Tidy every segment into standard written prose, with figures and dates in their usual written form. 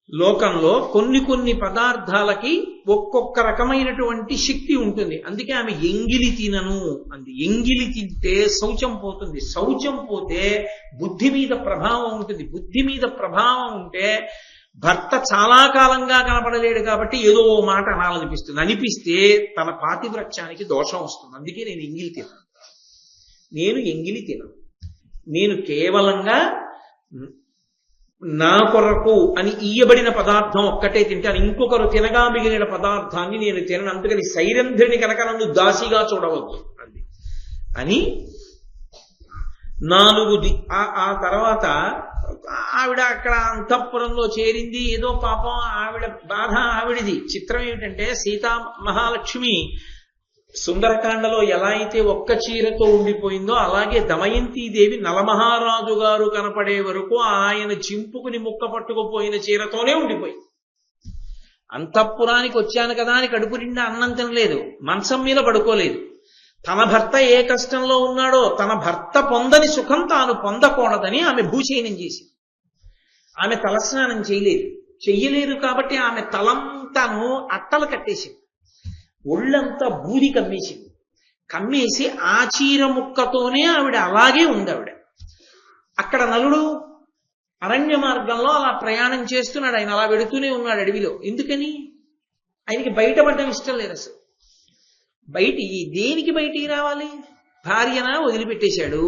లోకంలో కొన్ని కొన్ని పదార్థాలకి ఒక్కొక్క రకమైనటువంటి శక్తి ఉంటుంది. అందుకే ఆమె ఎంగిలి తినను అంది. ఎంగిలి తింటే శౌచం పోతుంది, శౌచం పోతే బుద్ధి మీద ప్రభావం ఉంటుంది, బుద్ధి మీద ప్రభావం ఉంటే భర్త చాలా కాలంగా కనపడలేడు కాబట్టి ఏదో ఓ మాట అనాలనిపిస్తుంది, అనిపిస్తే తన పాతివ్రత్యానికి దోషం వస్తుంది. అందుకే నేను ఎంగిలి తినను, నేను ఎంగిలి తినను, నేను కేవలంగా నా కొరకు అని ఇయ్యబడిన పదార్థం ఒక్కటే తింటాను, ఇంకొకరు తినగా మిగిలిన పదార్థాన్ని నేను తినను. అందుకని సైరంధ్రిని కనుక నన్ను దాసిగా చూడవద్దు అంది అని ఆ తర్వాత ఆవిడ అక్కడ అంతఃపురంలో చేరింది. ఏదో పాపం ఆవిడ బాధ ఆవిడిది. చిత్రం ఏమిటంటే సీతా మహాలక్ష్మి సుందరకాండలో ఎలా అయితే ఒక్క చీరతో ఉండిపోయిందో అలాగే దమయంతీదేవి నలమహారాజు గారు కనపడే వరకు ఆయన చింపుకుని ముక్క పట్టుకుపోయిన చీరతోనే ఉండిపోయింది. అంతఃపురానికి వచ్చాను కదా అని కడుపు నిండా అన్నం తినలేదు, మంచం మీద పడుకోలేదు. తన భర్త ఏ కష్టంలో ఉన్నాడో తన భర్త పొందని సుఖం తాను పొందకూడదని ఆమె భూచయనం చేసింది. ఆమె తలస్నానం చెయ్యలేదు కాబట్టి ఆమె తలంతాను అట్టలు కట్టేసింది, ఒళ్ళంతా బూది కమ్మేసింది. కమ్మేసి ఆ చీర ముక్కతోనే ఆవిడ అలాగే ఉంది. ఆవిడ అక్కడ నలుడు అరణ్య మార్గంలో అలా ప్రయాణం చేస్తున్నాడు, ఆయన అలా వెడుతూనే ఉన్నాడు అడవిలో. ఎందుకని? ఆయనకి బయటపడడం ఇష్టం లేదు అసలు. దేనికి బయటికి రావాలి? భార్యన వదిలిపెట్టేశాడు,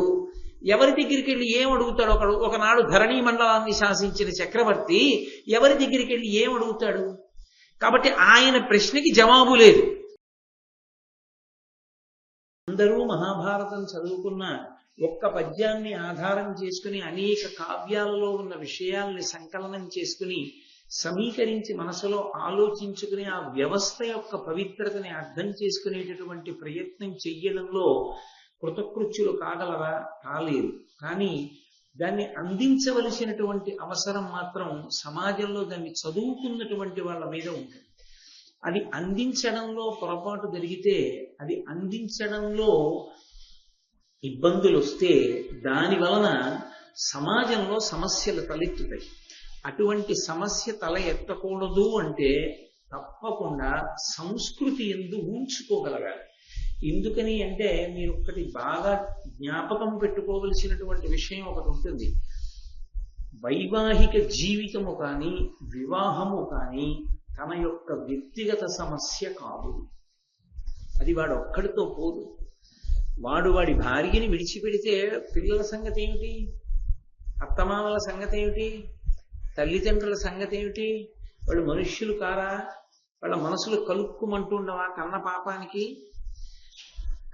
ఎవరి దగ్గరికి వెళ్ళి ఏం అడుగుతాడు? ఒకనాడు ధరణీ మండలాన్ని శాసించిన చక్రవర్తి ఎవరి దగ్గరికి వెళ్ళి ఏం అడుగుతాడు? కాబట్టి ఆయన ప్రశ్నకి జవాబు లేదు. అందరూ మహాభారతం చదువుకున్న ఒక్క పద్యాన్ని ఆధారం చేసుకుని అనేక కావ్యాలలో ఉన్న విషయాల్ని సంకలనం చేసుకుని సమీకరించి మనసులో ఆలోచించుకుని ఆ వ్యవస్థ యొక్క పవిత్రతని అర్థం చేసుకునేటటువంటి ప్రయత్నం చెయ్యడంలో కృతకృత్యులు కాగలరా? కాలేరు. కానీ దాన్ని అందించవలసినటువంటి అవసరం మాత్రం సమాజంలో దాన్ని చదువుకున్నటువంటి వాళ్ళ మీద ఉంటుంది. అది అందించడంలో పొరపాటు జరిగితే, అది అందించడంలో ఇబ్బందులు వస్తే దాని వలన సమాజంలో సమస్యలు తలెత్తుతాయి. అటువంటి సమస్య తల ఎత్తకూడదు అంటే తప్పకుండా సంస్కృతి యందు ఉంచుకోగలగాలి. ఎందుకని అంటే మీరు ఒక్కటి బాగా జ్ఞాపకం పెట్టుకోవలసినటువంటి విషయం ఒకటి ఉంటుంది. వైవాహిక జీవితము కానీ వివాహము కానీ తన యొక్క వ్యక్తిగత సమస్య కాదు. అది వాడు ఒక్కడితో పోదు. వాడి భార్యని విడిచిపెడితే పిల్లల సంగతి ఏమిటి? అత్తమామల సంగతి ఏమిటి? తల్లిదండ్రుల సంగతి ఏమిటి? వాళ్ళు మనుష్యులు కారా? వాళ్ళ మనసులు కలుక్కుమంటుండవా కన్న పాపానికి?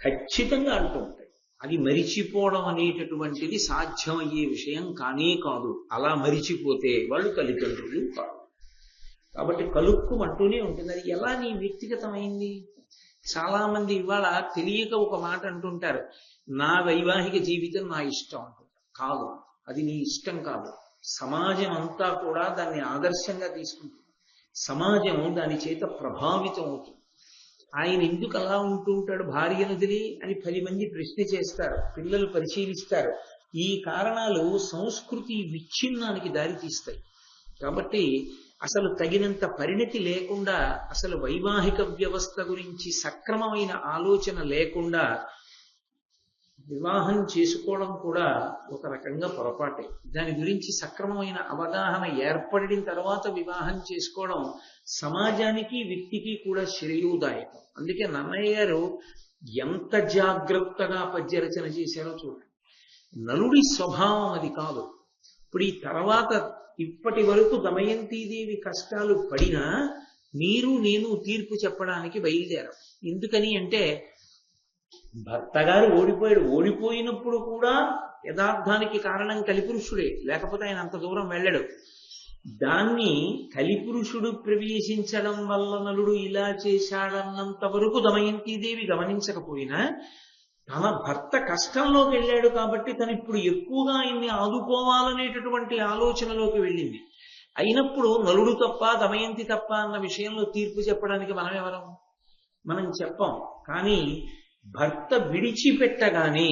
ఖచ్చితంగా అంటూ ఉంటాయి. అది మరిచిపోవడం అనేటటువంటిది సాధ్యమయ్యే విషయం కానే కాదు. అలా మరిచిపోతే వాళ్ళు తల్లిదండ్రులు కాదు. కాబట్టి కలుక్కుమంటూనే ఉంటుంది. అది ఎలా నీ వ్యక్తిగతమైంది? చాలా మంది ఇవాళ తెలియక ఒక మాట అంటుంటారు, నా వైవాహిక జీవితం నా ఇష్టం అంటుంటారు. కాదు, అది నీ ఇష్టం కాదు. సమాజం అంతా కూడా దాన్ని ఆదర్శంగా తీసుకుంటుంది. సమాజం దాని చేత ప్రభావితం అవుతుంది. ఆయన ఎందుకు అలా ఉంటూ ఉంటాడు భార్యను వదిలి అని 10 మంది ప్రశ్న చేస్తారు, పిల్లలు పరిశీలిస్తారు. ఈ కారణాలు సంస్కృతి విచ్ఛిన్నానికి దారితీస్తాయి. కాబట్టి అసలు తగినంత పరిణతి లేకుండా, అసలు వైవాహిక వ్యవస్థ గురించి సక్రమమైన ఆలోచన లేకుండా వివాహం చేసుకోవడం కూడా ఒక రకంగా పొరపాటే. దాని గురించి సక్రమమైన అవగాహన ఏర్పడిన తర్వాత వివాహం చేసుకోవడం సమాజానికి వ్యక్తికి కూడా శ్రేయోదాయకం. అందుకే నన్నయ్య గారు ఎంత జాగ్రత్తగా పద్యరచన చేశారో చూడండి. నలుడి స్వభావం అది కాదు. ఇప్పుడు ఈ తర్వాత ఇప్పటి వరకు దమయంతీదేవి కష్టాలు పడినా మీరు నేను తీర్పు చెప్పడానికి బయలుదేరాం. ఎందుకని అంటే భర్తగారు ఓడిపోయాడు. ఓడిపోయినప్పుడు కూడా యథార్థానికి కారణం కలిపురుషుడే, లేకపోతే ఆయన అంత దూరం వెళ్ళడు. దాన్ని కలిపురుషుడు ప్రవేశించడం వల్ల నలుడు ఇలా చేశాడన్నంత వరకు దమయంతీదేవి గమనించకపోయినా తన భర్త కష్టంలోకి వెళ్ళాడు కాబట్టి తను ఇప్పుడు ఎక్కువగా ఆయన్ని ఆదుకోవాలనేటటువంటి ఆలోచనలోకి వెళ్ళింది. అయినప్పుడు నలుడు తప్ప దమయంతి తప్ప అన్న విషయంలో తీర్పు చెప్పడానికి మనం ఎవరం? మనం చెప్పం. కానీ భర్త విడిచిపెట్టగానే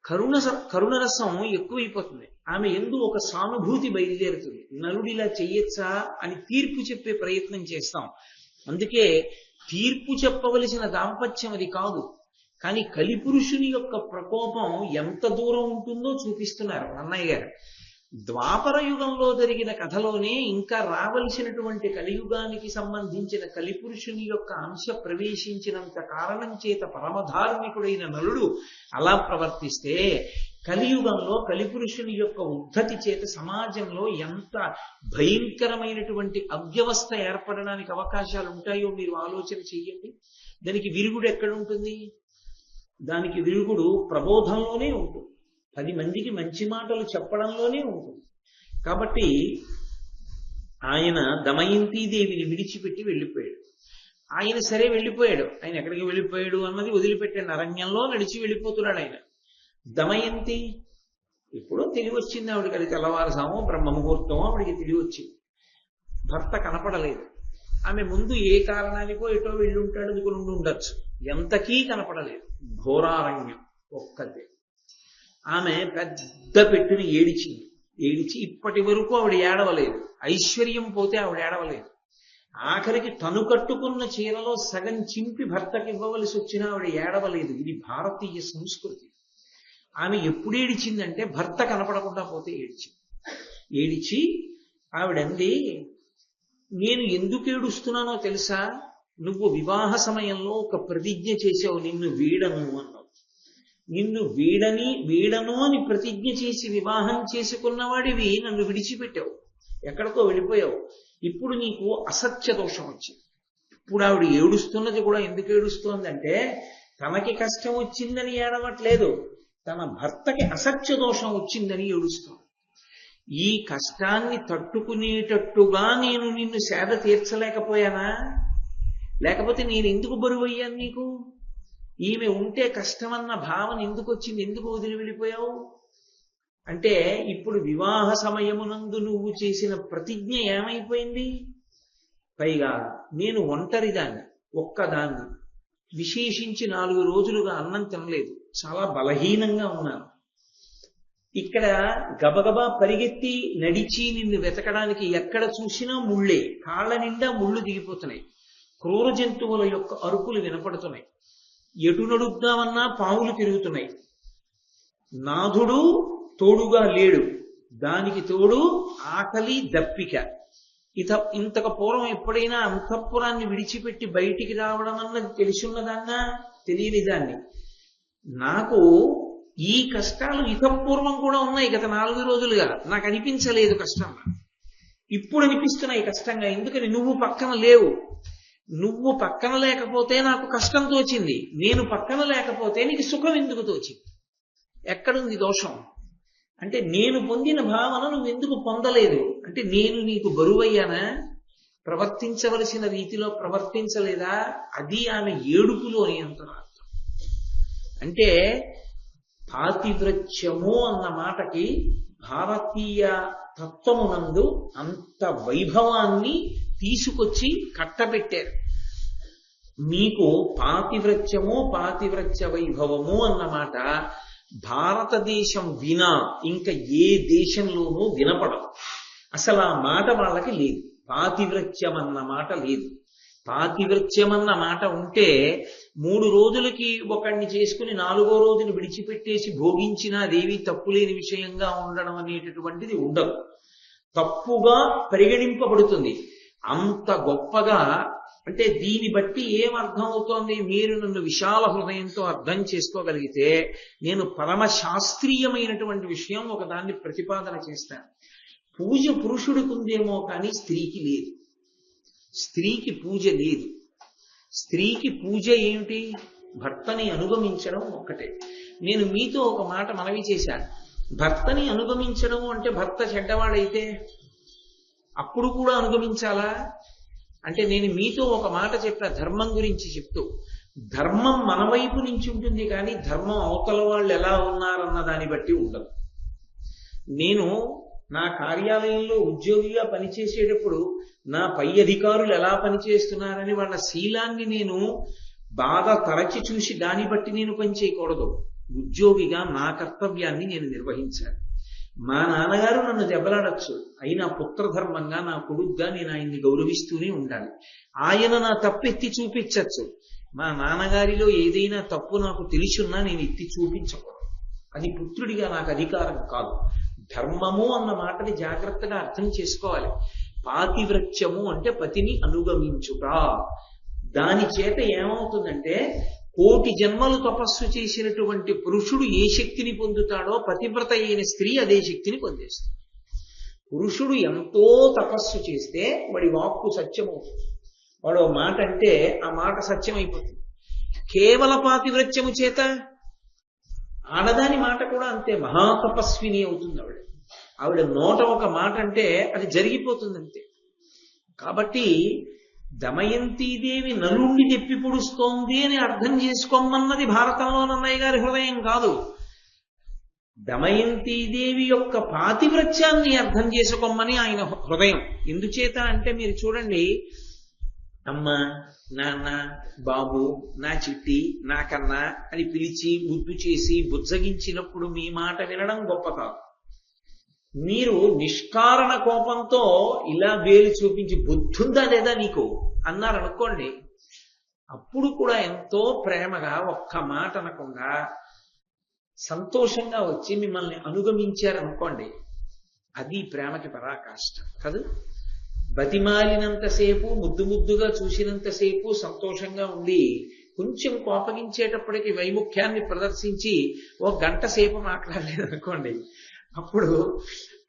కరుణరసం ఎక్కువైపోతుంది. ఆమె యందు ఒక సానుభూతి బయలుదేరుతుంది. నలుడిలా చెయ్యొచ్చా అని తీర్పు చెప్పే ప్రయత్నం చేస్తాం. అందుకే తీర్పు చెప్పవలసిన దాంపత్యం అది కాదు. కానీ కలిపురుషుని యొక్క ప్రకోపం ఎంత దూరం ఉంటుందో చూపిస్తున్నారు అన్నయ్య గారు. ద్వాపర యుగంలో జరిగిన కథలోనే ఇంకా రావలసినటువంటి కలియుగానికి సంబంధించిన కలిపురుషుని యొక్క అంశ ప్రవేశించినంత కారణం చేత పరమధార్మికుడైన నలుడు అలా ప్రవర్తిస్తే, కలియుగంలో కలిపురుషుని యొక్క ఉద్ధతి చేత సమాజంలో ఎంత భయంకరమైనటువంటి అవ్యవస్థ ఏర్పడడానికి అవకాశాలు ఉంటాయో మీరు ఆలోచన చెయ్యండి. దానికి విరుగుడు ఎక్కడుంటుంది? దానికి విరుగుడు ప్రబోధంలోనే ఉంటుంది, 10 మందికి మంచి మాటలు చెప్పడంలోనే ఉంటుంది. కాబట్టి ఆయన దమయంతీదేవిని విడిచిపెట్టి వెళ్ళిపోయాడు. ఆయన సరే వెళ్ళిపోయాడు. ఆయన ఎక్కడికి వెళ్ళిపోయాడు అన్నది వదిలిపెట్టాడు. అరణ్యంలో నడిచి వెళ్ళిపోతున్నాడు ఆయన. దమయంతి ఎప్పుడో తెలివి వచ్చింది ఆవిడికి. అది తెల్లవారుసామో బ్రహ్మ ముహూర్తమో ఆవిడికి తెలివి వచ్చింది. భర్త కనపడలేదు. ఆమె ముందు ఏ కారణానికో ఎటో వెళ్ళి ఉంటాడు, అనుకుని ఉండొచ్చు. ఎంతకీ కనపడలేదు. ఘోరారణ్యం ఒక్కతే. ఆమె పెద్ద పెట్టుని ఏడిచి ఇప్పటి వరకు ఆవిడ ఏడవలేదు. ఐశ్వర్యం పోతే ఆవిడ ఏడవలేదు. ఆఖరికి తను కట్టుకున్న చీరలో సగం చింపి భర్తకి ఇవ్వవలసి వచ్చినా ఆవిడ ఏడవలేదు. ఇది భారతీయ సంస్కృతి. ఆమె ఎప్పుడు ఏడిచిందంటే భర్త కనపడకుండా పోతే ఏడిచి ఆవిడంది, నేను ఎందుకు ఏడుస్తున్నానో తెలుసా? నువ్వు వివాహ సమయంలో ఒక ప్రతిజ్ఞ చేసావు, నిన్ను వీడను అన్నావు. నిన్ను వీడను అని ప్రతిజ్ఞ చేసి వివాహం చేసుకున్నవాడివి నన్ను విడిచిపెట్టావు, ఎక్కడికో వెళ్ళిపోయావు. ఇప్పుడు నీకు అసత్య దోషం వచ్చింది. ఇప్పుడు ఆవిడ ఏడుస్తున్నది కూడా ఎందుకు ఏడుస్తోందంటే తనకి కష్టం వచ్చిందని ఏడవట్లేదు, తన భర్తకి అసత్య దోషం వచ్చిందని ఏడుస్తోంది. ఈ కష్టాన్ని తట్టుకునేటట్టుగా నేను నిన్ను సేద తీర్చలేకపోయానా? లేకపోతే నేను ఎందుకు బరువయ్యాను నీకు? ఈమె ఉంటే కష్టమన్న భావన ఎందుకు వచ్చింది? ఎందుకు వదిలి వెళ్ళిపోయావు అంటే, ఇప్పుడు వివాహ సమయమునందు నువ్వు చేసిన ప్రతిజ్ఞ ఏమైపోయింది? పైగా నేను ఒంటరిదాన్ని, ఒక్కదాన్ని, విశేషించి 4 రోజులుగా అన్నం తినలేదు, చాలా బలహీనంగా ఉన్నాను. ఇక్కడ గబగబా పరిగెత్తి నడిచి నిన్ను వెతకడానికి ఎక్కడ చూసినా ముళ్ళే, కాళ్ళ నిండా ముళ్ళు దిగిపోతున్నాయి. క్రూర జంతువుల యొక్క అరుపులు వినపడుతున్నాయి. ఎటు నడుద్దామన్నా పాములు తిరుగుతున్నాయి. నాథుడు తోడుగా లేడు, దానికి తోడు ఆకలి దప్పిక. ఇంతకు పూర్వం ఎప్పుడైనా అంతఃపురాన్ని విడిచిపెట్టి బయటికి రావడం అన్నది తెలిసిన్నదాన్నా? తెలియని దాన్ని. నాకు ఈ కష్టాలు ఇతపూర్వం కూడా ఉన్నాయి. గత 4 రోజులుగా నాకు అనిపించలేదు కష్టంగా, ఇప్పుడు అనిపిస్తున్నాయి కష్టంగా. ఎందుకని? నువ్వు పక్కన లేవు. నువ్వు పక్కన లేకపోతే నాకు కష్టం తోచింది, నేను పక్కన లేకపోతే నీకు సుఖం ఎందుకు తోచింది? ఎక్కడుంది దోషం? అంటే నేను పొందిన భావన నువ్వు ఎందుకు పొందలేదు అంటే, నేను నీకు బరువయ్యానా? ప్రవర్తించవలసిన రీతిలో ప్రవర్తించలేదా? అది ఆమె ఏడుపులోని అంతరార్థం. అంటే పాతివ్రత్యము అన్న మాటకి భారతీయ తత్వమునందు అంత వైభవాన్ని తీసుకొచ్చి కట్టబెట్టారు. మీకు పాతివ్రత్యము, పాతివ్రత్య వైభవము అన్నమాట భారతదేశం వినా ఇంకా ఏ దేశంలోనూ వినపడదు. అసలు ఆ మాట వాళ్ళకి లేదు. పాతివ్రత్యం అన్న మాట లేదు. పాతివ్రత్యం అన్న మాట ఉంటే 3 రోజులకి ఒకడిని చేసుకుని 4వ రోజుని విడిచిపెట్టేసి భోగించినా అదేవి తప్పులేని విషయంగా ఉండడం అనేటటువంటిది ఉండదు. తప్పుగా పరిగణింపబడుతుంది. అంత గొప్పగా అంటే దీన్ని బట్టి ఏమర్థం అవుతోంది? మీరు నన్ను విశాల హృదయంతో అర్థం చేసుకోగలిగితే నేను పరమ శాస్త్రీయమైనటువంటి విషయం ఒకదాన్ని ప్రతిపాదన చేస్తాను. పూజ పురుషుడికి ఉందేమో కానీ స్త్రీకి లేదు. స్త్రీకి పూజ లేదు. స్త్రీకి పూజ ఏమిటి? భర్తని అనుగమించడం ఒక్కటే. నేను మీతో ఒక మాట మనవి చేశాను. భర్తని అనుగమించడం అంటే భర్త చెడ్డవాడైతే అప్పుడు కూడా అనుగమించాలా? అంటే నేను మీతో ఒక మాట చెప్పిన ధర్మం గురించి చెప్తూ, ధర్మం మన వైపు నుంచి ఉంటుంది కానీ ధర్మం అవతల వాళ్ళు ఎలా ఉన్నారన్న దాన్ని బట్టి ఉండదు. నేను నా కార్యాలయంలో ఉద్యోగిగా పనిచేసేటప్పుడు నా పై అధికారులు ఎలా పనిచేస్తున్నారని వాళ్ళ శీలాన్ని నేను బాగా తరచి చూసి దాన్ని బట్టి నేను పనిచేయకూడదు. ఉద్యోగిగా నా కర్తవ్యాన్ని నేను నిర్వహించాలి. మా నాన్నగారు నన్ను దెబ్బలాడచ్చు, అయినా పుత్రధర్మంగా నా కొడుగ్గా నేను ఆయన్ని గౌరవిస్తూనే ఉండాలి. ఆయన నా తప్పు ఎత్తి చూపించచ్చు, మా నాన్నగారిలో ఏదైనా తప్పు నాకు తెలిసున్నా నేను ఎత్తి చూపించకూడదు. అది పుత్రుడిగా నాకు అధికారం కాదు. ధర్మము అన్న మాటని జాగ్రత్తగా అర్థం చేసుకోవాలి. పాతివ్రత్యము అంటే పతిని అనుగమించుట. దాని చేత ఏమవుతుందంటే, కోటి జన్మలు తపస్సు చేసినటువంటి పురుషుడు ఏ శక్తిని పొందుతాడో పతివ్రత అయిన స్త్రీ అదే శక్తిని పొందేస్తుంది. పురుషుడు ఎంతో తపస్సు చేస్తే వాడి వాక్కు సత్యమవుతుంది. వాడు మాట అంటే ఆ మాట సత్యమైపోతుంది. కేవల పాతివ్రత్యము చేత ఆడదాని మాట కూడా అంతే, మహాతపస్విని అవుతుంది ఆవిడ. ఆవిడ నోట ఒక మాట అంటే అది జరిగిపోతుంది అంతే. కాబట్టి దమయంతీదేవి నలుణ్ణి తెప్పి పొడుస్తోంది అని అర్థం చేసుకోమన్నది భారతంలో నన్నయ్య గారి హృదయం కాదు. దమయంతీదేవి యొక్క పాతివ్రత్యాన్ని అర్థం చేసుకోమని ఆయన హృదయం. ఎందుచేత అంటే మీరు చూడండి, అమ్మ, నాన్న, బాబు, నా చిట్టి, నాకన్నా అని పిలిచి ముద్దు చేసి బుజ్జగించినప్పుడు మీ మాట వినడం గొప్ప కాదు. మీరు నిష్కారణ కోపంతో ఇలా వేలు చూపించి బుద్ధుందా లేదా నీకు అన్నారనుకోండి, అప్పుడు కూడా ఎంతో ప్రేమగా ఒక్క మాట అనకుండా సంతోషంగా వచ్చి మిమ్మల్ని అనుగమించారనుకోండి, అది ప్రేమకి పరాకాష్ట కాదు. బతిమాలినంతసేపు, ముద్దు ముద్దుగా చూసినంతసేపు సంతోషంగా ఉండి కొంచెం కోపగించేటప్పటికి వైముఖ్యాన్ని ప్రదర్శించి ఓ గంట సేపు మాట్లాడలేదనుకోండి, అప్పుడు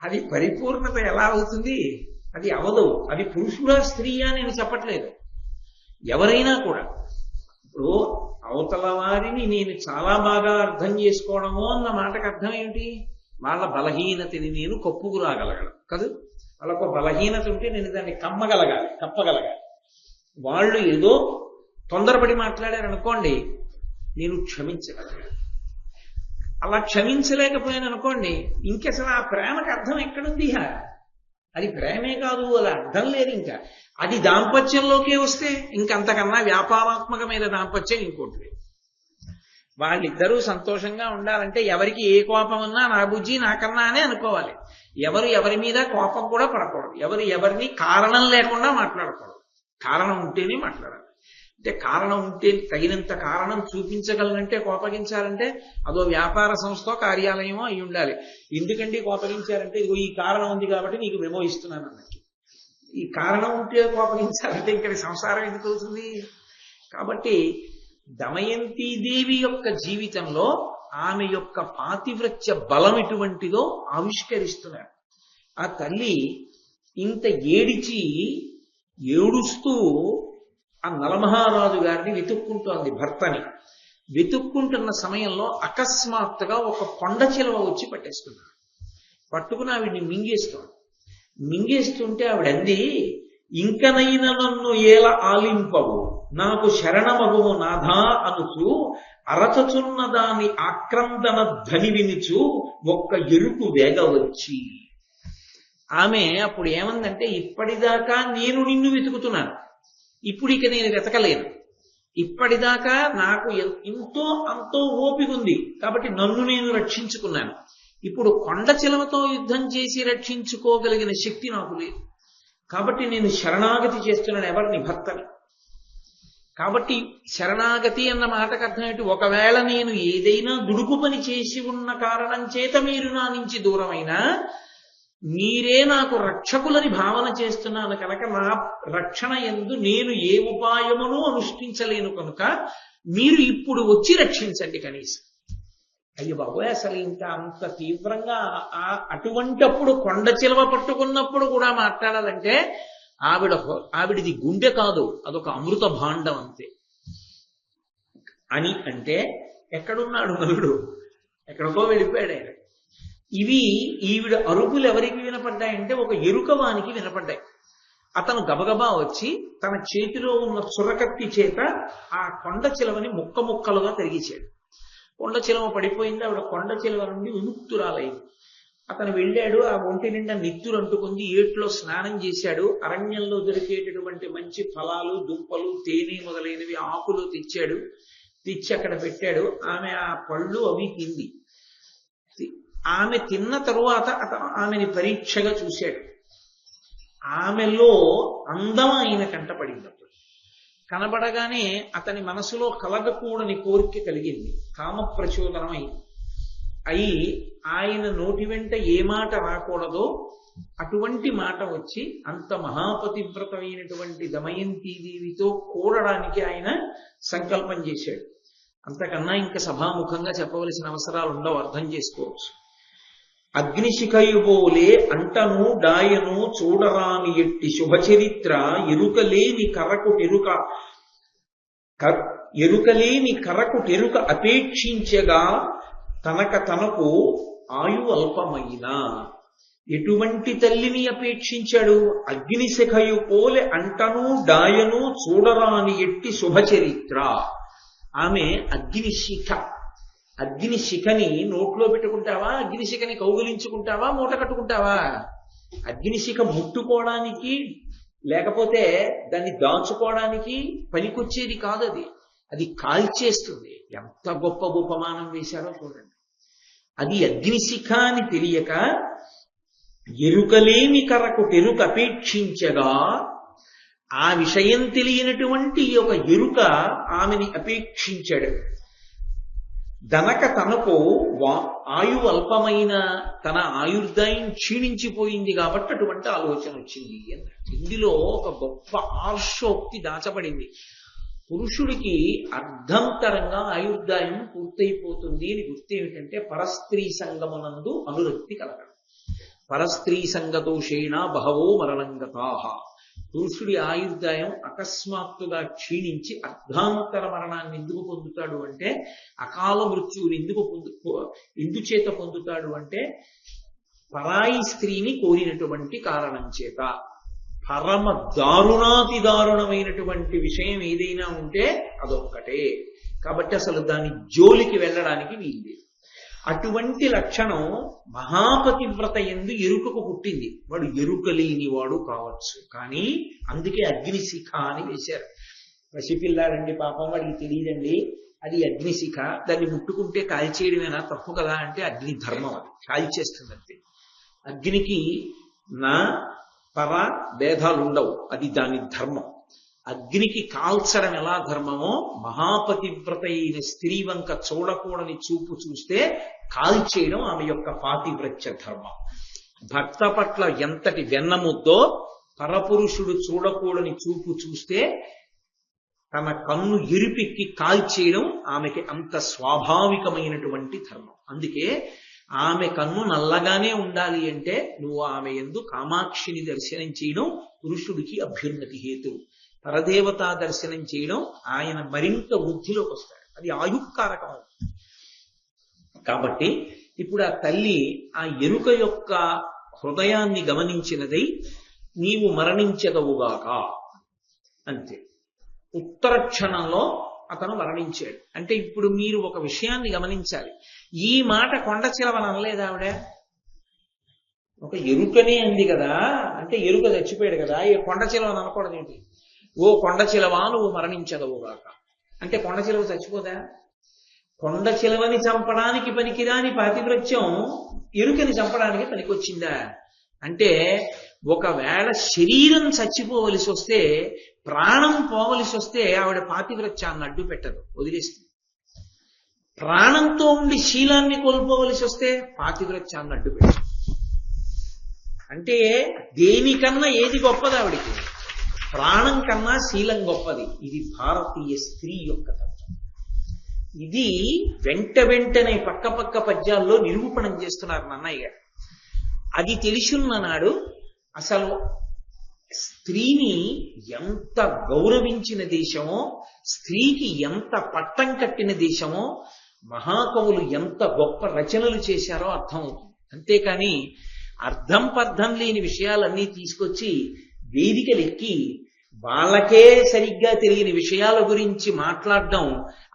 అది పరిపూర్ణత ఎలా అవుతుంది? అది అవదు. అది పురుషుడా స్త్రీయా నేను చెప్పట్లేదు, ఎవరైనా కూడా. ఇప్పుడు అవతల వారిని నేను చాలా బాగా అర్థం చేసుకోవడము అన్న మాటకు అర్థం ఏమిటి? వాళ్ళ బలహీనతని నేను కప్పుకురాగలగడం కదా. వాళ్ళకు బలహీనత ఉంటే నేను దాన్ని కప్పగలగాలి. వాళ్ళు ఏదో తొందరపడి మాట్లాడారనుకోండి, నేను క్షమించగలగాలి. అలా క్షమించలేకపోయాను అనుకోండి, ఇంకసలు ఆ ప్రేమకు అర్థం ఎక్కడుంది? అది ప్రేమే కాదు, అది అర్థం లేదు. ఇంకా అది దాంపత్యంలోకే వస్తే ఇంకంతకన్నా వ్యాపారాత్మకమైన దాంపత్యం ఇంకోటి లేదు. వాళ్ళిద్దరూ సంతోషంగా ఉండాలంటే ఎవరికి ఏ కోపం ఉన్నా నా బుజ్జి నాకన్నా అనే అనుకోవాలి. ఎవరి మీద కోపం కూడా పడకూడదు. ఎవరిని కారణం లేకుండా మాట్లాడకూడదు. కారణం ఉంటేనే మాట్లాడాలి. అంటే కారణం ఉంటే, తగినంత కారణం చూపించగలనంటే కోపగించాలంటే అదో వ్యాపార సంస్థ కార్యాలయమో అయి ఉండాలి. ఎందుకంటే కోపగించారంటే ఇదిగో ఈ కారణం ఉంది కాబట్టి నీకు మెమో ఇస్తున్నాను అన్నట్టు. ఈ కారణం ఉంటే కోపగించాలంటే ఇక్కడ సంసారం ఎందుకు అవుతుంది? కాబట్టి దమయంతీదేవి యొక్క జీవితంలో ఆమె యొక్క పాతివ్రత్య బలం ఎటువంటిదో ఆవిష్కరిస్తున్నారు. ఆ తల్లి ఇంత ఏడుస్తూ ఆ నలమహారాజు గారిని వెతుక్కుంటోంది, భర్తని వెతుక్కుంటున్న సమయంలో అకస్మాత్తుగా ఒక కొండ చిలువ వచ్చి పట్టేసుకున్నాడు. పట్టుకుని ఆవిడ్ని మింగేస్తుంటే ఆవిడ అంది, ఇంకనైనా నన్ను ఏల ఆలింపవు, నాకు శరణమగుము నాథా అనుచు అరచచున్న దాని ఆక్రందన ధ్వని వినుచు ఒక్క ఎరుకు వేగవచ్చి. ఆమె అప్పుడు ఏమందంటే, ఇప్పటిదాకా నేను నిన్ను వెతుకుతున్నాను, ఇప్పుడు ఇక నేను వెతకలేను. ఇప్పటిదాకా నాకు ఎంతో అంతో ఓపిక ఉంది కాబట్టి నన్ను నేను రక్షించుకున్నాను. ఇప్పుడు కొండ చిలవతో యుద్ధం చేసి రక్షించుకోగలిగిన శక్తి నాకు లేదు కాబట్టి నేను శరణాగతి చేస్తున్నాను. ఎవరిని? భర్తని. కాబట్టి శరణాగతి అన్న మాటకు అర్థం ఏంటి? ఒకవేళ నేను ఏదైనా దుడుకు పని చేసి ఉన్న కారణం చేత మీరు నా నుంచి దూరమైనా మీరే నాకు రక్షకులని భావన చేస్తున్నాను కనుక నా రక్షణ యందు నేను ఏ ఉపాయమును అనుష్ఠించలేను కనుక మీరు ఇప్పుడు వచ్చి రక్షించండి కనీసం. అయ్యో బాబోయ్, అసలు ఇంకా అంత తీవ్రంగా అటువంటప్పుడు కొండ చిలవ పట్టుకున్నప్పుడు కూడా మాట్లాడాలంటే ఆవిడిది గుండె కాదు, అదొక అమృత భాండం అంతే. అని అంటే ఎక్కడున్నాడు నలుడు? ఎక్కడికో వెళ్ళిపోయాడు ఆయన. ఈవిడ అరుపులు ఎవరికి వినపడ్డాయంటే ఒక ఎరుకవానికి వినపడ్డాయి. అతను గబగబా వచ్చి తన చేతిలో ఉన్న చురకత్తి చేత ఆ కొండ చిలవని ముక్కలుగా తరిగించాడు. కొండ చిలవ పడిపోయింది. ఆవిడ కొండ చిలవ నుండి విముక్తురాలైంది. అతను వెళ్ళాడు, ఆ ఒంటి నిండా నిత్తురు అంటుకుంది, ఏట్లో స్నానం చేశాడు. అరణ్యంలో దొరికేటటువంటి మంచి ఫలాలు, దుంపలు, తేనె మొదలైనవి ఆకులు తెచ్చి అక్కడ పెట్టాడు. ఆమె ఆ పళ్ళు అవి తింది. ఆమె తిన్న తరువాత అతను ఆమెని పరీక్షగా చూశాడు. ఆమెలో అందం ఆయన కంటపడింది. కనబడగానే అతని మనసులో కలగకూడని కోరిక కలిగింది, కామ ప్రచోదనం అయింది. అయి ఆయన నోటి వెంట ఏ మాట రాకూడదో అటువంటి మాట వచ్చి అంత మహాపతివ్రతమైనటువంటి దమయంతీదేవితో కూడడానికి ఆయన సంకల్పం చేశాడు. అంతకన్నా ఇంకా సభాముఖంగా చెప్పవలసిన అవసరాలు ఉండవు, అర్థం చేసుకోవచ్చు. అగ్నిశిఖయుబోలే అంటను డాయను చూడరాని ఎట్టి శుభచరిత్ర ఎరుకలేని కరకుటెరుక అపేక్షించగా తనకు ఆయు అల్పమైన. ఎటువంటి తల్లిని అపేక్షించాడు? అగ్నిశిఖయు పోలే అంటను డాయను చూడరాని ఎట్టి శుభచరిత్ర. ఆమె అగ్నిశిఖని నోట్లో పెట్టుకుంటావా? అగ్నిశిఖని కౌగిలించుకుంటావా? మూట కట్టుకుంటావా? అగ్నిశిఖ ముట్టుకోవడానికి లేకపోతే దాన్ని దాచుకోవడానికి పనికొచ్చేది కాదు. అది కాల్చేస్తుంది. ఎంత గొప్ప ఉపమానం వేశారో చూడండి. అది అగ్నిశిఖ అని తెలియక ఎరుకలేని కరకుటెరుక అపేక్షించగా, ఆ విషయం తెలియనటువంటి ఒక ఎరుక ఆమెని అపేక్షించాడు. తనకు ఆయు అల్పమైన, తన ఆయుర్దాయం క్షీణించిపోయింది కాబట్టి అటువంటి ఆలోచన వచ్చింది. ఇందులో ఒక గొప్ప ఆర్షోక్తి దాచబడింది. పురుషుడికి అర్ధంతరంగా ఆయుర్దాయం పూర్తయిపోతుంది అని గుర్తు ఏమిటంటే పరస్త్రీ సంగమనందు అనురక్తి కలగడం. పరస్త్రీ సంగతోషేణ బహవో మరణంగతాః. పురుషుడి ఆయుర్దాయం అకస్మాత్తుగా క్షీణించి అర్ధాంతర మరణాన్ని ఎందుకు పొందుతాడు అంటే, అకాల మృత్యువుని ఎందుచేత పొందుతాడు అంటే పరాయి స్త్రీని కోరినటువంటి కారణం చేత. పరమ దారుణాతి దారుణమైనటువంటి విషయం ఏదైనా ఉంటే అదొక్కటే. కాబట్టి అసలు దాని జోలికి వెళ్ళడానికి వీల్లేదు. అటువంటి లక్షణం మహాపతివ్రత యందు ఎరుకకు పుట్టింది. వాడు ఎరుక లేనివాడు కావచ్చు, కానీ అందుకే అగ్నిశిఖ అని వేశారు. పసిపిల్లాడండి పాపం, వాడికి తెలియదండి అది అగ్నిశిఖ, దాన్ని ముట్టుకుంటే కాల్చేయడమేనా తప్పు కదా అంటే అగ్ని ధర్మం, అది కాల్చేస్తుంది అంతే. అగ్నికి నా పర భేదాలు ఉండవు, అది దాని ధర్మం. అగ్నికి కాల్చడం ఎలా ధర్మమో మహాపతివ్రత అయిన స్త్రీ వంక చూడకూడని చూపు చూస్తే కాల్చేయడం ఆమె యొక్క పాతివ్రత్య ధర్మం. భర్త పట్ల ఎంతటి వెన్నముద్దో పరపురుషుడు చూడకూడని చూపు చూస్తే తన కన్ను ఎరిపెక్కి కాల్చేయడం ఆమెకి అంత స్వాభావికమైనటువంటి ధర్మం. అందుకే ఆమె కన్ను నల్లగానే ఉండాలి అంటే నువ్వు ఆమె యందు కామాక్షిని దర్శనం చేయడం పురుషుడికి అభ్యున్నతి హేతువు. పరదేవతా దర్శనం చేయడం ఆయన మరింత వృద్ధిలోకి వస్తాడు, అది ఆయుక్కారకం. కాబట్టి ఇప్పుడు ఆ తల్లి ఆ ఎరుక యొక్క హృదయాన్ని గమనించినదై నీవు మరణించదవుగాక అంతే. ఉత్తర క్షణంలో అతను మరణించాడు. అంటే ఇప్పుడు మీరు ఒక విషయాన్ని గమనించాలి. ఈ మాట కొండ చిలవని అనలేదు ఆవిడ, ఒక ఎరుకనే అంది కదా. అంటే ఎరుక చచ్చిపోయాడు కదా, ఈ కొండ చిలవని అనకూడదు ఏంటి? ఓ కొండ చిలవా నువ్వు మరణించదవుగాక అంటే కొండ చిలవ చచ్చిపోదా? కొండ చిలవని చంపడానికి పనికిరాని పాతివ్రత్యం ఎరుకని చంపడానికి పనికొచ్చిందా? అంటే ఒకవేళ శరీరం చచ్చిపోవలసి వస్తే, ప్రాణం పోవలసి వస్తే ఆవిడ పాతివ్రత్యాన్ని అడ్డు పెట్టదు, వదిలేస్తుంది. ప్రాణంతో ఉండి శీలాన్ని కోల్పోవలసి వస్తే పాతివ్రత్యాన్ని అడ్డు పెట్టదు. అంటే దేనికన్నా ఏది గొప్పది ఆవిడికి? ప్రాణం కన్నా శీలం గొప్పది. ఇది భారతీయ స్త్రీ యొక్క తత్వం. ఇది వెంటనే పక్క పద్యాల్లో నిరూపణం చేస్తున్నారు నన్నయ్య గారు. అది తెలిసున్న నాడు అసలు స్త్రీని ఎంత గౌరవించిన దేశమో, స్త్రీకి ఎంత పట్టం కట్టిన దేశమో, మహాకవులు ఎంత గొప్ప రచనలు చేశారో అర్థమవుతుంది. అంతేకాని అర్థం పర్థం లేని విషయాలన్నీ తీసుకొచ్చి వేదికలెక్కి వాళ్ళకే సరిగ్గా తెలియని విషయాల గురించి మాట్లాడడం,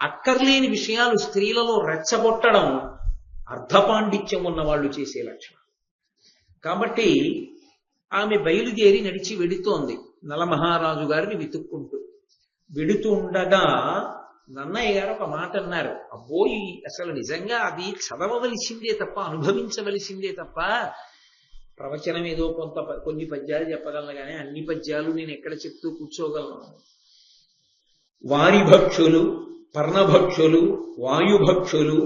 అక్కర్లేని విషయాలు స్త్రీలలో రెచ్చగొట్టడం అర్ధపాండిత్యం ఉన్న వాళ్ళు చేసే లక్షణం. కాబట్టి ఆమె బయలుదేరి నడిచి వెడుతోంది నలమహారాజు గారిని వెతుక్కుంటూ. వెడుతుండగా నన్నయ్య గారు ఒక మాట అన్నారు, అబ్బోయి అసలు నిజంగా అది చదవవలసిందే తప్ప, అనుభవించవలసిందే తప్ప, ప్రవచనం ఏదో కొన్ని పద్యాలు చెప్పగలను కానీ అన్ని పద్యాలు నేను ఎక్కడ చెప్తూ కూర్చోగలను. వారిభక్షులు, పర్ణభక్షులు, వాయుభక్షులు,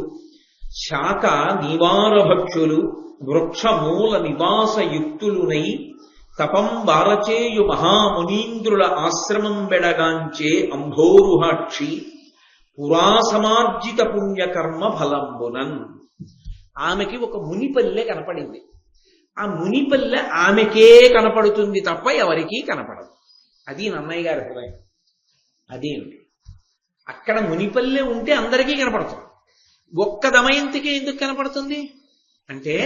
శాఖ నివారభక్షులు, వృక్షమూల నివాసయుక్తులునై తపం వారచేయు మహామునీంద్రుల ఆశ్రమం బెడగాంచే అంభోరుహాక్షి పురాసమార్జిత పుణ్యకర్మ ఫలంబునన్. ఆమెకి ఒక మునిపల్లె కనపడింది. ఆ మునిపల్లె ఆమెకే కనపడుతుంది తప్ప ఎవరికీ కనపడదు. అది నన్నయ్య గారి హృదయం. అదేంటి, అక్కడ మునిపల్లె ఉంటే అందరికీ కనపడుతుంది. ఒక్క దమయంతికే ఎందుకు కనపడుతుంది అంటే,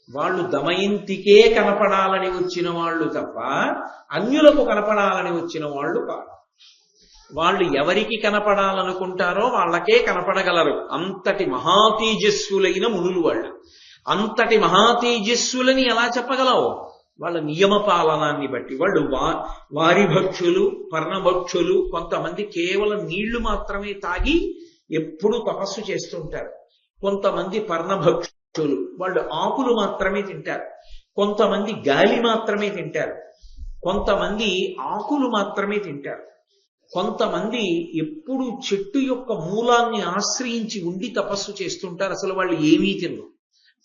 వాళ్ళు దమయంతికే కనపడాలని వచ్చిన వాళ్ళు తప్ప అన్యులకు కనపడాలని వచ్చిన వాళ్ళు కాదు. వాళ్ళు ఎవరికి కనపడాలనుకుంటారో వాళ్ళకే కనపడగలరు. అంతటి మహాతేజస్సులైన మునులు వాళ్ళు. అంతటి మహాతేజస్సులని ఎలా చెప్పగలవు? వాళ్ళ నియమ పాలనాన్ని బట్టి. వాళ్ళు వారిభక్షులు, పర్ణభక్షులు, కొంతమంది కేవలం నీళ్లు మాత్రమే తాగి ఎప్పుడూ తపస్సు చేస్తుంటారు. కొంతమంది పర్ణభక్షులు, వాళ్ళు ఆకులు మాత్రమే తింటారు. కొంతమంది గాలి మాత్రమే తింటారు. కొంతమంది ఆకులు మాత్రమే తింటారు. కొంతమంది ఎప్పుడు చెట్టు యొక్క మూలాన్ని ఆశ్రయించి ఉండి తపస్సు చేస్తుంటారు. అసలు వాళ్ళు ఏమీ తినరు.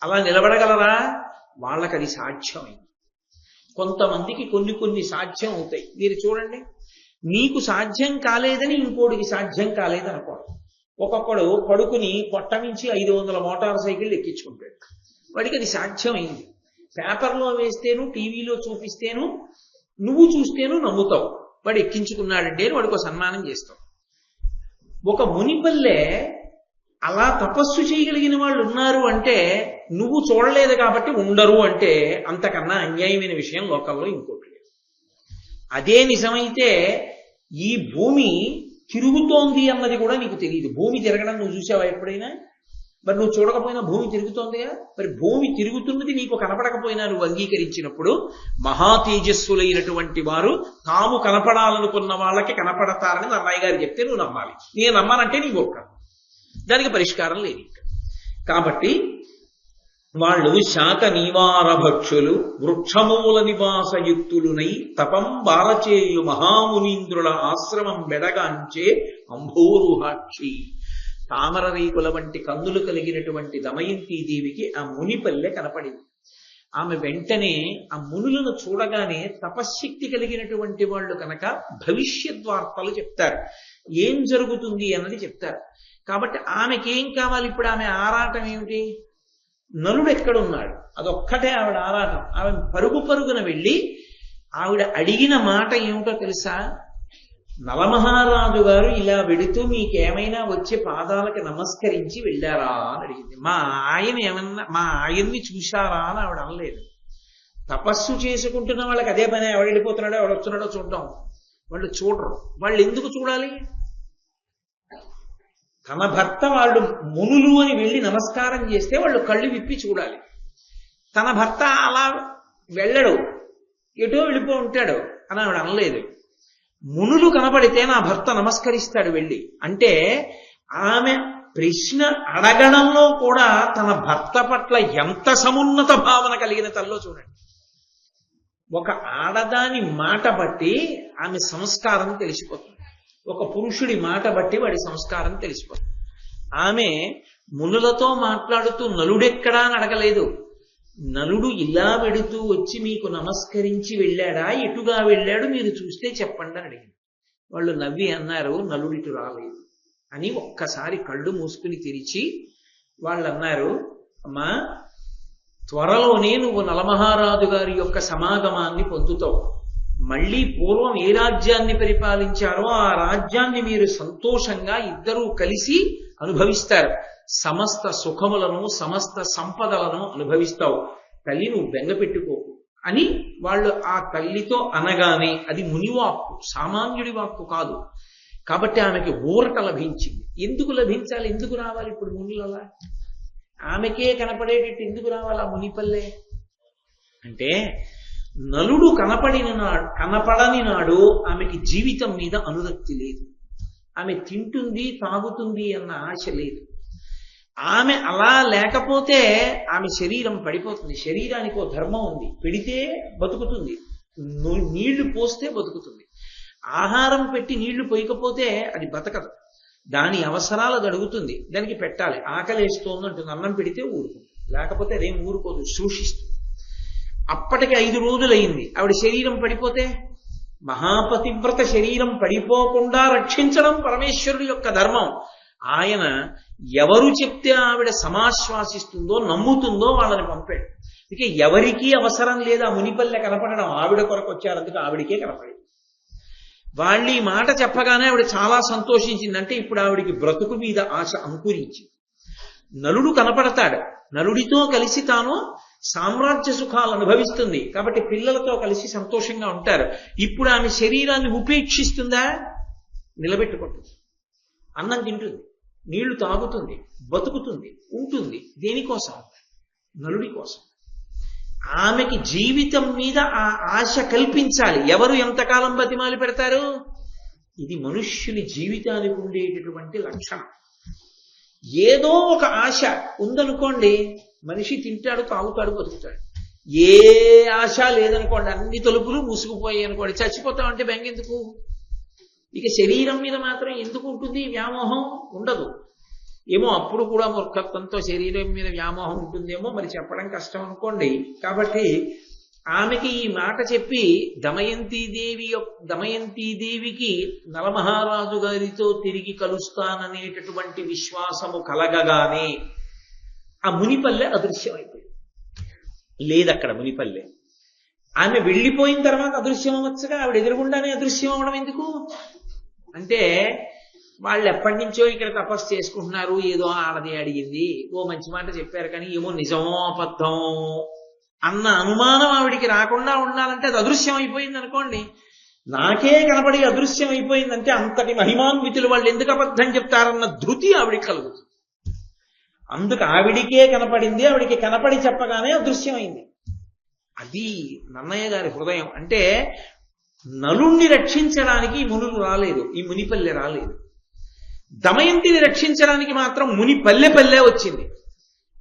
అలా నిలబడగలరా? వాళ్ళకి అది సాధ్యమైంది. కొంతమందికి కొన్ని సాధ్యం అవుతాయి. మీరు చూడండి, నీకు సాధ్యం కాలేదని ఇంకోటికి సాధ్యం కాలేదనుకోండి. ఒక్కొక్కడు పడుకుని పొట్టమించి 500 మోటార్ సైకిళ్ళు ఎక్కించుకుంటాడు. వాడికి అది సాధ్యమైంది. పేపర్లో వేస్తేను, టీవీలో చూపిస్తేను, నువ్వు చూస్తేను నమ్ముతావు. వాడు ఎక్కించుకున్నాడంటే వాడికి ఒక సన్మానం చేస్తావు. ఒక మునిపల్లె అలా తపస్సు చేయగలిగిన వాళ్ళు ఉన్నారు అంటే నువ్వు చూడలేదు కాబట్టి ఉండరు అంటే అంతకన్నా అన్యాయమైన విషయం లోకంలో ఇంకోటి లేదు. అదే నిజమైతే ఈ భూమి తిరుగుతోంది అన్నది కూడా నీకు తెలియదు. భూమి తిరగడం నువ్వు చూసావా ఎప్పుడైనా? మరి నువ్వు చూడకపోయినా భూమి తిరుగుతోందిగా. మరి భూమి తిరుగుతున్నది నీకు కనపడకపోయినా నువ్వు అంగీకరించినప్పుడు మహాతేజస్సులైనటువంటి వారు తాము కనపడాలనుకున్న వాళ్ళకి కనపడతారని నన్నయ్య గారు చెప్తే నువ్వు నమ్మాలి. నేను నమ్మానంటే నీ ఒక్క దానికి పరిష్కారం లేదు. కాబట్టి వాళ్ళు శాఖ నివారభక్షులు, వృక్షమూల నివాసయుక్తులునై తపం బాలచేయు మహామునీంద్రుల ఆశ్రమం బెడగాంచే అంభోరుహాక్షి. తామర రేకుల వంటి కన్నులు కలిగినటువంటి దమయంతీదేవికి ఆ మునిపల్లె కనపడింది. ఆమె వెంటనే ఆ మునులను చూడగానే తపశ్శక్తి కలిగినటువంటి వాళ్ళు కనుక భవిష్యద్వార్తలు చెప్తారు, ఏం జరుగుతుంది అన్నది చెప్తారు. కాబట్టి ఆమెకేం కావాలి? ఇప్పుడు ఆమె ఆరాటం ఏమిటి? నలుడు ఎక్కడున్నాడు అదొక్కటే ఆవిడ ఆరాటం. ఆమె పరుగున వెళ్ళి ఆవిడ అడిగిన మాట ఏమిటో తెలుసా? నలమహారాజు గారు ఇలా వెడుతూ మీకేమైనా వచ్చే పాదాలకి నమస్కరించి వెళ్ళారా అని అడిగింది. మా ఆయన్ని చూశారా అని ఆవిడ అనలేదు. తపస్సు చేసుకుంటున్న వాళ్ళకి అదే పని. ఎవడు వెళ్ళిపోతున్నాడో ఎవడు వస్తున్నాడో చూడడం. వాళ్ళు చూడరు. వాళ్ళు ఎందుకు చూడాలి? తన భర్త వాళ్ళు మునులు అని వెళ్ళి నమస్కారం చేస్తే వాళ్ళు కళ్ళు విప్పి చూడాలి. తన భర్త అలా వెళ్ళడు, ఎటో వెళ్ళిపో ఉంటాడు అని ఆవిడ అనలేదు. మునులు కనపడితే నా భర్త నమస్కరిస్తాడు వెళ్ళి అంటే, ఆమె ప్రశ్న అడగడంలో కూడా తన భర్త పట్ల ఎంత సమున్నత భావన కలిగిన తల్లో చూడండి. ఒక ఆడదాని మాట బట్టి ఆమె సంస్కారం తెలిసిపోతుంది. ఒక పురుషుడి మాట బట్టి వాడి సంస్కారం తెలిసిపోతుంది. ఆమె మునులతో మాట్లాడుతూ నలుడెక్కడా అని అడగలేదు. నలుడు ఇలా వెడుతూ వచ్చి మీకు నమస్కరించి వెళ్ళాడా, ఎటుగా వెళ్ళాడు మీరు చూస్తే చెప్పండి అని అడిగింది. వాళ్ళు నవ్వి అన్నారు, నలుడిటు రాలేదు అని. ఒక్కసారి కళ్ళు మూసుకుని తెరిచి వాళ్ళు అన్నారు, అమ్మా త్వరలోనే నువ్వు నలమహారాజు గారి యొక్క సమాగమాన్ని పొందుతావు. మళ్ళీ పూర్వం ఏ రాజ్యాన్ని పరిపాలించారో ఆ రాజ్యాన్ని మీరు సంతోషంగా ఇద్దరూ కలిసి అనుభవిస్తారు. సమస్త సుఖములను, సమస్త సంపదలను అనుభవిస్తావు. తల్లి నువ్వు బెంగ పెట్టుకోకు అని వాళ్ళు ఆ తల్లితో అనగానే, అది మునివాక్కు, సామాన్యుడి వాక్కు కాదు. కాబట్టి ఆమెకి ఊరట లభించింది. ఎందుకు లభించాలి? ఎందుకు రావాలి ఇప్పుడు మునులలా? ఆమెకే కనపడేటట్టు ఎందుకు రావాలి ఆ మునిపల్లె అంటే, నలుడు కనపడని నాడు ఆమెకి జీవితం మీద అనురక్తి లేదు. ఆమె తింటుంది తాగుతుంది అన్న ఆశ లేదు. ఆమె అలా లేకపోతే ఆమె శరీరం పడిపోతుంది. శరీరానికి ఓ ధర్మం ఉంది, పెడితే బతుకుతుంది, నీళ్లు పోస్తే బతుకుతుంది. ఆహారం పెట్టి నీళ్లు పోయకపోతే అది బతకదు. దాని అవసరాలు అడుగుతుంది, దానికి పెట్టాలి. ఆకలేస్తోంది అంటుంది, అన్నం పెడితే ఊరుకుంటుంది, లేకపోతే అదేం ఊరుకోదు, శోషిస్తుంది. అప్పటికి 5 రోజులైంది, ఆవిడ శరీరం పడిపోతే మహాపతివ్రత శరీరం పడిపోకుండా రక్షించడం పరమేశ్వరుడి యొక్క ధర్మం. ఆయన ఎవరు చెప్తే ఆవిడ సమాశ్వాసిస్తుందో నమ్ముతుందో వాళ్ళని పంపాడు. అందుకే ఎవరికీ అవసరం లేదా మునిపల్లె కనపడడం, ఆవిడ కొరకు వచ్చారు, అందుకే ఆవిడికే కనపడింది. వాళ్ళు ఈ మాట చెప్పగానే ఆవిడ చాలా సంతోషించిందంటే ఇప్పుడు ఆవిడికి బ్రతుకు మీద ఆశ అంకురించింది. నలుడు కనపడతాడు, నలుడితో కలిసి తాను సామ్రాజ్య సుఖాలు అనుభవిస్తుంది, కాబట్టి పిల్లలతో కలిసి సంతోషంగా ఉంటారు. ఇప్పుడు ఆమె శరీరాన్ని ఉపేక్షిస్తుందా? నిలబెట్టుకుంటుంది, అన్నం తింటుంది, నీళ్లు తాగుతుంది, బతుకుతుంది, ఉంటుంది. దేనికోసం? నలుడి కోసం. ఆమెకి జీవితం మీద ఆ ఆశ కల్పించాలి. ఎవరు ఎంతకాలం బతిమాలి పెడతారు? ఇది మనుష్యుని జీవితానికి ఉండేటటువంటి లక్షణం. ఏదో ఒక ఆశ ఉందనుకోండి, మనిషి తింటాడు, తాగుతాడు, బతుకుతాడు. ఏ ఆశ లేదనుకోండి, అన్ని తలుపులు మూసుకుపోయాయి అనుకోండి, చచ్చిపోతామంటే బెంగెందుకు? ఇక శరీరం మీద మాత్రం ఎందుకు ఉంటుంది వ్యామోహం? ఉండదు. ఏమో అప్పుడు కూడా మూర్ఖత్వంతో శరీరం మీద వ్యామోహం ఉంటుందేమో, మరి చెప్పడం కష్టం అనుకోండి. కాబట్టి ఆమెకి ఈ మాట చెప్పి దమయంతీదేవికి నలమహారాజు గారితో తిరిగి కలుస్తాననేటటువంటి విశ్వాసము కలగగానే ఆ మునిపల్లె అదృశ్యమైపోయింది. లేదక్కడ మునిపల్లె. ఆమె వెళ్ళిపోయిన తర్వాత అదృశ్యం అవ్వచ్చుగా, ఆవిడ ఎదురుగుండానే అదృశ్యం అవ్వడం ఎందుకు అంటే, వాళ్ళు ఎప్పటి నుంచో ఇక్కడ తపస్సు చేసుకుంటున్నారు, ఏదో ఆడది అడిగింది, ఓ మంచి మాట చెప్పారు, కానీ ఏమో నిజమో అబద్ధం అన్న అనుమానం ఆవిడికి రాకుండా ఉండాలంటే అది అదృశ్యం అయిపోయింది అనుకోండి. నాకే కనపడి అదృశ్యం అయిపోయిందంటే అంతటి మహిమాన్వితులు వాళ్ళు ఎందుకు అబద్ధం చెప్తారన్న ధృతి ఆవిడికి కలుగుతుంది. అందుకు ఆవిడికే కనపడింది, ఆవిడికి కనపడి చెప్పగానే అదృశ్యమైంది. అది నన్నయ్య గారి హృదయం. అంటే నలుణ్ణి రక్షించడానికి ఈ మునులు రాలేదు, ఈ మునిపల్లె రాలేదు. దమయంతిని రక్షించడానికి మాత్రం మునిపల్లె వచ్చింది.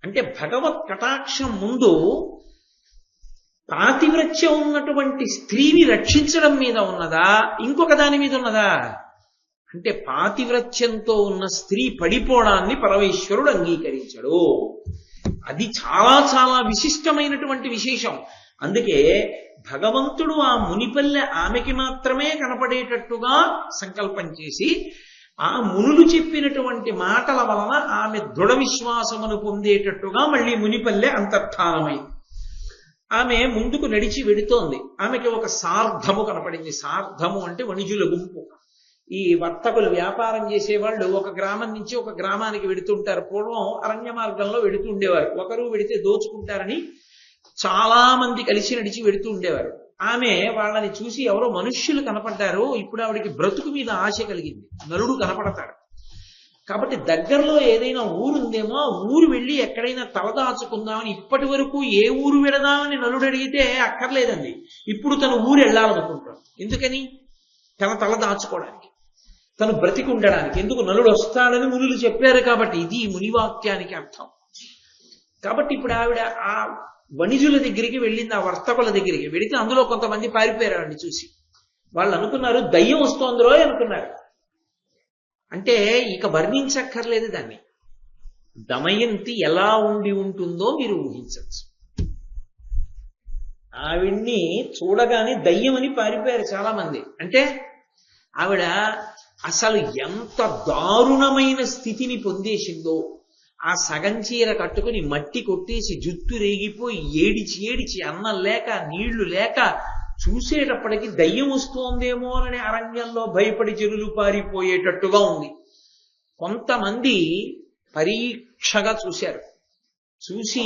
అంటే భగవత్ కటాక్షం ముందు పాతివ్రత్యం ఉన్నటువంటి స్త్రీని రక్షించడం మీద ఉన్నదా, ఇంకొక దాని మీద ఉన్నదా అంటే పాతివ్రత్యంతో ఉన్న స్త్రీ పడిపోవడాన్ని పరమేశ్వరుడు అంగీకరించడు. అది చాలా చాలా విశిష్టమైనటువంటి విశేషం. అందుకే భగవంతుడు ఆ మునిపల్లె ఆమెకి మాత్రమే కనపడేటట్టుగా సంకల్పం చేసి ఆ మునులు చెప్పినటువంటి మాటల వలన ఆమె దృఢ విశ్వాసమును పొందేటట్టుగా మళ్ళీ మునిపల్లె అంతర్ధానమైంది. ఆమె ముందుకు నడిచి వెడుతోంది. ఆమెకి ఒక సార్ధము కనపడింది. సార్ధము అంటే వణిజుల గుంపు. ఈ వర్తకులు వ్యాపారం చేసేవాళ్ళు ఒక గ్రామం నుంచి ఒక గ్రామానికి వెడుతుంటారు. పూర్వం అరణ్య మార్గంలో వెడుతూ ఉండేవారు. ఒకరు వెడితే దోచుకుంటారని చాలా మంది కలిసి నడిచి వెడుతూ ఉండేవారు. ఆమె వాళ్ళని చూసి ఎవరో మనుష్యులు కనపడ్డారు. ఇప్పుడు ఆవిడికి బ్రతుకు మీద ఆశ కలిగింది. నలుడు కనపడతాడు కాబట్టి దగ్గరలో ఏదైనా ఊరుందేమో, ఆ ఊరు వెళ్ళి ఎక్కడైనా తలదాచుకుందామని, ఇప్పటి వరకు ఏ ఊరు వెళదామని నలుడు అడిగితే అక్కర్లేదండి, ఇప్పుడు తను ఊరు వెళ్ళాలనుకుంటాడు. ఎందుకని? తన తల దాచుకోవడానికి, తను బ్రతికి ఉండడానికి. ఎందుకు? నలుడు వస్తాడని మునులు చెప్పారు కాబట్టి. ఇది మునివాక్యానికి అర్థం. కాబట్టి ఇప్పుడు ఆవిడ ఆ వణిజుల దగ్గరికి వెళ్ళింది, ఆ వర్తకుల దగ్గరికి వెళితే అందులో కొంతమంది పారిపోయారండి చూసి. వాళ్ళు అనుకున్నారు దయ్యం వస్తోందిరో అనుకున్నారు. అంటే ఇక వర్ణించక్కర్లేదు దాన్ని. దమయంతి ఎలా ఉండి ఉంటుందో మీరు ఊహించవచ్చు. ఆవిడ్ని చూడగానే దయ్యమని పారిపోయారు చాలా మంది. అంటే ఆవిడ అసలు ఎంత దారుణమైన స్థితిని పొందేసిందో. ఆ సగం చీర కట్టుకుని మట్టి కొట్టేసి జుట్టు రేగిపోయి ఏడిచి ఏడిచి అన్నం లేక నీళ్లు లేక చూసేటప్పటికి దయ్యం వస్తోందేమో అని అరణ్యంలో భయపడి జనులు పారిపోయేటట్టుగా ఉంది. కొంతమంది పరీక్షగా చూశారు. చూసి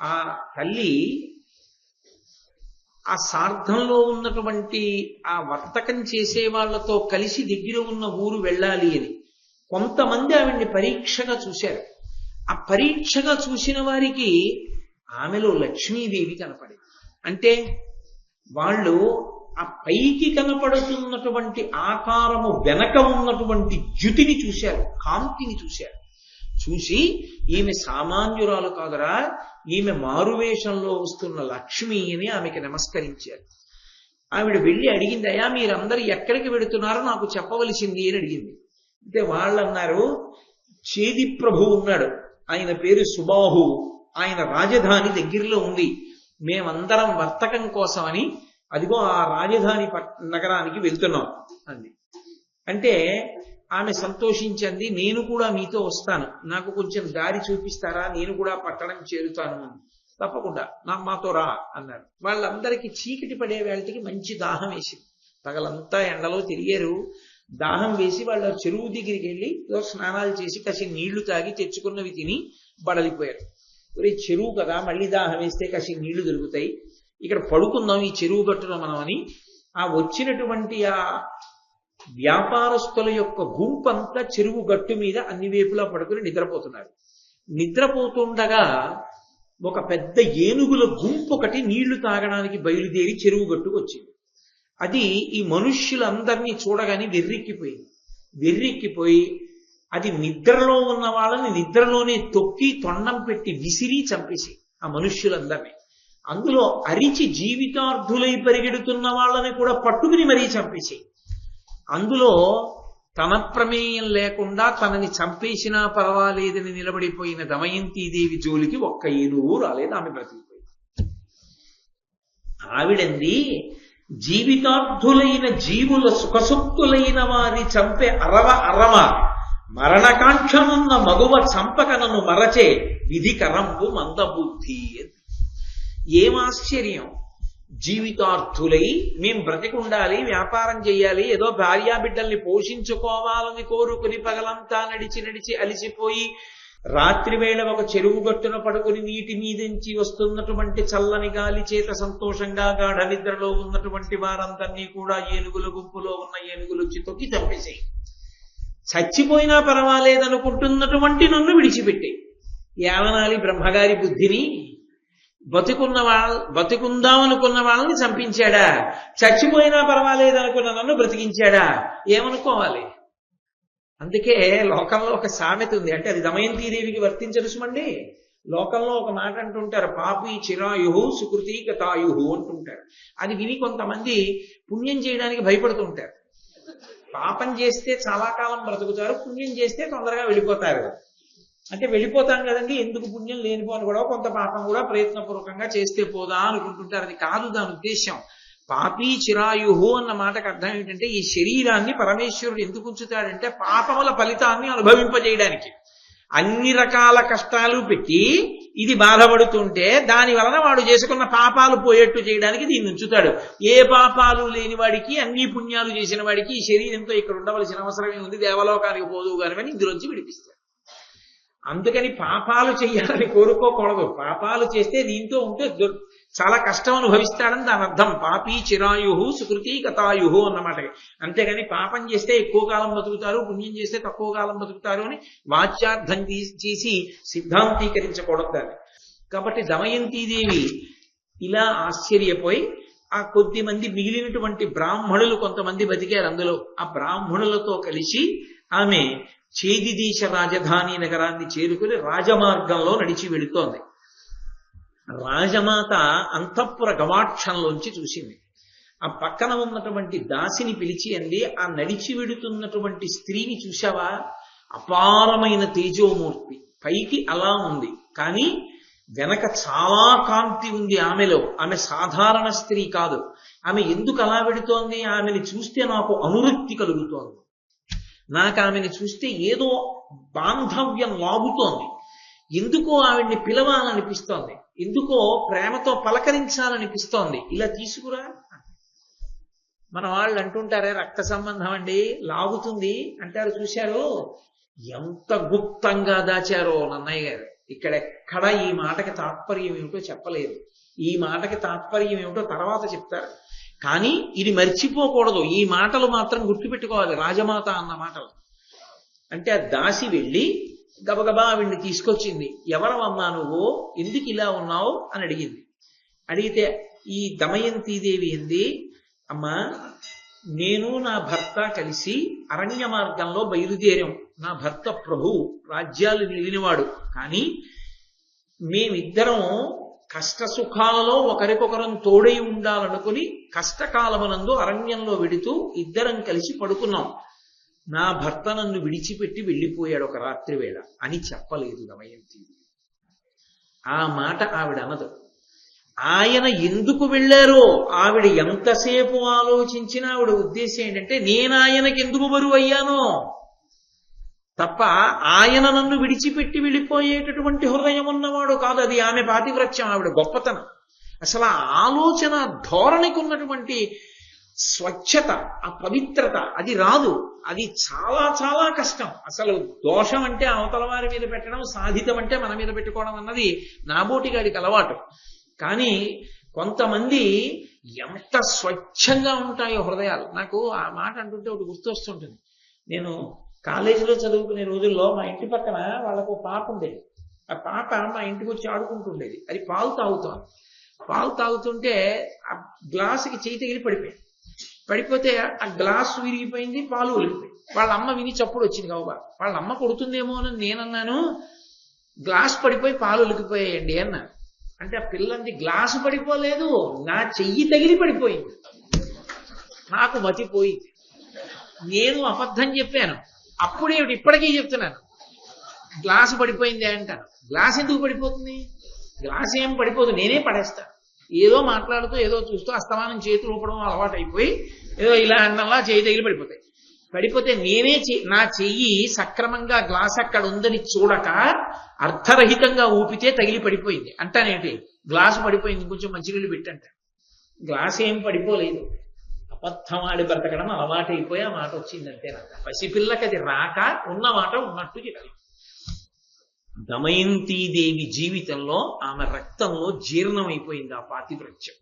ఆ తల్లి ఆ సార్థంలో ఉన్నటువంటి ఆ వర్తకం చేసే వాళ్లతో కలిసి దగ్గర ఉన్న ఊరు వెళ్ళాలి అని కొంతమంది ఆవిడ్ని పరీక్షగా చూశారు. ఆ పరీక్షగా చూసిన వారికి ఆమెలో లక్ష్మీదేవి కనపడింది. అంటే వాళ్ళు ఆ పైకి కనపడుతున్నటువంటి ఆకారము వెనక ఉన్నటువంటి జ్యుతిని చూశారు, కాంతిని చూశారు. చూసి ఈమె సామాన్యురాలు కాదురా, ఈమె మారువేషంలో వస్తున్న లక్ష్మి అని ఆమెకి నమస్కరించారు. ఆవిడ వెళ్ళి అడిగింది, అయ్యా మీరందరూ ఎక్కడికి వెడుతున్నారో నాకు చెప్పవలసింది అని అడిగింది. అంటే వాళ్ళు అన్నారు, చేది ప్రభు ఉన్నాడు, ఆయన పేరు సుబాహు, ఆయన రాజధాని దగ్గరలో ఉంది, మేమందరం వర్తకం కోసమని అదిగో ఆ రాజధాని నగరానికి వెళ్తున్నాం అంది. అంటే ఆమె సంతోషించింది, నేను కూడా మీతో వస్తాను, నాకు కొంచెం దారి చూపిస్తారా, నేను కూడా పట్టణం చేరుతాను. తప్పకుండా మాతో రా అన్నారు. వాళ్ళందరికీ చీకటి పడే వేళకి మంచి దాహం వేసింది. పగలంతా ఎండలో తిరిగారు, దాహం వేసి వాళ్ళ చెరువు దగ్గరికి వెళ్ళి స్నానాలు చేసి కాసి నీళ్లు తాగి తెచ్చుకున్నవి తిని బడలిపోయారు. ఒరే చెరువు కదా, మళ్ళీ దాహం వేస్తే కాసి నీళ్లు దొరుకుతాయి, ఇక్కడ పడుకుందాం ఈ చెరువు గట్టున మనం అని ఆ వచ్చినటువంటి ఆ వ్యాపారస్తుల యొక్క గుంపంతా చెరువు గట్టు మీద అన్ని వైపులా పడుకుని నిద్రపోతున్నారు. నిద్రపోతుండగా ఒక పెద్ద ఏనుగుల గుంపు ఒకటి నీళ్లు తాగడానికి బయలుదేరి చెరువు గట్టుకు వచ్చింది. అది ఈ మనుష్యులందరినీ చూడగానే వెర్రెక్కిపోయి అది నిద్రలో ఉన్న వాళ్ళని నిద్రలోనే తొక్కి తొండం పెట్టి విసిరి చంపేసి ఆ మనుష్యులందరినీ, అందులో అరిచి జీవితార్థులై పరిగెడుతున్న వాళ్ళని కూడా పట్టుకుని మరీ చంపేసి, అందులో తన ప్రమేయం లేకుండా తనని చంపేసినా పర్వాలేదని నిలబడిపోయిన దమయంతీదేవి జోలికి ఒక్క ఏనుగు రాలేదు, ఆమె బ్రతికిపోయింది. ఆవిడంది, జీవితార్థులైన జీవుల సుఖసుక్తులైన వారి చంపే అరవ మరణకాంక్షనున్న మగువ చంపకనను మరచే విధికరంబు మందబుద్ధి. ఏం ఆశ్చర్యం! జీవితార్థులై మేం బ్రతికుండాలి, వ్యాపారం చేయాలి, ఏదో భార్యాబిడ్డల్ని పోషించుకోవాలని కోరుకుని పగలంతా నడిచి అలిసిపోయి రాత్రి వేళ ఒక చెరువు గట్టున పడుకుని నీటి మీదించి వస్తున్నటువంటి చల్లని గాలి చేత సంతోషంగా గాఢ నిద్రలో ఉన్నటువంటి వారందరినీ కూడా ఏనుగుల గుంపులో ఉన్న ఏనుగులు వచ్చి తొక్కి చంపేసాయి. చచ్చిపోయినా పర్వాలేదనుకుంటున్నటువంటి నన్ను విడిచిపెట్టే ఏమనాలి బ్రహ్మగారి బుద్ధిని? బతుకుందామనుకున్న వాళ్ళని చంపించాడా? చచ్చిపోయినా పర్వాలేదనుకున్న నన్ను బ్రతికించాడా? ఏమనుకోవాలి? అందుకే లోకంలో ఒక సామెత ఉంది, అంటే అది దమయంతీదేవికి వర్తించదు సుమండి. లోకంలో ఒక మాట అంటుంటారు, పాపి చిరాయుహు సుకృతి గతాయుహు అంటుంటారు. అది విని కొంతమంది పుణ్యం చేయడానికి భయపడుతుంటారు. పాపం చేస్తే చాలా కాలం బ్రతుకుతారు, పుణ్యం చేస్తే తొందరగా వెళ్ళిపోతారు. అంటే వెళ్ళిపోతాం కదండి, ఎందుకు పుణ్యం లేనిపోని కూడా కొంత పాపం కూడా ప్రయత్నపూర్వకంగా చేస్తే పోదా అనుకుంటుంటారు. అది కాదు దాని ఉద్దేశం. పాపీ చిరాయుహు అన్న మాటకు అర్థం ఏంటంటే, ఈ శరీరాన్ని పరమేశ్వరుడు ఎందుకు ఉంచుతాడంటే పాపముల ఫలితాన్ని అనుభవింపజేయడానికి. అన్ని రకాల కష్టాలు పెట్టి ఇది బాధపడుతుంటే దాని వలన వాడు చేసుకున్న పాపాలు పోయేట్టు చేయడానికి దీన్ని ఉంచుతాడు. ఏ పాపాలు లేని వాడికి, అన్ని పుణ్యాలు చేసిన వాడికి ఈ శరీరంతో ఇక్కడ ఉండవలసిన అవసరమే ఉంది, దేవలోకానికి పోదు కానివని ఇందులోంచి విడిపిస్తాడు. అందుకని పాపాలు చెయ్యాలని కోరుకోకూడదు. పాపాలు చేస్తే దీంతో ఉంటే చాలా కష్టం అనుభవిస్తాడని దాని అర్థం. పాపీ చిరాయుహు సుకృతి గతాయుహు అన్నమాట. అంతేగాని పాపం చేస్తే ఎక్కువ కాలం బతుకుతారు, పుణ్యం చేస్తే తక్కువ కాలం బతుకుతారు అని వాచ్యార్థం చేసి సిద్ధాంతీకరించకూడదు దాన్ని. కాబట్టి దమయంతీదేవి ఇలా ఆశ్చర్యపోయి ఆ కొద్ది మంది మిగిలినటువంటి బ్రాహ్మణులు కొంతమంది బతికారు అందులో. ఆ బ్రాహ్మణులతో కలిసి ఆమె చేదిదేశ రాజధాని నగరాన్ని చేరుకుని రాజమార్గంలో నడిచి వెళుతోంది. రాజమాత అంతఃపుర గవాక్షంలోంచి చూసింది. ఆ పక్కన ఉన్నటువంటి దాసిని పిలిచి అంది, ఆ నడిచి వెడుతున్నటువంటి స్త్రీని చూశావా? అపారమైన తేజోమూర్తి, పైకి అలా ఉంది కానీ వెనక చాలా కాంతి ఉంది ఆమెలో. ఆమె సాధారణ స్త్రీ కాదు. ఆమె ఎందుకు అలా వెడుతోంది? ఆమెని చూస్తే నాకు అనురక్తి కలుగుతోంది, నాకు ఆమెను చూస్తే ఏదో బాంధవ్యం లాగుతోంది, ఎందుకో ఆవిడ్ని పిలవాలనిపిస్తోంది, ఎందుకో ప్రేమతో పలకరించాలనిపిస్తోంది. ఇలా తీసుకురా. మన వాళ్ళు అంటుంటారే రక్త సంబంధం అండి లాగుతుంది అంటారు, చూశారు? ఎంత గుప్తంగా దాచారో నన్నయ్య గారు. ఇక్కడెక్కడ ఈ మాటకి తాత్పర్యం ఏమిటో చెప్పలేదు. ఈ మాటకి తాత్పర్యం ఏమిటో తర్వాత చెప్తారు. కానీ ఇది మర్చిపోకూడదు. ఈ మాటలు మాత్రం గుర్తుపెట్టుకోవాలి, రాజమాత అన్న మాటలు. అంటే ఆ దాసి వెళ్ళి గబగబా ఆవిడ్ని తీసుకొచ్చింది. ఎవరమ్మా నువ్వు, ఎందుకు ఇలా ఉన్నావు అని అడిగింది. అడిగితే ఈ దమయంతీదేవి ఏంది, అమ్మా, నేను నా భర్త కలిసి అరణ్య మార్గంలో బయలుదేరాం. నా భర్త ప్రభువు, రాజ్యాలు నిలినవాడు. కానీ మేమిద్దరం కష్ట సుఖాలలో ఒకరికొకరం తోడై ఉండాలనుకుని కష్టకాలమునందు అరణ్యంలో వెడుతూ ఇద్దరం కలిసి పడుకున్నాం. నా భర్త నన్ను విడిచిపెట్టి వెళ్ళిపోయాడు ఒక రాత్రి వేళ అని చెప్పలేదు దమయంతి. ఆ మాట ఆవిడ అనదు. ఆయన ఎందుకు వెళ్ళారో ఆవిడ ఎంతసేపు ఆలోచించినా ఆవిడ ఉద్దేశం ఏంటంటే, నేను ఆయనకి ఎందుకు బరువు అయ్యానో తప్ప ఆయన నన్ను విడిచిపెట్టి వెళ్ళిపోయేటటువంటి హృదయం ఉన్నవాడు కాదు. అది ఆమె పాతివ్రత్యం, ఆవిడ గొప్పతనం. అసలు ఆ ఆలోచన ధోరణికి ఉన్నటువంటి స్వచ్ఛత, ఆ పవిత్రత అది రాదు. అది చాలా చాలా కష్టం. అసలు దోషం అంటే అవతల వారి మీద పెట్టడం, సాధితం అంటే మన మీద పెట్టుకోవడం అన్నది నాబోటిగాడికి అలవాటు. కానీ కొంతమంది ఎంత స్వచ్ఛంగా ఉంటాయో హృదయాలు. నాకు ఆ మాట అంటుంటే ఒకటి గుర్తొస్తుంటుంది. నేను కాలేజీలో చదువుకునే రోజుల్లో మా ఇంటి పక్కన వాళ్ళకు పాప ఉండేది. ఆ పాప మా ఇంటికి వచ్చి ఆడుకుంటుండేది. అది పాలు తాగుతుంటే ఆ గ్లాసుకి చేయి తగిలి పడిపోతే ఆ గ్లాసు విరిగిపోయింది, పాలు ఒలిగిపోయింది. వాళ్ళ అమ్మ విని చప్పుడు వచ్చింది కాబా. వాళ్ళ అమ్మ కొడుతుందేమో అని నేనన్నాను, గ్లాస్ పడిపోయి పాలు ఒలిగిపోయాయండి అన్నాను. అంటే ఆ పిల్లంది గ్లాసు పడిపోలేదు, నా చెయ్యి తగిలి పడిపోయింది. నాకు మతిపోయింది. నేను అబద్ధం చెప్పాను. అప్పుడేమిటి ఇప్పటికీ చెప్తున్నాను, గ్లాసు పడిపోయింది అంటాను. గ్లాస్ ఎందుకు పడిపోతుంది? గ్లాస్ ఏం పడిపోదు, నేనే పడేస్తాను. ఏదో మాట్లాడుతూ ఏదో చూస్తూ అస్తమానం చేతులు ఊపడం అలవాటు అయిపోయి ఏదో ఇలా అన్నలా చేయి తగిలి పడిపోతే నేనే నా చెయ్యి సక్రమంగా గ్లాస్ అక్కడ ఉందని చూడక అర్థరహితంగా ఊపితే తగిలి పడిపోయింది అంటానేంటి? గ్లాసు పడిపోయింది, కొంచెం మంచినీళ్ళు పెట్టంట. గ్లాస్ ఏం పడిపోలేదు. అబద్ధం ఆడి బ్రతకడం అలవాటు అయిపోయి ఆ మాట వచ్చిందంటే పసిపిల్లకి అది రాక ఉన్న మాట ఉన్నట్టు చెప్పి. దమయంతీదేవి జీవితంలో ఆమె రక్తంలో జీర్ణమైపోయింది ఆ పాతివ్రత్యం.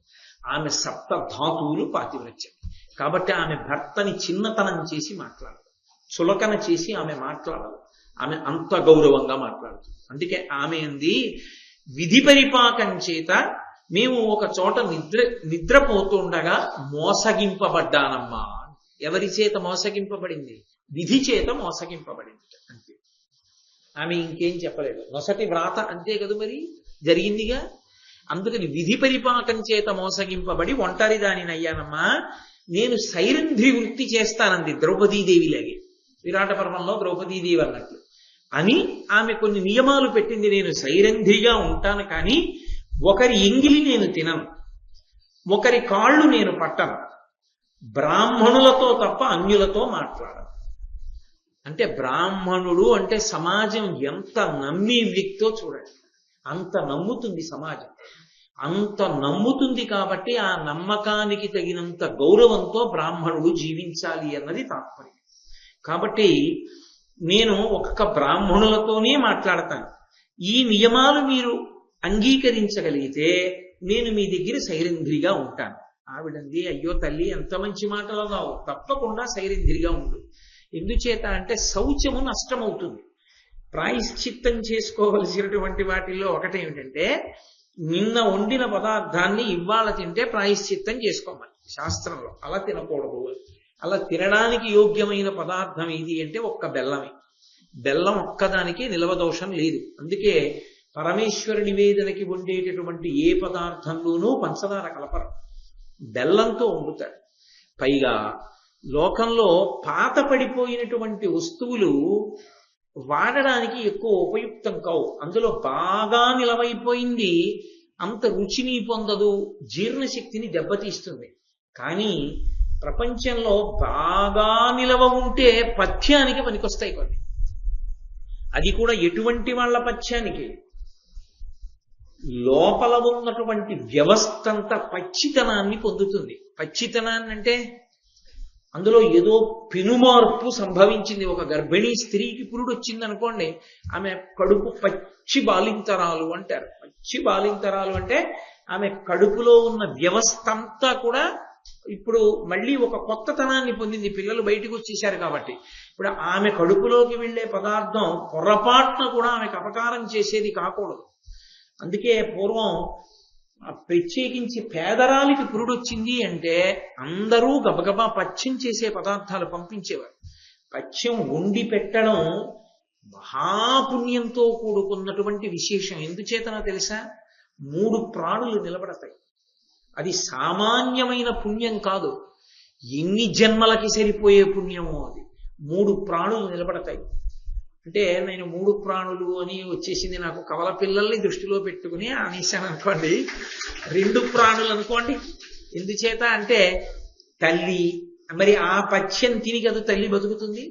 ఆమె సప్త ధాతువులు పాతివ్రత్యం. కాబట్టి ఆమె భర్తని చిన్నతనం చేసి మాట్లాడదు, చులకన చేసి ఆమె మాట్లాడదు. ఆమె అంత గౌరవంగా మాట్లాడుతుంది. అందుకే ఆమె అంది, విధి పరిపాకం చేత మేము ఒక చోట నిద్రపోతుండగా మోసగింపబడ్డానమ్మా. ఎవరి చేత మోసగింపబడింది? విధి చేత మోసగింపబడింది. అంతే. ఆమె ఇంకేం చెప్పలేదు. నొసటి వ్రాత అంతే కదా మరి జరిగిందిగా. అందుకని విధి పరిపాకం చేత మోసగింపబడి ఒంటరి దానినయ్యానమ్మా. నేను సైరంధ్రి వృత్తి చేస్తానంది ద్రౌపదీదేవిలాగే. విరాట పర్వంలో ద్రౌపదీదేవి అన్నట్లు అని ఆమె కొన్ని నియమాలు పెట్టింది. నేను సైరంధ్రిగా ఉంటాను, కానీ ఒకరి ఎంగిలి నేను తినను, ఒకరి కాళ్ళు నేను పట్టను, బ్రాహ్మణులతో తప్ప అన్యులతో మాట్లాడను. అంటే బ్రాహ్మణుడు అంటే సమాజం ఎంత నమ్మి వ్యక్తో చూడండి. అంత నమ్ముతుంది సమాజం, అంత నమ్ముతుంది. కాబట్టి ఆ నమ్మకానికి తగినంత గౌరవంతో బ్రాహ్మణుడు జీవించాలి అన్నది తాత్పర్యం. కాబట్టి నేను ఒక్క బ్రాహ్మణులతోనే మాట్లాడతాను. ఈ నియమాలు మీరు అంగీకరించగలిగితే నేను మీ దగ్గర సైరంధ్రిగా ఉంటాను. ఆవిడంది, అయ్యో తల్లి ఎంత మంచి మాటలు రావు, తప్పకుండా సైరంధ్రిగా ఉండు. ఎందుచేత అంటే శౌచము నష్టమవుతుంది. ప్రాయశ్చిత్తం చేసుకోవలసినటువంటి వాటిల్లో ఒకటేమిటంటే, నిన్న వండిన పదార్థాన్ని ఇవాళ తింటే ప్రాయశ్చిత్తం చేసుకోమని శాస్త్రంలో. అలా తినకూడదు. అలా తినడానికి యోగ్యమైన పదార్థం ఏది అంటే ఒక్క బెల్లమే. బెల్లం ఒక్కదానికి నిలవదోషం లేదు. అందుకే పరమేశ్వర నివేదనకి వండేటటువంటి ఏ పదార్థంలోనూ పంచదార కలపరు, బెల్లంతో వండుతారు. పైగా లోకంలో పాత పడిపోయినటువంటి వస్తువులు వాడడానికి ఎక్కువ ఉపయుక్తం కావు. అందులో బాగా నిలవైపోయింది అంత రుచిని పొందదు, జీర్ణశక్తిని దెబ్బతీస్తుంది. కానీ ప్రపంచంలో బాగా నిలవ ఉంటే పథ్యానికి పనికొస్తాయి కొన్ని. అది కూడా ఎటువంటి వాళ్ళ పథ్యానికి? లోపల ఉన్నటువంటి వ్యవస్థ అంతా పచ్చితనాన్ని పొందుతుంది. పచ్చితనాన్ని అంటే అందులో ఏదో పెనుమార్పు సంభవించింది. ఒక గర్భిణీ స్త్రీకి పురుడు వచ్చింది అనుకోండి, ఆమె కడుపు పచ్చి బాలింతరాలు అంటారు. పచ్చి బాలింతరాలు అంటే ఆమె కడుపులో ఉన్న వ్యవస్థ అంతా కూడా ఇప్పుడు మళ్ళీ ఒక కొత్తతనాన్ని పొందింది. పిల్లలు బయటకు వచ్చేసారు కాబట్టి ఇప్పుడు ఆమె కడుపులోకి వెళ్ళే పదార్థం పొరపాటున కూడా ఆమెకు అపకారం చేసేది కాకూడదు. అందుకే పూర్వం ప్రత్యేకించి పేదరాలికి పురుడొచ్చింది అంటే అందరూ గబగబా పథ్యం చేసే పదార్థాలు పంపించేవారు. పథ్యం వండి పెట్టడం మహాపుణ్యంతో కూడుకున్నటువంటి విశేషం. ఎందుచేతనో తెలుసా? 3 ప్రాణులు నిలబడతాయి. అది సామాన్యమైన పుణ్యం కాదు, ఎన్ని జన్మలకి సరిపోయే పుణ్యమో అది. 3 ప్రాణులు నిలబడతాయి. అంటే నేను 3 ప్రాణులు అని వచ్చేసింది, నాకు కవల పిల్లల్ని దృష్టిలో పెట్టుకుని అనేసాను అనుకోండి. 2 ప్రాణులు అనుకోండి. ఎందుచేత అంటే తల్లి, మరి ఆ పథ్యం తిని కదా తల్లి బతుకుతుంది.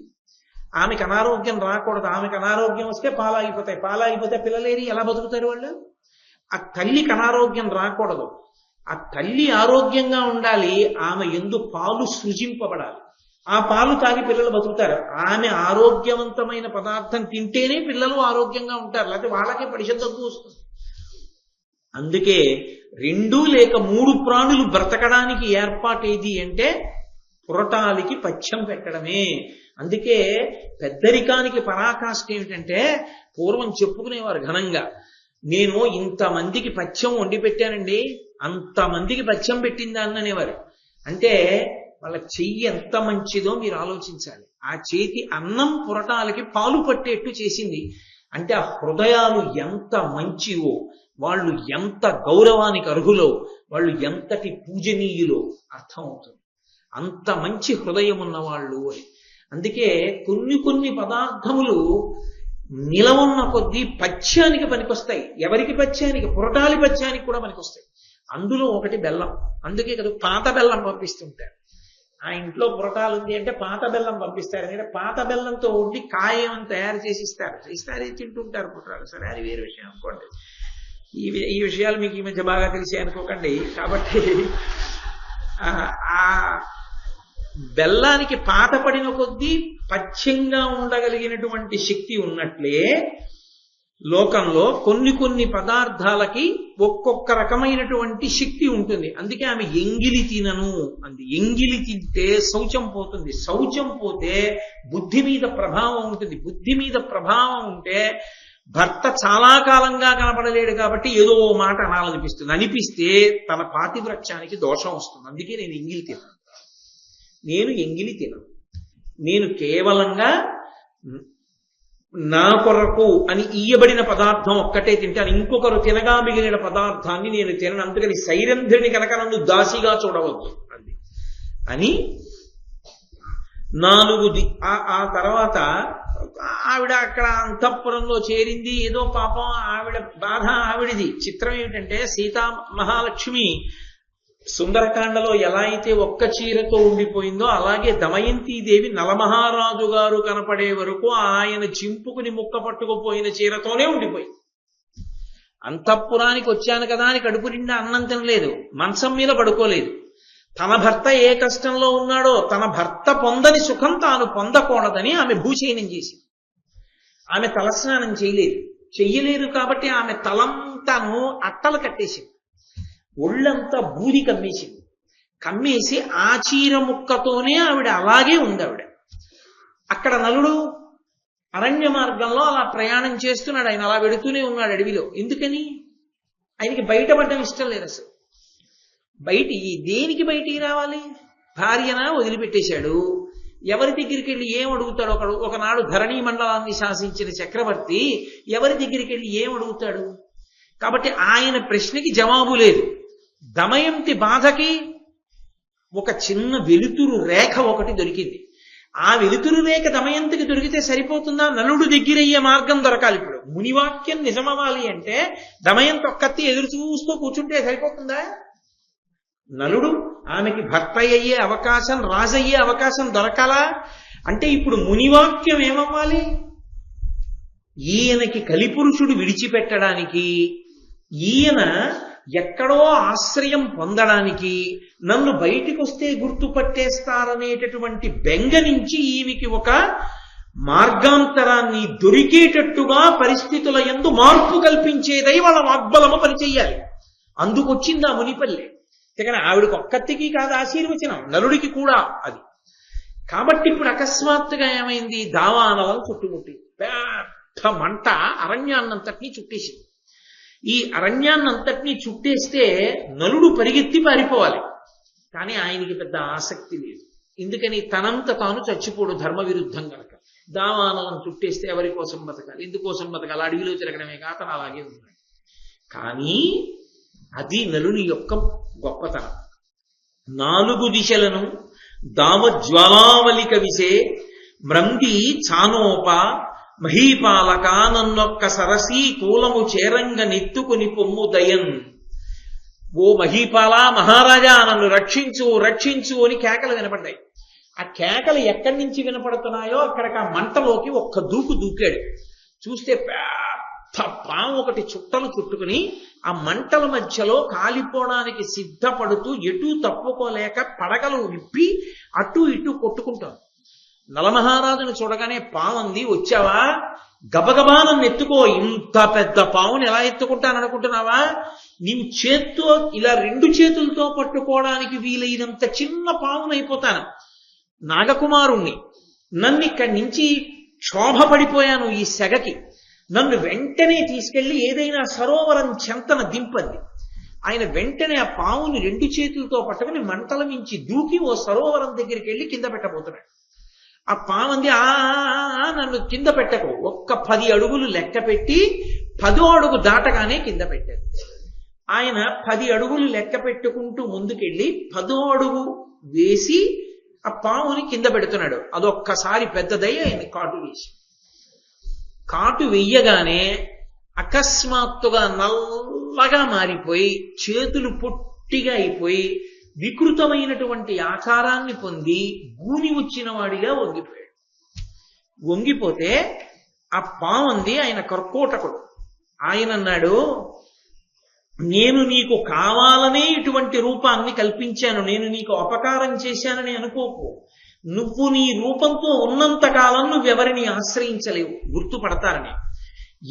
ఆమెకు అనారోగ్యం రాకూడదు. ఆమెకు అనారోగ్యం వస్తే పాలాగిపోతాయి. పాలాగిపోతే పిల్లలేరి ఎలా బతుకుతారు వాళ్ళు? ఆ తల్లికి అనారోగ్యం రాకూడదు. ఆ తల్లి ఆరోగ్యంగా ఉండాలి. ఆమె యందు పాలు సృజింపబడాలి. ఆ పాలు తాగి పిల్లలు బతుకుతారు. ఆమె ఆరోగ్యవంతమైన పదార్థం తింటేనే పిల్లలు ఆరోగ్యంగా ఉంటారు, లేకపోతే వాళ్ళకే పరిశుద్ధంగా వస్తుంది. అందుకే 2 లేక 3 ప్రాణులు బ్రతకడానికి ఏర్పాటు ఏది అంటే పురటాలికి పథ్యం పెట్టడమే. అందుకే పెద్దరికానికి పరాకాష్ఠ ఏమిటంటే, పూర్వం చెప్పుకునేవారు ఘనంగా, నేను ఇంతమందికి పథ్యం వండి పెట్టానండి, అంతమందికి పథ్యం పెట్టిందాన్ని అనేవారు. అంటే వాళ్ళ చెయ్యి ఎంత మంచిదో మీరు ఆలోచించాలి. ఆ చేతి అన్నం పురటాలకి పాలు పట్టేట్టు చేసింది. అంటే ఆ హృదయాలు ఎంత మంచివో, వాళ్ళు ఎంత గౌరవానికి అర్హులో, వాళ్ళు ఎంతటి పూజనీయులో అర్థమవుతుంది. అంత మంచి హృదయం ఉన్నవాళ్ళు అని. అందుకే కొన్ని పదార్థములు నిలవున్న కొద్దీ పథ్యానికి పనికొస్తాయి. ఎవరికి పథ్యానికి? పురటాలి పథ్యానికి కూడా పనికొస్తాయి. అందులో ఒకటి బెల్లం. అందుకే కదా పాత బెల్లం పంపిస్తుంటారు. ఆ ఇంట్లో పురటాలు ఉంది అంటే పాత బెల్లం పంపిస్తారు. ఎందుకంటే పాత బెల్లంతో ఉండి కాయం తయారు చేసి ఇస్తారు. తింటుంటారు పురటాలు. సరే, అది వేరే విషయం అనుకోండి. ఈ విషయాలు మీకు ఈ మధ్య బాగా తెలిసే అనుకోకండి. కాబట్టి ఆ బెల్లానికి పాత పడిన కొద్దీ పథ్యంగా ఉండగలిగినటువంటి శక్తి ఉన్నట్లే లోకంలో కొన్ని పదార్థాలకి ఒక్కొక్క రకమైనటువంటి శక్తి ఉంటుంది. అందుకే ఆమె ఎంగిలి తినను అంది. ఎంగిలి తింటే శౌచం పోతుంది. శౌచం పోతే బుద్ధి మీద ప్రభావం ఉంటుంది. బుద్ధి మీద ప్రభావం ఉంటే భర్త చాలా కాలంగా కనపడలేడు కాబట్టి ఏదో మాట అనాలనిపిస్తుంది. అనిపిస్తే తన పాతివ్రత్యానికి దోషం వస్తుంది. అందుకే నేను ఎంగిలి తినను. నేను కేవలంగా నా కొరకు అని ఇయ్యబడిన పదార్థం ఒక్కటే తింటాను. ఇంకొకరు తినగా మిగిలిన పదార్థాన్ని నేను తినను. అందుకని సైరంధ్రిని కనుక నన్ను దాసిగా చూడవద్దు అంది అని 4 ఆ తర్వాత ఆవిడ అక్కడ అంతఃపురంలో చేరింది. ఏదో పాపం ఆవిడ బాధ ఆవిడిది. చిత్రం ఏమిటంటే, సీతా మహాలక్ష్మి సుందరకాండలో ఎలా అయితే ఒక్క చీరతో ఉండిపోయిందో, అలాగే దమయంతీదేవి నలమహారాజు గారు కనపడే వరకు ఆయన చింపుకుని ముక్క పట్టుకుపోయిన చీరతోనే ఉండిపోయింది. అంతఃపురానికి వచ్చాను కదా అని కడుపు నిండా అన్నం తినలేదు, మంచం మీద పడుకోలేదు. తన భర్త ఏ కష్టంలో ఉన్నాడో, తన భర్త పొందని సుఖం తాను పొందకూడదని ఆమె భూచయనం చేసింది. ఆమె తలస్నానం చెయ్యలేదు కాబట్టి ఆమె తలంతాను అట్టలు కట్టేసింది. ఒళ్ళంతా బూది కమ్మేసి ఆ చీర ముక్కతోనే ఆవిడ అలాగే ఉంది. అక్కడ నలుడు అరణ్య మార్గంలో అలా ప్రయాణం చేస్తున్నాడు. ఆయన అలా వెడుతూనే ఉన్నాడు అడవిలో. ఎందుకని? ఆయనకి బయటపడడం ఇష్టం లేదు అసలు. దేనికి బయటికి రావాలి? భార్యన వదిలిపెట్టేశాడు. ఎవరి దగ్గరికి వెళ్ళి ఏం అడుగుతాడు? ఒకనాడు ధరణీ మండలాన్ని శాసించిన చక్రవర్తి ఎవరి దగ్గరికి వెళ్ళి ఏం అడుగుతాడు? కాబట్టి ఆయన ప్రశ్నకి జవాబు లేదు. దమయంతి బాధకి ఒక చిన్న వెలుతురు రేఖ ఒకటి దొరికింది. ఆ వెలుతురు రేఖ దమయంతికి దొరికితే సరిపోతుందా? నలుడు దగ్గరయ్యే మార్గం దొరకాలి. ఇప్పుడు మునివాక్యం నిజమవ్వాలి అంటే దమయంతి ఒక్కత్తి ఎదురు చూస్తూ కూర్చుంటే సరిపోతుందా? నలుడు ఆమెకి భర్త అయ్యే అవకాశం, రాజయ్యే అవకాశం దొరకాలా? అంటే ఇప్పుడు మునివాక్యం ఏమవ్వాలి? ఈయనకి కలిపురుషుడు విడిచిపెట్టడానికి, ఈయన ఎక్కడో ఆశ్రయం పొందడానికి, నన్ను బయటికి వస్తే గుర్తుపట్టేస్తారనేటటువంటి బెంగ నుంచి ఈమెకి ఒక మార్గాంతరాన్ని దొరికేటట్టుగా పరిస్థితుల యందు మార్పు కల్పించేదై వాళ్ళ వాగ్బలము పనిచేయాలి. అందుకొచ్చింది ఆ మునిపల్లె. కానీ ఆవిడకి ఒక్కతికి కాదు ఆశీర్వచనం, నలుడికి కూడా అది. కాబట్టి ఇప్పుడు అకస్మాత్తుగా ఏమైంది? దావానలం చుట్టుముట్టి పెద్ద మంట అరణ్యాన్నంతటినీ చుట్టేసింది. ఈ అరణ్యాన్నంతటినీ చుట్టేస్తే నలుడు పరిగెత్తి పారిపోవాలి. కానీ ఆయనకి పెద్ద ఆసక్తి లేదు. ఎందుకని తనంత తాను చచ్చిపోడు ధర్మ విరుద్ధం కనుక. దావానలం చుట్టేస్తే ఎవరి కోసం బతకాలి, ఎందుకోసం బతకాలి, అడవిలో తిరగడమే కాక అతను అలాగే ఉన్నాడు. కానీ అది నలుని యొక్క గొప్పతనం. 4 దిశలను దావజ్వాలావలిక విసే మ్రంది చానోప మహీపాలక నన్నొక్క సరసీ కూలము చేరంగ నెత్తుకుని పొమ్ము దయన్. ఓ మహీపాల, మహారాజా నన్ను రక్షించు రక్షించు అని కేకలు వినపడ్డాయి. ఆ కేకలు ఎక్కడి నుంచి వినపడుతున్నాయో అక్కడికి ఆ మంటలోకి ఒక్క దూకాడు. చూస్తే పెద్ద పాము ఒకటి చుట్టలు చుట్టుకుని ఆ మంటల మధ్యలో కాలిపోవడానికి సిద్ధపడుతూ ఎటూ తప్పుకోలేక పడగలు విప్పి అటు ఇటు కొట్టుకుంటాం. నలమహారాజును చూడగానే పాముంది, వచ్చావా, గబగబా నన్ను ఎత్తుకో. ఇంత పెద్ద పావుని ఎలా ఎత్తుకుంటాననుకుంటున్నావా? నీవు చేత్తో ఇలా 2 చేతులతో పట్టుకోవడానికి వీలైనంత చిన్న పావునైపోతాను. నాగకుమారుణ్ణి, నన్ను ఇక్కడి నుంచి క్షోభపడిపోయాను ఈ సెగకి, నన్ను వెంటనే తీసుకెళ్లి ఏదైనా సరోవరం చెంతన దింపండి. ఆయన వెంటనే ఆ పావుని 2 చేతులతో పట్టుకుని మంటల మించి దూకి ఓ సరోవరం దగ్గరికి వెళ్ళి కింద పెట్టబోతున్నాడు. ఆ పావంది, నన్ను కింద పెట్టకు, ఒక్క 10 అడుగులు లెక్క పెట్టి 10వ అడుగు దాటగానే కింద పెట్టాడు. ఆయన 10 అడుగులు లెక్క పెట్టుకుంటూ ముందుకెళ్ళి 10వ అడుగు వేసి ఆ పావుని కింద పెడుతున్నాడు. అదొక్కసారి పెద్దదై ఆయన కాటు వెయ్యగానే అకస్మాత్తుగా నల్లగా మారిపోయి చేతులు పొట్టిగా అయిపోయి వికృతమైనటువంటి ఆకారాన్ని పొంది గూని వచ్చిన వాడిగా వంగిపోయాడు. వంగిపోతే ఆ పావంది ఆయన కర్కోటకుడు. ఆయన అన్నాడు, నేను నీకు కావాలనే ఇటువంటి రూపాన్ని కల్పించాను, నేను నీకు అపకారం చేశానని అనుకోకు. నువ్వు నీ రూపంతో ఉన్నంతకాలం నువ్వెవరిని ఆశ్రయించలేవు, గుర్తుపడతారని.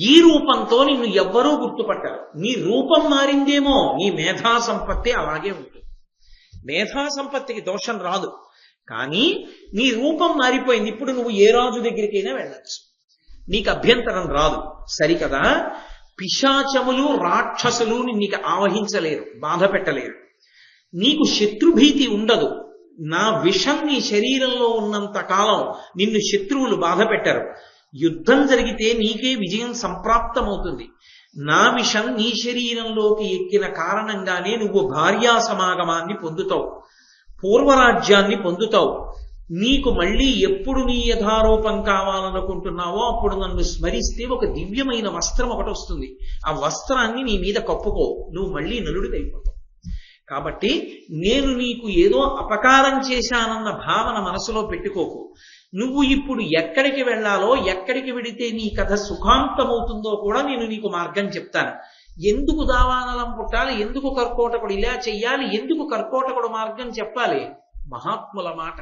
ఈ రూపంతో నిన్ను ఎవ్వరూ గుర్తుపట్టారు. నీ రూపం మారిందేమో, నీ మేధా సంపత్తి అలాగే ఉంటుంది. మేధా సంపత్తికి దోషం రాదు, కానీ నీ రూపం మారిపోయింది. ఇప్పుడు నువ్వు ఏ రాజు దగ్గరికైనా వెళ్ళచ్చు, నీకు అభ్యంతరం రాదు, సరికదా. పిశాచములు రాక్షసులు నిన్ను ఆవహించలేరు, బాధ పెట్టలేరు. నీకు శత్రుభీతి ఉండదు. నా విషం నీ శరీరంలో ఉన్నంత కాలం నిన్ను శత్రువులు బాధ పెట్టరు. యుద్ధం జరిగితే నీకే విజయం సంప్రాప్తమవుతుంది. నా విషం నీ శరీరంలోకి ఎక్కిన కారణంగానే నువ్వు భార్యా సమాగమాన్ని పొందుతావు, పూర్వరాజ్యాన్ని పొందుతావు. నీకు మళ్ళీ ఎప్పుడు నీ యథారూపం కావాలనుకుంటున్నావో అప్పుడు నన్ను స్మరిస్తే ఒక దివ్యమైన వస్త్రం ఒకటి వస్తుంది. ఆ వస్త్రాన్ని నీ మీద కప్పుకో, నువ్వు మళ్ళీ నలుడిదైపోతావు. కాబట్టి నేను నీకు ఏదో అపకారం చేశానన్న భావన మనసులో పెట్టుకోకు. నువ్వు ఇప్పుడు ఎక్కడికి వెళ్ళాలో, ఎక్కడికి వెడితే నీ కథ సుఖాంతమవుతుందో కూడా నేను నీకు మార్గం చెప్తాను. ఎందుకు దావానలం పుట్టాలి, ఎందుకు కర్కోటకుడు ఇలా చెయ్యాలి, ఎందుకు కర్కోటకుడు మార్గం చెప్పాలి? మహాత్ముల మాట,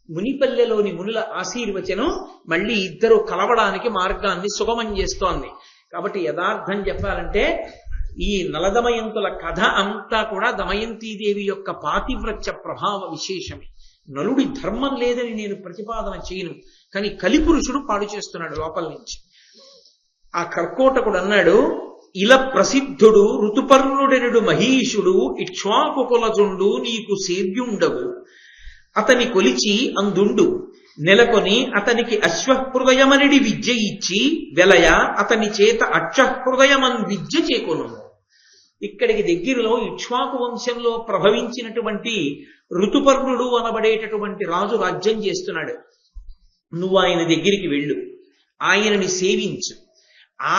మునిపల్లెలోని మునుల ఆశీర్వచనం మళ్ళీ ఇద్దరు కలవడానికి మార్గాన్ని సుగమం చేస్తోంది. కాబట్టి యథార్థం చెప్పాలంటే ఈ నలదమయంతుల కథ అంతా కూడా దమయంతీదేవి యొక్క పాతివ్రత్య ప్రభావ విశేషమే. నలుడి ధర్మం లేదని నేను ప్రతిపాదన చేయను, కానీ కలిపురుషుడు పాడు చేస్తున్నాడు లోపల నుంచి. ఆ కర్కోటకుడు అన్నాడు, ఇలా ప్రసిద్ధుడు ఋతుపర్ణుడెనుడు మహీషుడు ఇక్ష్వాకుకులజుండు నీకు సేవ్యుండవు. అతని కొలిచి అందుండు నెలకొని అతనికి అశ్వహృదయమనిడి విద్య ఇచ్చి వెలయ అతని చేత అక్షహృదయమన్ విద్య చేకొను. ఇక్కడికి దగ్గరలో ఇక్ష్వాకు వంశంలో ప్రభవించినటువంటి ఋతుపర్ణుడు అనబడేటటువంటి రాజు రాజ్యం చేస్తున్నాడు. నువ్వు ఆయన దగ్గరికి వెళ్ళు, ఆయనని సేవించు.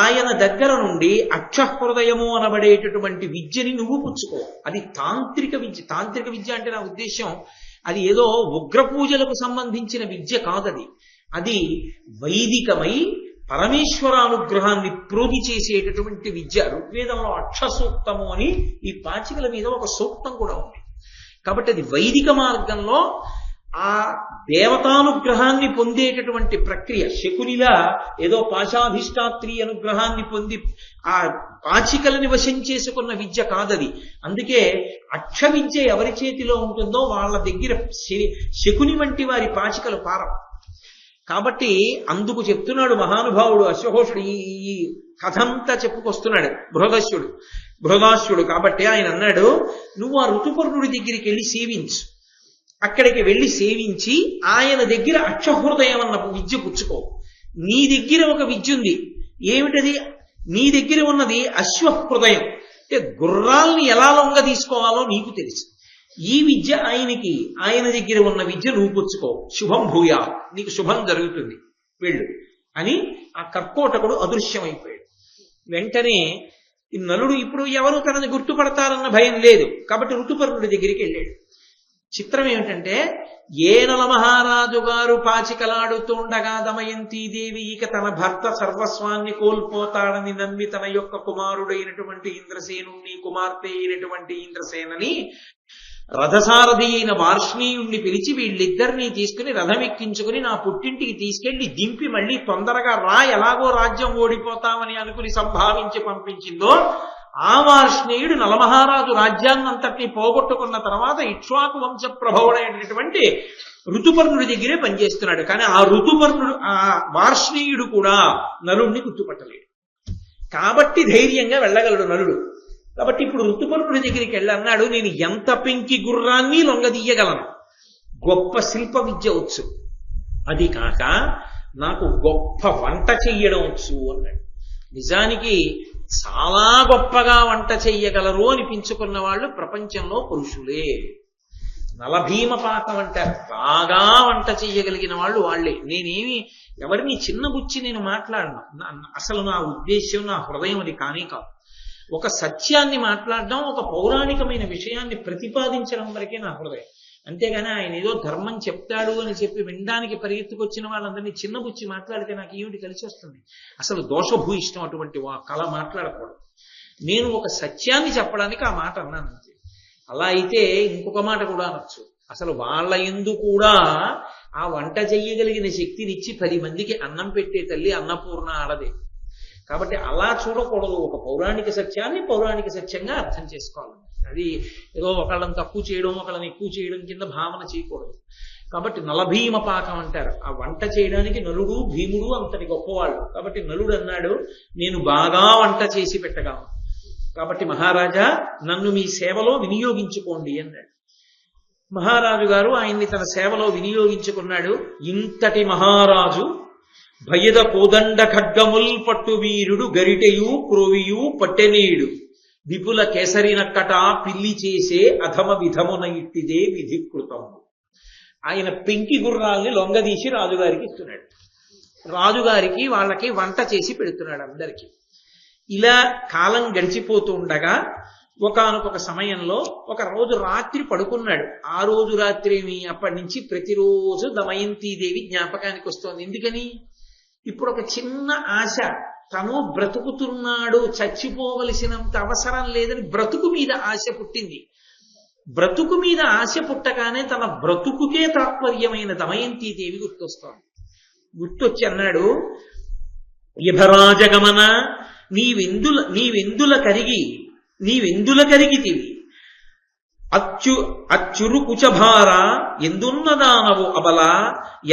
ఆయన దగ్గర నుండి అక్షహృదయము అనబడేటటువంటి విద్యని నువ్వు పుచ్చుకో. అది తాంత్రిక విద్య. తాంత్రిక విద్య అంటే నా ఉద్దేశం అది ఏదో ఉగ్ర పూజలకు సంబంధించిన విద్య కాదది. అది వైదికమై పరమేశ్వరానుగ్రహాన్ని ప్రోధి చేసేటటువంటి విద్య. ఋగ్వేదంలో అక్షసూక్తము అని ఈ పాచికల మీద ఒక సూక్తం కూడా ఉంది. కాబట్టి అది వైదిక మార్గంలో ఆ దేవతానుగ్రహాన్ని పొందేటటువంటి ప్రక్రియ. శకునిలా ఏదో పాశాధిష్టాత్రి అనుగ్రహాన్ని పొంది ఆ పాచికలని వశం చేసుకున్న విద్య కాదది. అందుకే అక్ష విద్య ఎవరి చేతిలో ఉంటుందో వాళ్ళ దగ్గర శకుని వంటి వారి పాచికలు పారం. కాబట్టి అందుకు చెప్తున్నాడు మహానుభావుడు అశ్వఘోషుడు ఈ కథంతా చెప్పుకొస్తున్నాడు బృహదాస్యుడు. కాబట్టి ఆయన అన్నాడు, నువ్వు ఆ ఋతుపర్ణుడి దగ్గరికి వెళ్ళి సేవించు. అక్కడికి వెళ్ళి సేవించి ఆయన దగ్గర అక్షహృదయం అన్న విద్య పుచ్చుకో. నీ దగ్గర ఒక విద్య ఉంది. ఏమిటది? నీ దగ్గర ఉన్నది అశ్వహృదయం. అంటే గుర్రాల్ని ఎలా లొంగ తీసుకోవాలో నీకు తెలుసు. ఈ విద్య ఆయన దగ్గర ఉన్న విద్య నువ్వు పుచ్చుకో. శుభం భూయా, నీకు శుభం జరుగుతుంది, వెళ్ళు అని ఆ కర్కోటకుడు అదృశ్యమైపోయాడు. వెంటనే ఈ నలుడు ఇప్పుడు ఎవరు తనని గుర్తుపడతారన్న భయం లేదు కాబట్టి ఋతుపర్ణుడి దగ్గరికి వెళ్ళాడు. చిత్రం ఏమిటంటే, ఏనల మహారాజు గారు పాచికలాడుతుండగా దమయంతీదేవి ఇక తన భర్త సర్వస్వాన్ని కోల్పోతాడని నమ్మి తన యొక్క కుమారుడైనటువంటి ఇంద్రసేనుణ్ణి, కుమార్తె అయినటువంటి ఇంద్రసేనని, రథసారథి అయిన వార్ష్ణీయుణ్ణి పిలిచి వీళ్ళిద్దరినీ తీసుకుని రథం ఎక్కించుకుని నా పుట్టింటికి తీసుకెళ్లి దింపి మళ్ళీ తొందరగా రా, ఎలాగో రాజ్యం ఓడిపోతామని అనుకుని సంభావించి పంపించిందో, ఆ వార్ష్ణేయుడు నలమహారాజు రాజ్యాన్నంతటినీ పోగొట్టుకున్న తర్వాత ఇక్ష్వాకు వంశ ప్రభవుడైనటువంటి ఋతుపర్ణుడి దగ్గరే పనిచేస్తున్నాడు. కానీ ఆ వార్ష్ణేయుడు కూడా నలుడిని గుర్తుపట్టలేడు. కాబట్టి ధైర్యంగా వెళ్ళగలడు నలుడు. కాబట్టి ఇప్పుడు ఋతుపర్ణుడి దగ్గరికి వెళ్ళి అన్నాడు, నేను ఎంత పెంకి గుర్రాన్ని లొంగదీయగలను, గొప్ప శిల్ప విద్య వచ్చు, అది కాక నాకు గొప్ప వంట చెయ్యడం వచ్చు అన్నాడు. నిజానికి చాలా గొప్పగా వంట చెయ్యగలరు అనిపించుకున్న వాళ్ళు ప్రపంచంలో పురుషులే. నలభీమ పాకం అంటారు, బాగా వంట చెయ్యగలిగిన వాళ్ళు వాళ్లే. నేనేమి ఎవరిని చిన్నబుచ్చి నేను మాట్లాడను. అసలు నా ఉద్దేశ్యం, నా హృదయం అది కానీ కాదు. ఒక సత్యాన్ని మాట్లాడడం, ఒక పౌరాణికమైన విషయాన్ని ప్రతిపాదించడం వరకే నా హృదయం. అంతేగాని ఆయన ఏదో ధర్మం చెప్తాడు అని చెప్పి వినడానికి పరిగెత్తుకొచ్చిన వాళ్ళందరినీ చిన్నబుచ్చి మాట్లాడితే నాకు ఏమిటి కలిసి వస్తుంది? అసలు దోషభూయిష్టం అటువంటి కళ మాట్లాడకూడదు. నేను ఒక సత్యాన్ని చెప్పడానికి ఆ మాట అన్నాను అంతే. అలా అయితే ఇంకొక మాట కూడా అనొచ్చు, అసలు వాళ్ళ యందు కూడా ఆ వంట చెయ్యగలిగిన శక్తినిచ్చి 10 మందికి అన్నం పెట్టే తల్లి అన్నపూర్ణ ఆడదే. కాబట్టి అలా చూడకూడదు. ఒక పౌరాణిక సత్యాన్ని పౌరాణిక సత్యంగా అర్థం చేసుకోవాలి. అది ఏదో ఒకళ్ళని తక్కువ చేయడం, ఒకళ్ళని ఎక్కువ చేయడం కింద భావన చేయకూడదు. కాబట్టి నలభీమ పాకం అంటారు. ఆ వంట చేయడానికి నలుడు, భీముడు అంతటి గొప్పవాళ్ళు. కాబట్టి నలుడు అన్నాడు, నేను బాగా వంట చేసి పెట్టగలను, కాబట్టి మహారాజా నన్ను మీ సేవలో వినియోగించుకోండి అన్నాడు. మహారాజు గారు ఆయన్ని తన సేవలో వినియోగించుకున్నాడు. ఇంతటి మహారాజు భయద కోదండ ఖడ్గముల్ పట్టు వీరుడు, గరిటెయు క్రోవియు పట్టెనీడు, విపుల కేసరినక్కట పిల్లి చేసే అధమ విధమున ఇట్టిదే విధికృతం. ఆయన పెంకి గుర్రాల్ని లొంగదీసి రాజుగారికి ఇస్తున్నాడు. రాజుగారికి వాళ్ళకి వంట చేసి పెడుతున్నాడు అందరికీ. ఇలా కాలం గడిచిపోతూ ఉండగా ఒకానొక సమయంలో ఒక రోజు రాత్రి పడుకున్నాడు. ఆ రోజు రాత్రి అప్పటి నుంచి ప్రతిరోజు దమయంతీదేవి జ్ఞాపకానికి వస్తోంది. ఎందుకని? ఇప్పుడు ఒక చిన్న ఆశ, తను బ్రతుకుతున్నాడు, చచ్చిపోవలసినంత అవసరం లేదని బ్రతుకు మీద ఆశ పుట్టింది. బ్రతుకు మీద ఆశ పుట్టగానే తన బ్రతుకుకే తాత్పర్యమైన దమయంతీదేవి గుర్తొచ్చి అన్నాడు, యభరాజగమన నీవెందుల కరిగితివి, అచ్చురు కుచభార ఎందున్నదానవు అబల,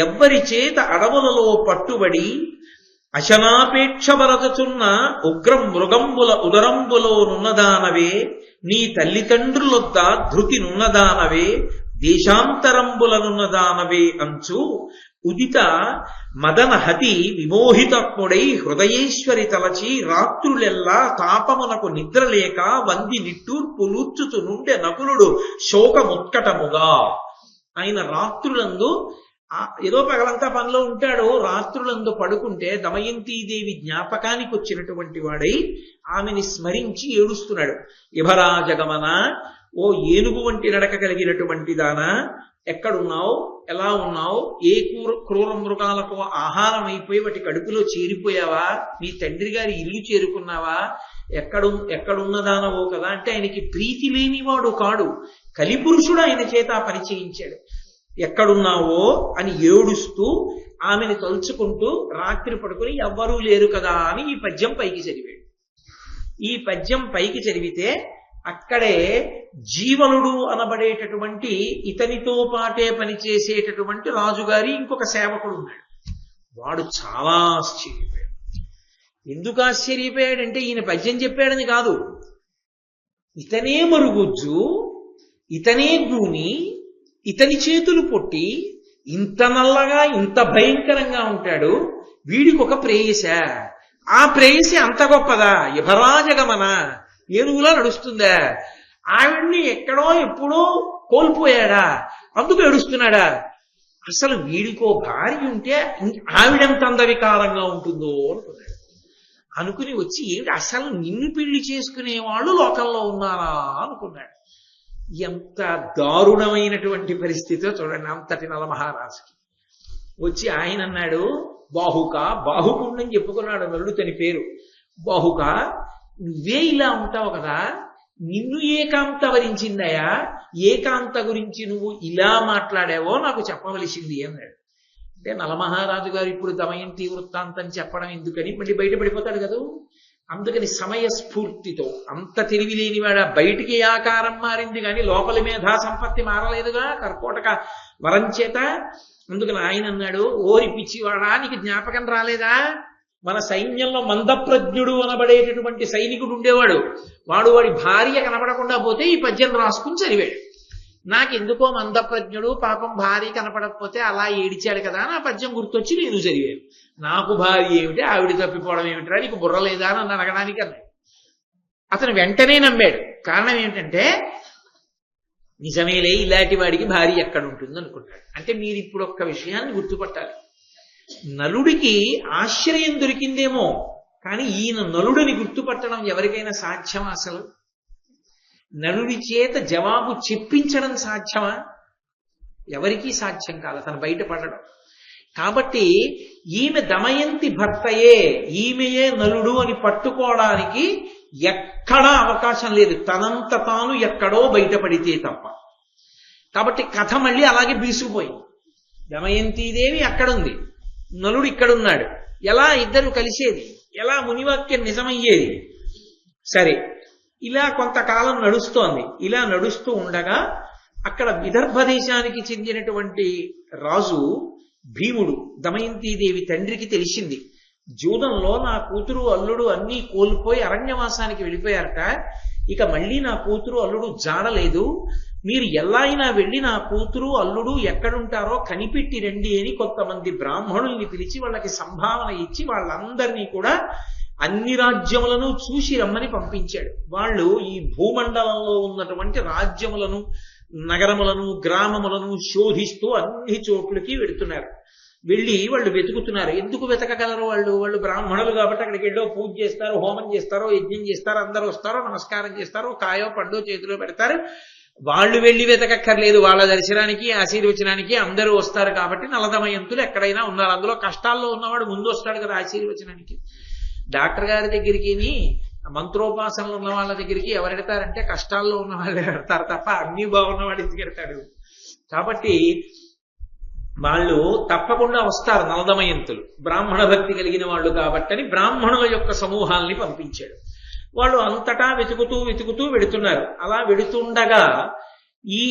ఎవ్వరి చేత అడవులలో పట్టుబడి అశనాపేక్ష బరచున్న ఉగ్రం మృగంబుల ఉదరంబులో నున్నదానవే, నీ తల్లిదండ్రులొద్ద ధృతి నున్నదానవే, దేశాంతరంబులనున్నదానవే అంచు ఉదిత మదన హతి విమోహితత్ముడై హృదయేశ్వరి తలచి రాత్రులెల్లా తాపమునకు నిద్రలేక వంది నిట్టూర్పులూర్చుతు నుండే నకులుడు శోకముత్కటముగా. ఆయన రాత్రులందు ఏదో పగలంతా పనిలో ఉంటాడు, రాత్రులందు పడుకుంటే దమయంతీదేవి జ్ఞాపకానికి వచ్చినటువంటి వాడై ఆమెని స్మరించి ఏడుస్తున్నాడు. యభరాజగమన, ఓ ఏనుగు వంటి నడక కలిగినటువంటి దానా, ఎక్కడున్నావు, ఎలా ఉన్నావు, ఏ క్రూర మృగాలకు ఆహారం అయిపోయి వాటి కడుపులో చేరిపోయావా, నీ తండ్రి గారి ఇల్లు చేరుకున్నావా, ఎక్కడున్నదానవో కదా అంటే ఆయనకి ప్రీతి లేనివాడు కాడు, కలిపురుషుడు ఆయన చేత పరిచయించాడు. ఎక్కడున్నావో అని ఏడుస్తూ ఆమెను తలుచుకుంటూ రాత్రి పడుకుని ఎవ్వరూ లేరు కదా అని ఈ పద్యం పైకి చదివాడు. ఈ పద్యం పైకి చదివితే అక్కడే జీవనుడు అనబడేటటువంటి ఇతనితో పాటే పనిచేసేటటువంటి రాజుగారి ఇంకొక సేవకుడు ఉన్నాడు. వాడు చాలా ఆశ్చర్యపోయాడు. ఎందుకు ఆశ్చర్యపోయాడంటే ఈయన పద్యం చెప్పాడని కాదు, ఇతనే మరుగుజ్జు, ఇతనే గూని, ఇతని చేతులు పొట్టి, ఇంత నల్లగా ఇంత భయంకరంగా ఉంటాడు, వీడికి ఒక ప్రేయస, ఆ ప్రేయసి అంత గొప్పదా, యభరాజగమన, ఏనుగులా నడుస్తుందా, ఆవిడ్ని ఎక్కడో ఎప్పుడో కోల్పోయాడా, అందుకు ఏడుస్తున్నాడా, అసలు వీడికో భార్య ఉంటే ఆవిడెంత అందవికారంగా ఉంటుందో అనుకున్నాడు. అనుకుని వచ్చి ఏమిటి అసలు నిన్ను పెళ్లి చేసుకునేవాళ్ళు లోకంలో ఉన్నారా అనుకున్నాడు. ఎంత దారుణమైనటువంటి పరిస్థితిలో చూడండి అంతటి నలమహారాజుకి. వచ్చి ఆయన అన్నాడు, బాహుక, బాహుకుండని చెప్పుకున్నాడు నలుడు తని పేరు. బాహుక, నువ్వే ఇలా ఉంటావు కదా, నిన్ను ఏకాంత వరించిందయా, ఏకాంత గురించి నువ్వు ఇలా మాట్లాడావో నాకు చెప్పవలసింది అన్నాడు. అంటే నలమహారాజు గారు ఇప్పుడు దమయంతి వృత్తాంతం చెప్పడం ఎందుకని మళ్ళీ బయటపడిపోతాడు కదా, అందుకని సమయస్ఫూర్తితో, అంత తెలివి లేనివాడ, బయటికి ఆకారం మారింది కానీ లోపలి మేధా సంపత్తి మారలేదుగా కర్కోటక వరం చేత. అందుకని ఆయన అన్నాడు, ఓరి పిచ్చివాడా, నీకు జ్ఞాపకం రాలేదా, మన సైన్యంలో మందప్రజ్ఞుడు అనబడేటటువంటి సైనికుడు ఉండేవాడు, వాడి భార్య కనపడకుండా పోతే ఈ పద్యం రాసుకుని చదివాడు. నాకెందుకో మందప్రజ్ఞుడు పాపం భార్య కనపడకపోతే అలా ఏడిచాడు కదా, నా పద్యం గుర్తొచ్చి నేను చదివాను. నాకు భార్య ఏమిటి, ఆవిడ తప్పిపోవడం ఏమిటిరా, నీకు బుర్ర లేదా అని అడగడానికి అన్నాడు. అతను వెంటనే నమ్మాడు. కారణం ఏంటంటే నిజమేలే, ఇలాంటి వాడికి భార్య ఎక్కడ ఉంటుంది అనుకున్నాడు. అంటే మీరు ఇప్పుడు ఒక్క విషయాన్ని గుర్తుపట్టాలి, నలుడికి ఆశ్రయం దొరికిందేమో కానీ ఈయన నలుడిని గుర్తుపట్టడం ఎవరికైనా సాధ్యమా? అసలు నలుడి చేత జవాబు చెప్పించడం సాధ్యమా? ఎవరికీ సాధ్యం కాదు తను బయటపడడం. కాబట్టి ఈమె దమయంతి భర్తయే, ఈమెయే నలుడు అని పట్టుకోవడానికి ఎక్కడా అవకాశం లేదు, తనంత తాను ఎక్కడో బయటపడితే తప్ప. కాబట్టి కథ మళ్ళీ అలాగే బీసుకుపోయింది. దమయంతీదేవి అక్కడుంది, నలుడు ఇక్కడున్నాడు, ఎలా ఇద్దరు కలిసేది, ఎలా మునివాక్యం నిజమయ్యేది? సరే, ఇలా కొంతకాలం నడుస్తోంది. ఇలా నడుస్తూ ఉండగా అక్కడ విదర్భ దేశానికి చెందినటువంటి రాజు భీముడు దమయంతీదేవి తండ్రికి తెలిసింది, జూదంలో నా కూతురు అల్లుడు అన్నీ కోల్పోయి అరణ్యవాసానికి వెళ్ళిపోయారట, ఇక మళ్ళీ నా కూతురు అల్లుడు జాడలేదు, మీరు ఎలా అయినా వెళ్ళి నా కూతురు అల్లుడు ఎక్కడుంటారో కనిపెట్టి రండి అని కొంతమంది బ్రాహ్మణుల్ని పిలిచి వాళ్ళకి సంభావన ఇచ్చి వాళ్ళందరినీ కూడా అన్ని రాజ్యములను చూసి రమ్మని పంపించాడు. వాళ్ళు ఈ భూమండలంలో ఉన్నటువంటి రాజ్యములను, నగరములను, గ్రామములను శోధిస్తూ అన్ని చోట్లకి వెడుతున్నారు. వెళ్ళి వాళ్ళు వెతుకుతున్నారు. ఎందుకు వెతకగలరు? వాళ్ళు బ్రాహ్మణులు కాబట్టి అక్కడికి వెళ్ళో పూజ చేస్తారు, హోమం చేస్తారో, యజ్ఞం చేస్తారు, అందరూ వస్తారో, నమస్కారం చేస్తారో, కాయో పండో చేతిలో పెడతారు. వాళ్ళు వెళ్ళి వెతకక్కర్లేదు, వాళ్ళ దర్శనానికి ఆశీర్వచనానికి అందరూ వస్తారు. కాబట్టి నలదమయంతులు ఎక్కడైనా ఉన్నారు. అందులో కష్టాల్లో ఉన్నవాడు ముందు వస్తాడు కదా ఆశీర్వచనానికి. డాక్టర్ గారి దగ్గరికి, మంత్రోపాసనలు ఉన్న వాళ్ళ దగ్గరికి ఎవరు ఎడతారంటే కష్టాల్లో ఉన్న వాళ్ళే పెడతారు తప్ప అన్ని బాగున్నవాడు ఎందుకు ఎడతాడు? కాబట్టి వాళ్ళు తప్పకుండా వస్తారు నలదమయంతులు, బ్రాహ్మణ భక్తి కలిగిన వాళ్ళు కాబట్టి బ్రాహ్మణుల యొక్క సమూహాల్ని పంపించాడు. వాళ్ళు అంతటా వెతుకుతూ వెడుతున్నారు. అలా వెడుతుండగా ఈ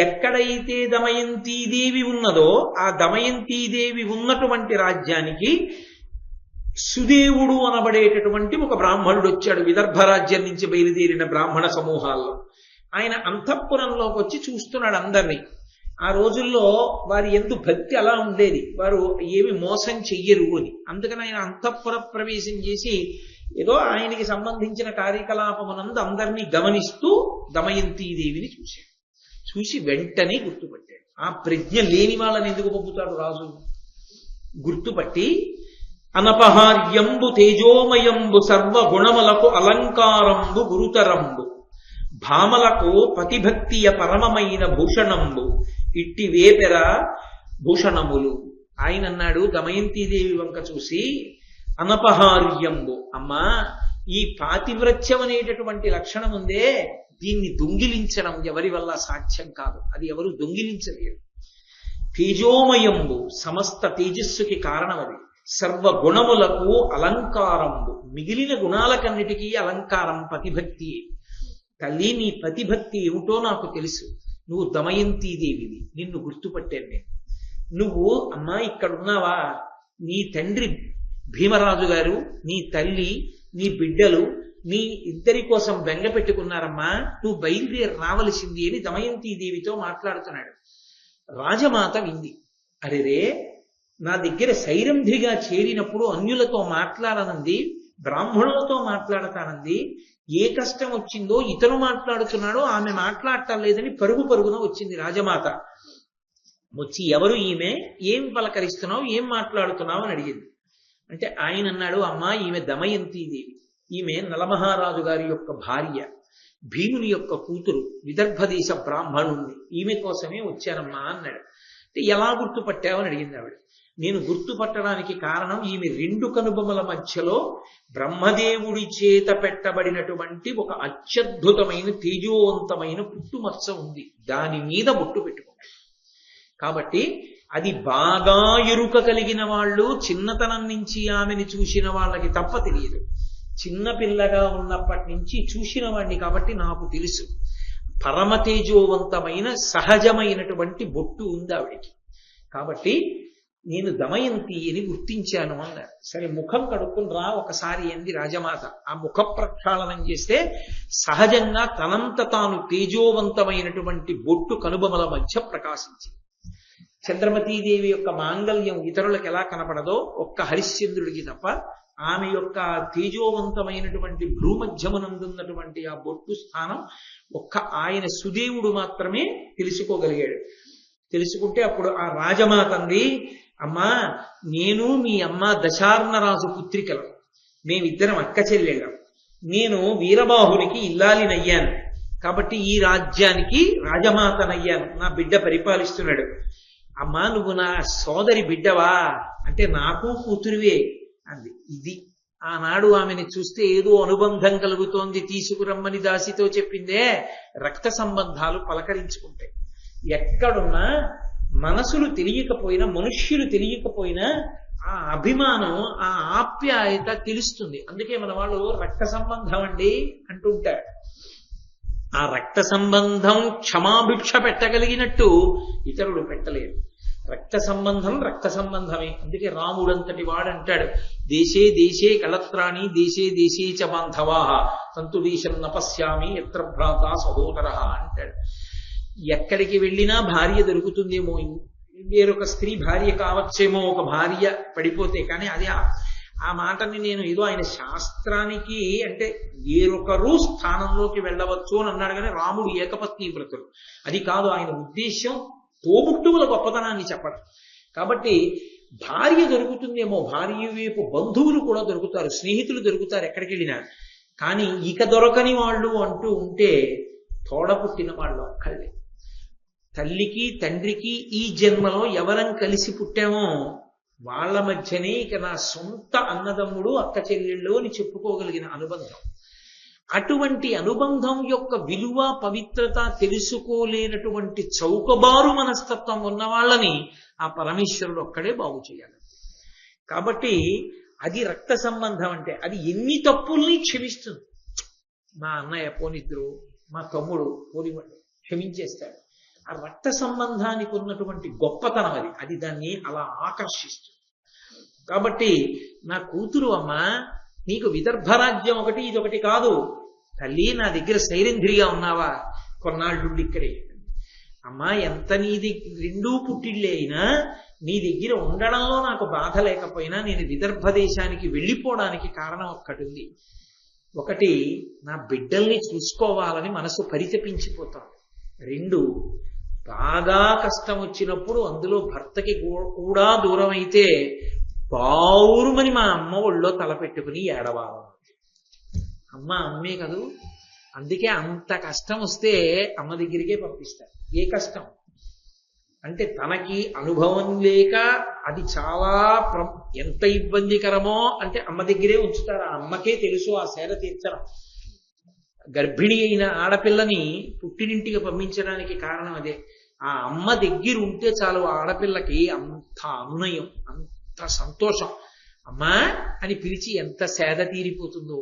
ఎక్కడైతే దమయంతీదేవి ఉన్నదో ఆ దమయంతీదేవి ఉన్నటువంటి రాజ్యానికి సుదేవుడు అనబడేటటువంటి ఒక బ్రాహ్మణుడు వచ్చాడు. విదర్భ రాజ్యం నుంచి బయలుదేరిన బ్రాహ్మణ సమూహాల్లో ఆయన అంతఃపురంలోకి వచ్చి చూస్తున్నాడు అందరినీ. ఆ రోజుల్లో వారి యందు భక్తి అలా ఉండేది, వారు ఏమి మోసం చెయ్యరు అని. అందుకని ఆయన అంతఃపుర ప్రవేశం చేసి ఏదో ఆయనకి సంబంధించిన కార్యకలాపమునందు అందరినీ గమనిస్తూ దమయంతీదేవిని చూశాడు. చూసి వెంటనే గుర్తుపట్టాడు. ఆ ప్రజ్ఞ లేని వాళ్ళని ఎందుకు పంపుతాడు రాజు? గుర్తుపట్టి అనపహార్యంబు తేజోమయంబు సర్వగుణములకు అలంకారంబు గురుతరంబు భామలకు పతిభక్తియ పరమమైన భూషణంబు ఇట్టి వేపెర భూషణములు. ఆయన అన్నాడు దమయంతీదేవి వంక చూసి, అనపహార్యంబు, అమ్మా ఈ పాతివ్రత్యం అనేటటువంటి లక్షణం ఉందే, దీన్ని దొంగిలించడం ఎవరి వల్ల సాధ్యం కాదు, అది ఎవరు దొంగిలించలేరు. తేజోమయంబు, సమస్త తేజస్సుకి కారణం అది. సర్వగుణములకు అలంకారంబు, మిగిలిన గుణాలకన్నిటికీ అలంకారం పతిభక్తి. తల్లి, నీ పతిభక్తి ఏమిటో నాకు తెలుసు, నువ్వు దమయంతీదేవివి, నిన్ను గుర్తుపట్టాను నేను. నువ్వు అమ్మా ఇక్కడున్నావా, నీ తండ్రి భీమరాజు గారు, నీ తల్లి, నీ బిడ్డలు నీ ఇద్దరి కోసం బెంగ పెట్టుకున్నారమ్మా, నువ్వు బయలుదేరి రావలసింది అని దమయంతీదేవితో మాట్లాడుతున్నాడు. రాజమాత వింది. అరెరే, నా దగ్గర సైరంధ్రిగా చేరినప్పుడు అన్యులతో మాట్లాడనంది, బ్రాహ్మణులతో మాట్లాడతానంది, ఏ కష్టం వచ్చిందో ఇతను మాట్లాడుతున్నాడో ఆమె మాట్లాడటం లేదని పరుగు పరుగున వచ్చింది రాజమాత. వచ్చి ఎవరు ఈమె, ఏం పలకరిస్తున్నావు, ఏం మాట్లాడుతున్నావు అని అడిగింది. అంటే ఆయన అన్నాడు, అమ్మా ఈమె దమయంతీదేవి, ఈమె నలమహారాజు గారి యొక్క భార్య, భీముని యొక్క కూతురు, విదర్భదేశ బ్రాహ్మణుణ్ణి, ఈమె కోసమే వచ్చానమ్మా అన్నాడు. అంటే ఎలా గుర్తుపట్టావని అడిగింది ఆవిడ. నేను గుర్తుపట్టడానికి కారణం ఈమె రెండు కనుబొమల మధ్యలో బ్రహ్మదేవుడి చేత పెట్టబడినటువంటి ఒక అత్యద్భుతమైన తేజోవంతమైన పుట్టుమచ్చ ఉంది, దాని మీద బొట్టు పెట్టుకుంది. కాబట్టి అది బాగా ఎరుక కలిగిన వాళ్ళు, చిన్నతనం నుంచి ఆమెని చూసిన వాళ్ళకి తప్ప తెలియదు. చిన్నపిల్లగా ఉన్నప్పటి నుంచి చూసిన వాడిని కాబట్టి నాకు తెలుసు. పరమ తేజోవంతమైన సహజమైనటువంటి బొట్టు ఉంది ఆవిడికి. కాబట్టి నేను దమయంతి అని గుర్తించాను అన్నారు. సరే ముఖం కడుక్కుని రా ఒకసారి అంది రాజమాత. ఆ ముఖ ప్రక్షాళనం చేస్తే సహజంగా తనంత తాను తేజోవంతమైనటువంటి బొట్టు కనుబొమల మధ్య ప్రకాశించింది. చంద్రమతీదేవి యొక్క మాంగళ్యం ఇతరులకు ఎలా కనపడదో ఒక్క హరిశ్చంద్రుడికి తప్ప ఆమె యొక్క తేజోవంతమైనటువంటి భ్రూమధ్యమునందున్నటువంటి ఆ బొట్టు స్థానం ఒక్క ఆయన సుదేవుడు మాత్రమే తెలుసుకోగలిగాడు. తెలుసుకుంటే అప్పుడు ఆ రాజమాత అంది, అమ్మా నేను మీ అమ్మ దశార్ణరాజు పుత్రికలం, మేమిద్దరం అక్క చెల్లెళ్ళం, నేను వీరబాహునికి ఇల్లాలినయ్యాను, కాబట్టి ఈ రాజ్యానికి రాజమాతనయ్యాను, నా బిడ్డ పరిపాలిస్తున్నాడు. అమ్మా నువ్వు నా సోదరి బిడ్డవా అంటే నాకు కూతురువే అంది. ఇది ఆనాడు ఆమెని చూస్తే ఏదో అనుబంధం కలుగుతోంది, తీసుకురమ్మని దాసితో చెప్పిందే. రక్త సంబంధాలు పలకరించుకుంటాయి. ఎక్కడున్నా మనసులు తెలియకపోయినా, మనుష్యులు తెలియకపోయినా ఆ అభిమానం, ఆ ఆప్యాయత తెలుస్తుంది. అందుకే మన వాళ్ళు రక్త సంబంధం అండి అంటుంటారు. ఆ రక్త సంబంధం క్షమాభిక్ష పెట్టగలిగినట్టు ఇతరులు పెట్టలేరు. రక్త సంబంధం రక్త సంబంధమే. అందుకే రాముడంతటి వాడంటాడు, దేశే దేశే కళత్రాణి దేశే దేశే చ బాంధవా తంతు దేశం నపశ్యామి ఎత్ర భ్రాత సహోదర అంటాడు. ఎక్కడికి వెళ్ళినా భార్య దొరుకుతుందేమో, వేరొక స్త్రీ భార్య కావచ్చేమో ఒక భార్య పడిపోతే, కానీ అది ఆ మాటని నేను ఏదో ఆయన శాస్త్రానికి అంటే వేరొకరు స్థానంలోకి వెళ్ళవచ్చు అని అన్నాడు. కానీ రాముడు ఏకపత్ని వ్రతుడు, అది కాదు ఆయన ఉద్దేశ్యం. తోబుట్టువుల గొప్పతనాన్ని చెప్పడం. కాబట్టి భార్య దొరుకుతుందేమో, భార్య వైపు బంధువులు కూడా దొరుకుతారు, స్నేహితులు దొరుకుతారు ఎక్కడికి వెళ్ళినా. కానీ ఇక దొరకని వాళ్ళు అంటూ ఉంటే తోడ పుట్టిన వాళ్ళు అక్కళ్ళే. తల్లికి తండ్రికి ఈ జన్మలో ఎవరం కలిసి పుట్టామో వాళ్ళ మధ్యనే ఇక నా సొంత అన్నదమ్ముడు అక్క చెల్లెళ్ళు అని చెప్పుకోగలిగిన అనుబంధం. అటువంటి అనుబంధం యొక్క విలువ పవిత్రత తెలుసుకోలేనటువంటి చౌకబారు మనస్తత్వం ఉన్న వాళ్ళని ఆ పరమేశ్వరుడు ఒక్కడే బాగు చేయాలి. కాబట్టి అది రక్త సంబంధం. అంటే అది ఎన్ని తప్పుల్ని క్షమిస్తుంది. మా అన్నయ్య పోనిద్దరు, మా తమ్ముడు పోనివాడు క్షమించేస్తాడు. ఆ రక్త సంబంధానికి ఉన్నటువంటి గొప్పతనం అది, అది దాన్ని అలా ఆకర్షిస్తుంది. కాబట్టి నా కూతురు అమ్మ, నీకు విదర్భరాజ్యం ఒకటి ఇదొకటి కాదు. తల్లి నా దగ్గర సైరంధ్రిగా ఉన్నావా, కొన్నాళ్ళుండి ఇక్కడే. అమ్మా ఎంత నీది రెండూ పుట్టిళ్ళే అయినా నీ దగ్గర ఉండడంలో నాకు బాధ లేకపోయినా నేను విదర్భ దేశానికి వెళ్ళిపోవడానికి కారణం ఒక్కటి ఉంది. ఒకటి, నా బిడ్డల్ని చూసుకోవాలని మనసు పరితపించిపోతాం. రెండు, బాగా కష్టం వచ్చినప్పుడు అందులో భర్తకి కూడా దూరం అయితే బావురుమని మా అమ్మ ఒళ్ళో తలపెట్టుకుని ఏడవాలి. అమ్మ అమ్మే కదూ, అందుకే అంత కష్టం వస్తే అమ్మ దగ్గరికే పంపిస్తారు. ఏ కష్టం అంటే తనకి అనుభవం లేక అది చాలా ఎంత ఇబ్బందికరమో అంటే అమ్మ దగ్గరే ఉంచుతారు. ఆ అమ్మకే తెలుసు ఆ సేద తీర్చడం. గర్భిణి అయిన ఆడపిల్లని పుట్టినింటికి పంపించడానికి కారణం అదే. ఆ అమ్మ దగ్గర ఉంటే చాలు ఆడపిల్లకి అంత అనునయం, అంత సంతోషం. అమ్మా అని పిలిచి ఎంత సేద తీరిపోతుందో.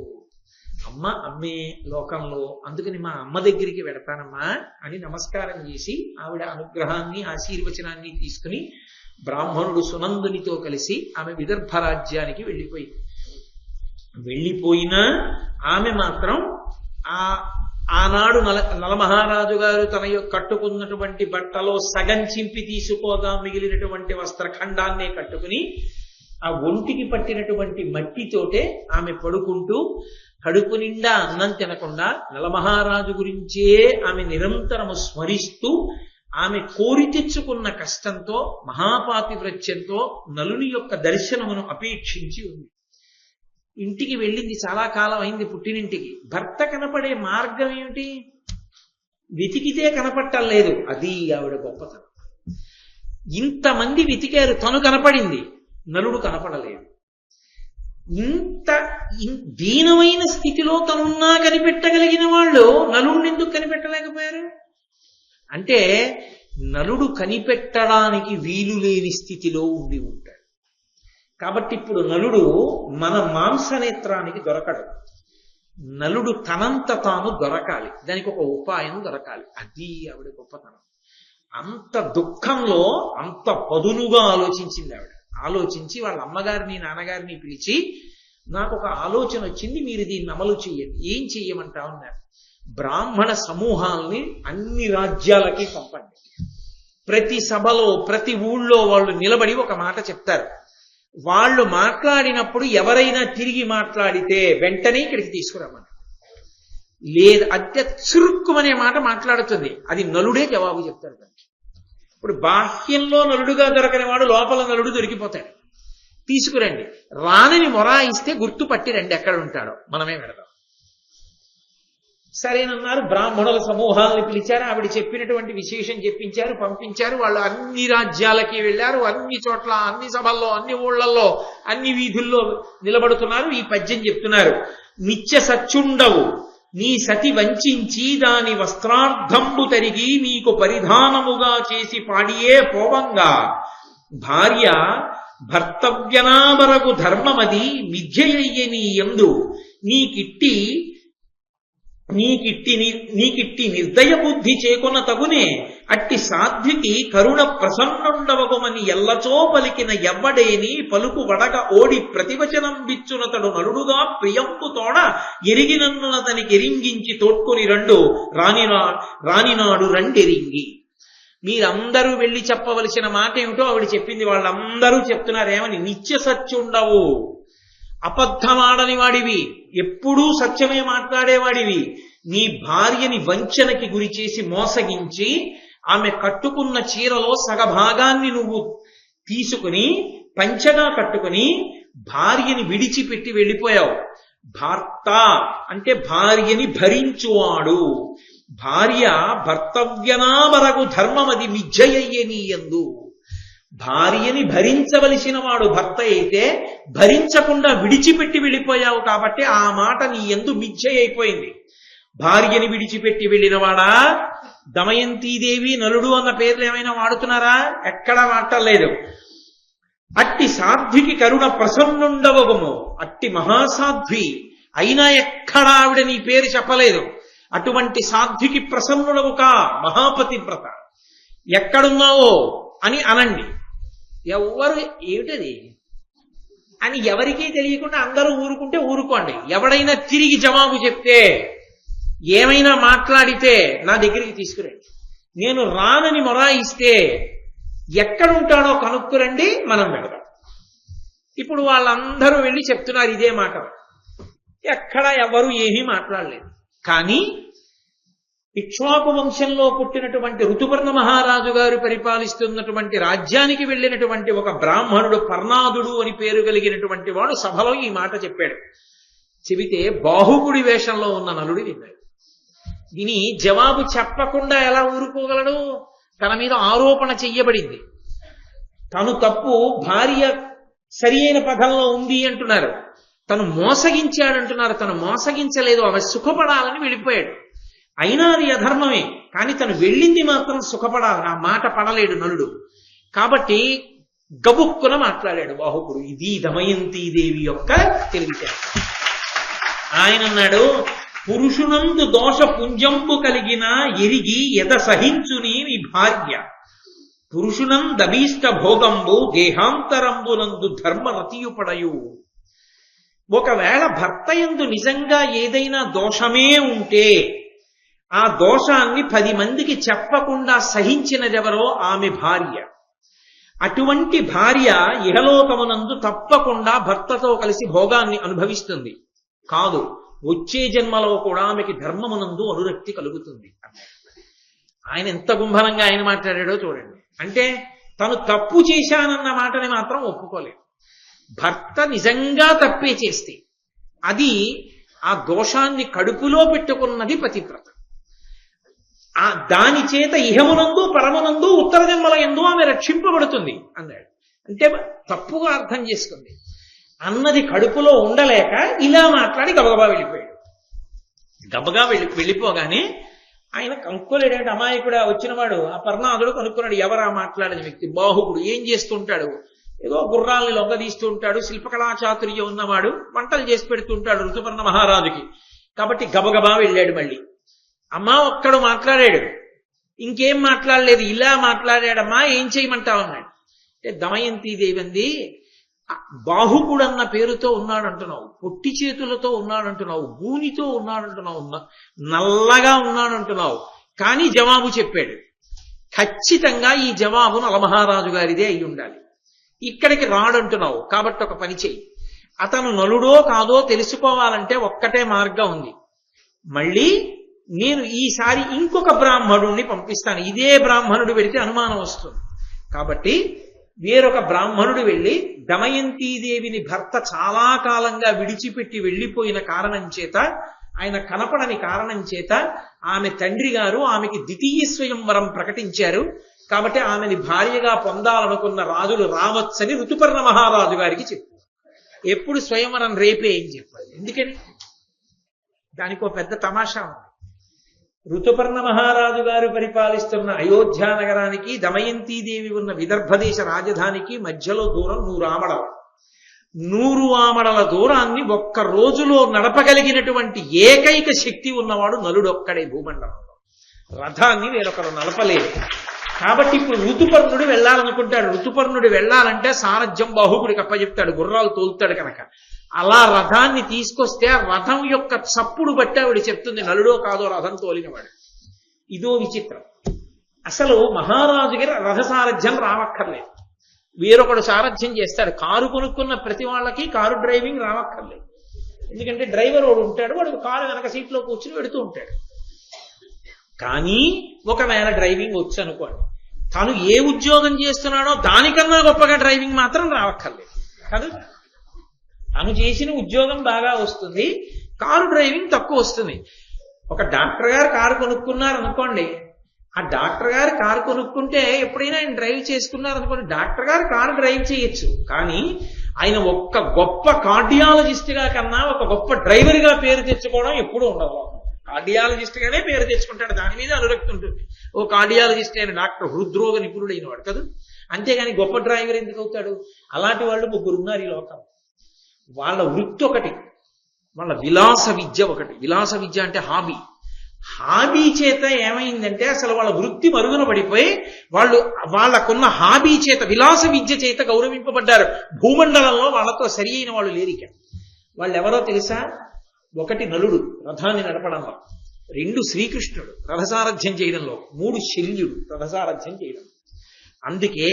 అమ్మ అమ్మే లోకంలో, అందుకని మా అమ్మ దగ్గరికి వెడతానమ్మా అని నమస్కారం చేసి ఆవిడ అనుగ్రహాన్ని ఆశీర్వచనాన్ని తీసుకుని బ్రాహ్మణుడు సునందునితో కలిసి ఆమె విదర్భ రాజ్యానికి వెళ్ళిపోయినా ఆమె మాత్రం ఆనాడు నలమహారాజు గారు తన కట్టుకున్నటువంటి బట్టలో సగం చింపి తీసుకోగా మిగిలినటువంటి వస్త్రఖండాన్నే కట్టుకుని ఆ ఒంటికి పట్టినటువంటి మట్టితోటే ఆమె పడుకుంటూ కడుపు నిండా అన్నం తినకుండా నలమహారాజు గురించే ఆమె నిరంతరము స్మరిస్తూ ఆమె కోరి తెచ్చుకున్న కష్టంతో మహాపాతివ్రత్యంతో నలుని యొక్క దర్శనమును అపేక్షించి ఉంది. ఇంటికి వెళ్ళింది, చాలా కాలం అయింది పుట్టినింటికి. భర్త కనపడే మార్గం ఏమిటి? వెతికితే కనపట్టలేదు. అది ఆవిడ గొప్పతనం. ఇంతమంది వెతికారు, తను కనపడింది, నలుడు కనపడలేదు. ఇంత దీనమైన స్థితిలో తనున్నా కనిపెట్టగలిగిన వాళ్ళు నలుడిని ఎందుకు కనిపెట్టలేకపోయారు? అంటే నలుడు కనిపెట్టడానికి వీలు లేని స్థితిలో ఉండి ఉంటాడు. కాబట్టి ఇప్పుడు నలుడు మన మాంసనేత్రానికి దొరకడు. నలుడు తనంత తాను దొరకాలి, దానికి ఒక ఉపాయం దొరకాలి. అది ఆవిడ గొప్పతనం. అంత దుఃఖంలో అంత పదునుగా ఆలోచించింది ఆవిడ. ఆలోచించి వాళ్ళ అమ్మగారిని నాన్నగారిని పిలిచి, నాకు ఒక ఆలోచన వచ్చింది, మీరు దీన్ని అమలు చెయ్యండి. ఏం చెయ్యమంటా ఉన్నారు? బ్రాహ్మణ సమూహాల్ని అన్ని రాజ్యాలకి పంపండి. ప్రతి సభలో ప్రతి ఊళ్ళో వాళ్ళు నిలబడి ఒక మాట చెప్తారు. వాళ్ళు మాట్లాడినప్పుడు ఎవరైనా తిరిగి మాట్లాడితే వెంటనే ఇక్కడికి తీసుకురామని. లేదు అత్య చురుక్కుమనే మాట మాట్లాడుతుంది, అది నలుడే జవాబు చెప్తాడు. ఇప్పుడు బాహ్యంలో నలుడుగా దొరకని వాడు లోపల నలుడు దొరికిపోతాడు. తీసుకురండి. రానని మొరాయిస్తే గుర్తుపట్టి రండి, ఎక్కడ ఉంటాడో మనమే పెడదాం. సరేనన్నారు. బ్రాహ్మణుల సమూహాలను పిలిచారు. ఆవిడ చెప్పినటువంటి విశేషం చెప్పించారు, పంపించారు. వాళ్ళు అన్ని రాజ్యాలకి వెళ్ళారు. అన్ని చోట్ల, అన్ని సభల్లో, అన్ని ఊళ్ళల్లో, అన్ని వీధుల్లో నిలబడుతున్నారు. ఈ పద్యం చెప్తున్నారు. నిత్య సత్యుండవు నీ సతి వంచించి దాని వస్త్రార్థంబు తరిగి నీకు పరిధానముగా చేసి పాడియే పోవంగా భార్య భర్తవ్యనామరకు ధర్మమది మిథ్యయ్య నీ యందు నీకిట్టి నిర్దయ బుద్ధి చేకొన తగునే అట్టి సాధ్వికి కరుణ ప్రసన్నుండవగుమని ఎల్లచో పలికిన ఎవ్వడేని పలుకు వడగ ఓడి ప్రతివచనం బిచ్చునతడు నలుడుగా ప్రియంపు తోడ ఎరిగినన్నునతనికి ఎరింగించి తోడ్కొని రానినాడు రండెరింగి. మీరందరూ వెళ్ళి చెప్పవలసిన మాట ఏమిటో ఆవిడ చెప్పింది. వాళ్ళందరూ చెప్తున్నారు ఏమని? నిత్య సత్యుండవు, అబద్ధమాడని వాడివి, ఎప్పుడూ సత్యమే మాట్లాడేవాడివి. నీ భార్యని వంచనకి గురి చేసి మోసగించి ఆమె కట్టుకున్న చీరలో సగభాగాన్ని నువ్వు తీసుకుని పంచగా కట్టుకుని భార్యని విడిచిపెట్టి వెళ్ళిపోయావు. భర్త అంటే భార్యని భరించువాడు. భార్య భర్తవ్యనామరగు ధర్మమది మిథ్యయ్యే నీ యందు. భార్యని భరించవలసిన వాడు భర్త అయితే భరించకుండా విడిచిపెట్టి వెళ్ళిపోయావు కాబట్టి ఆ మాట నీ యందు మిథ్య అయిపోయింది. భార్యని విడిచిపెట్టి వెళ్ళినవాడా? దమయంతీదేవి, నలుడు అన్న పేర్లు ఏమైనా వాడుతున్నారా? ఎక్కడా వాడలేదు. అట్టి సాధ్వికి కరుణ ప్రసన్నుండవగుము, అట్టి మహాసాధ్వి అయినా ఎక్కడా ఆవిడ నీ పేరు చెప్పలేదు. అటువంటి సాధ్వికి ప్రసన్నుడవు కా, మహాపతివ్రత, ఎక్కడున్నావో అని అనండి. ఎవ్వరు ఏమిటది అని ఎవరికీ తెలియకుండా అందరూ ఊరుకుంటే ఊరుకోండి. ఎవడైనా తిరిగి జవాబు చెప్తే, ఏమైనా మాట్లాడితే నా దగ్గరికి తీసుకురండి. నేను రానని మొరాయిస్తే ఎక్కడుంటాడో కనుక్కురండి, మనం వెళదాం. ఇప్పుడు వాళ్ళందరూ వెళ్ళి చెప్తున్నారు ఇదే మాట. ఎక్కడ ఎవరు ఏమీ మాట్లాడలేదు. కానీ ఇక్ష్వాకు వంశంలో పుట్టినటువంటి ఋతుపర్ణ మహారాజు గారు పరిపాలిస్తున్నటువంటి రాజ్యానికి వెళ్ళినటువంటి ఒక బ్రాహ్మణుడు, పర్ణాదుడు అని పేరు కలిగినటువంటి వాడు సభలో ఈ మాట చెప్పాడు. చెబితే బాహుకుడి వేషంలో ఉన్న నలుడు విన్నాడు. దీని జవాబు చెప్పకుండా ఎలా ఊరుకోగలడు? తన మీద ఆరోపణ చెయ్యబడింది. తను తప్పు, భార్య సరి అయిన పదంలో ఉంది అంటున్నారు. తను మోసగించాడంటున్నారు. తను మోసగించలేదు, ఆమె సుఖపడాలని వెళ్ళిపోయాడు. అయినా అది అధర్మమే, కానీ తను వెళ్ళింది మాత్రం సుఖపడాలి. ఆ మాట పడలేడు నలుడు. కాబట్టి గబుక్కున మాట్లాడాడు బాహుకుడు. ఇది దమయంతీదేవి యొక్క తెలివితేట. ఆయన అన్నాడు, పురుషునందు దోష పుంజంపు కలిగిన ఎరిగి ఎద సహించుని నీ భార్య పురుషునం దభీష్ట భోగంబు దేహాంతరంబునందు ధర్మరతియుపడయు. ఒకవేళ భర్త యందు నిజంగా ఏదైనా దోషమే ఉంటే ఆ దోషాన్ని 10 మందికి చెప్పకుండా సహించినదెవరో ఆమె భార్య. అటువంటి భార్య ఇహలోకమునందు తప్పకుండా భర్తతో కలిసి భోగాన్ని అనుభవిస్తుంది. కాదు, వచ్చే జన్మలో కూడా ఆమెకి ధర్మమునందు అనురక్తి కలుగుతుంది. ఆయన ఎంత గుంభనంగా ఆయన మాట్లాడాడో చూడండి. అంటే తను తప్పు చేశానన్న మాటని మాత్రం ఒప్పుకోలేదు. భర్త నిజంగా తప్పే చేస్తే అది ఆ దోషాన్ని కడుపులో పెట్టుకున్నది పతివ్రత. ఆ దాని చేత ఇహమునందు పరమునందు ఉత్తర జన్మల యందు ఆమె రక్షింపబడుతుంది అన్నాడు. అంటే తప్పుగా అర్థం చేసుకుంది. అన్నది కడుపులో ఉండలేక ఇలా మాట్లాడి గబగబా వెళ్ళిపోయాడు. గబగా వెళ్ళిపోగానే ఆయన కనుక్కోలేడంటే అమాయకుడా వచ్చినవాడు ఆ పర్ణాదుడు కనుక్కున్నాడు. ఎవరా మాట్లాడిన వ్యక్తి? బాహుకుడు. ఏం చేస్తుంటాడు? ఏదో గుర్రాలని లొంగదీస్తూ ఉంటాడు. శిల్పకళా చాతుర్యం ఉన్నవాడు. వంటలు చేసి పెడుతుంటాడు ఋతుపర్ణ మహారాజుకి. కాబట్టి గబగబా వెళ్ళాడు. మళ్ళీ అమ్మా ఒక్కడు మాట్లాడాడు, ఇంకేం మాట్లాడలేదు. ఇలా మాట్లాడాడమ్మా, ఏం చేయమంటావు అన్నాడు. అంటే దమయంతి దేవంది బాహుకుడన్న పేరుతో ఉన్నాడంటున్నావు, పొట్టి చేతులతో ఉన్నాడంటున్నావు, గూనితో ఉన్నాడంటున్నావు, నల్లగా ఉన్నాడంటున్నావు, కానీ జవాబు చెప్పాడు. ఖచ్చితంగా ఈ జవాబు నలమహారాజు గారిదే అయి ఉండాలి. ఇక్కడికి రాడంటున్నావు కాబట్టి ఒక పని చెయ్యి. అతను నలుడో కాదో తెలుసుకోవాలంటే ఒక్కటే మార్గం ఉంది. మళ్ళీ నేను ఈసారి ఇంకొక బ్రాహ్మణుడిని పంపిస్తాను. ఇదే బ్రాహ్మణుడు వెళితే అనుమానం వస్తుంది. కాబట్టి వేరొక బ్రాహ్మణుడు వెళ్ళి దమయంతీదేవిని భర్త చాలా కాలంగా విడిచిపెట్టి వెళ్ళిపోయిన కారణం చేత, ఆయన కనపడని కారణం చేత ఆమె తండ్రి గారు ఆమెకి ద్వితీయ స్వయంవరం ప్రకటించారు. కాబట్టి ఆమెని భార్యగా పొందాలనుకున్న రాజులు రావచ్చని ఋతుపర్ణ మహారాజు గారికి చెప్పారు. ఎప్పుడు స్వయంవరం? రేపే ఏం చెప్పాలి. ఎందుకని? దానికో పెద్ద తమాషా ఉంది. ఋతుపర్ణ మహారాజు గారు పరిపాలిస్తున్న అయోధ్య నగరానికి దమయంతీదేవి ఉన్న విదర్భదేశ రాజధానికి మధ్యలో దూరం 100 ఆమడలు. 100 ఆమడల దూరాన్ని ఒక్క రోజులో నడపగలిగినటువంటి ఏకైక శక్తి ఉన్నవాడు నలుడొక్కడే భూమండలంలో. రథాన్ని వేరొకరు నడపలేదు. కాబట్టి ఇప్పుడు ఋతుపర్ణుడు వెళ్ళాలనుకుంటాడు. ఋతుపర్ణుడు వెళ్ళాలంటే సారథ్యం బాహుకుడికి అప్పచెప్తాడు, గుర్రాలు తోలుతాడు కనుక. అలా రథాన్ని తీసుకొస్తే ఆ రథం యొక్క చప్పుడు బట్టి ఆవిడ చెప్తుంది నలుడో కాదో రథం తోలినవాడు. ఇదో విచిత్రం. అసలు మహారాజుకి రథ సారథ్యం రావక్కర్లేదు, వేరొకడు సారథ్యం చేస్తాడు. కారు కొనుక్కున్న ప్రతి వాళ్ళకి కారు డ్రైవింగ్ రావక్కర్లేదు. ఎందుకంటే డ్రైవర్ వాడు ఉంటాడు, వాడు కారు వెనక సీట్లో కూర్చుని వెడుతూ ఉంటాడు. కానీ ఒకవేళ డ్రైవింగ్ వచ్చు అనుకోండి, తను ఏ ఉద్యోగం చేస్తున్నాడో దానికన్నా గొప్పగా డ్రైవింగ్ మాత్రం రావక్కర్లేదు కదా. తను చేసిన ఉద్యోగం బాగా వస్తుంది, కారు డ్రైవింగ్ తక్కువ వస్తుంది. ఒక డాక్టర్ గారు కారు కొనుక్కున్నారనుకోండి, ఆ డాక్టర్ గారు కారు కొనుక్కుంటే ఎప్పుడైనా ఆయన డ్రైవ్ చేసుకున్నారనుకోండి, డాక్టర్ గారు కారు డ్రైవ్ చేయొచ్చు. కానీ ఆయన ఒక్క గొప్ప కార్డియాలజిస్ట్ గా కన్నా ఒక గొప్ప డ్రైవర్ గా పేరు తెచ్చుకోవడం ఎప్పుడూ ఉండదు. కార్డియాలజిస్ట్ గానే పేరు తెచ్చుకుంటాడు, దాని మీద అనురక్తి ఉంటుంది. ఓ కార్డియాలజిస్ట్ అయిన డాక్టర్, హృద్రోగ నిపుణుడైన వాడు కదా. అంతేగాని గొప్ప డ్రైవర్ ఎందుకు అవుతాడు? అలాంటి వాళ్ళు 3 ఉన్నారు ఈ లోకం. వాళ్ళ వృత్తి ఒకటి, వాళ్ళ విలాస విద్య ఒకటి. విలాస విద్య అంటే హాబీ. హాబీ చేత ఏమైందంటే అసలు వాళ్ళ వృత్తి మరుగున పడిపోయి వాళ్ళకున్న హాబీ చేత, విలాస విద్య చేత గౌరవింపబడ్డారు. భూమండలంలో వాళ్ళతో సరి అయిన వాళ్ళు లేరిక. వాళ్ళు ఎవరో తెలుసా? 1 నలుడు రథాన్ని నడపడంలో, 2 శ్రీకృష్ణుడు రథసారథ్యం చేయడంలో, 3 శల్యుడు రథసారథ్యం చేయడం. అందుకే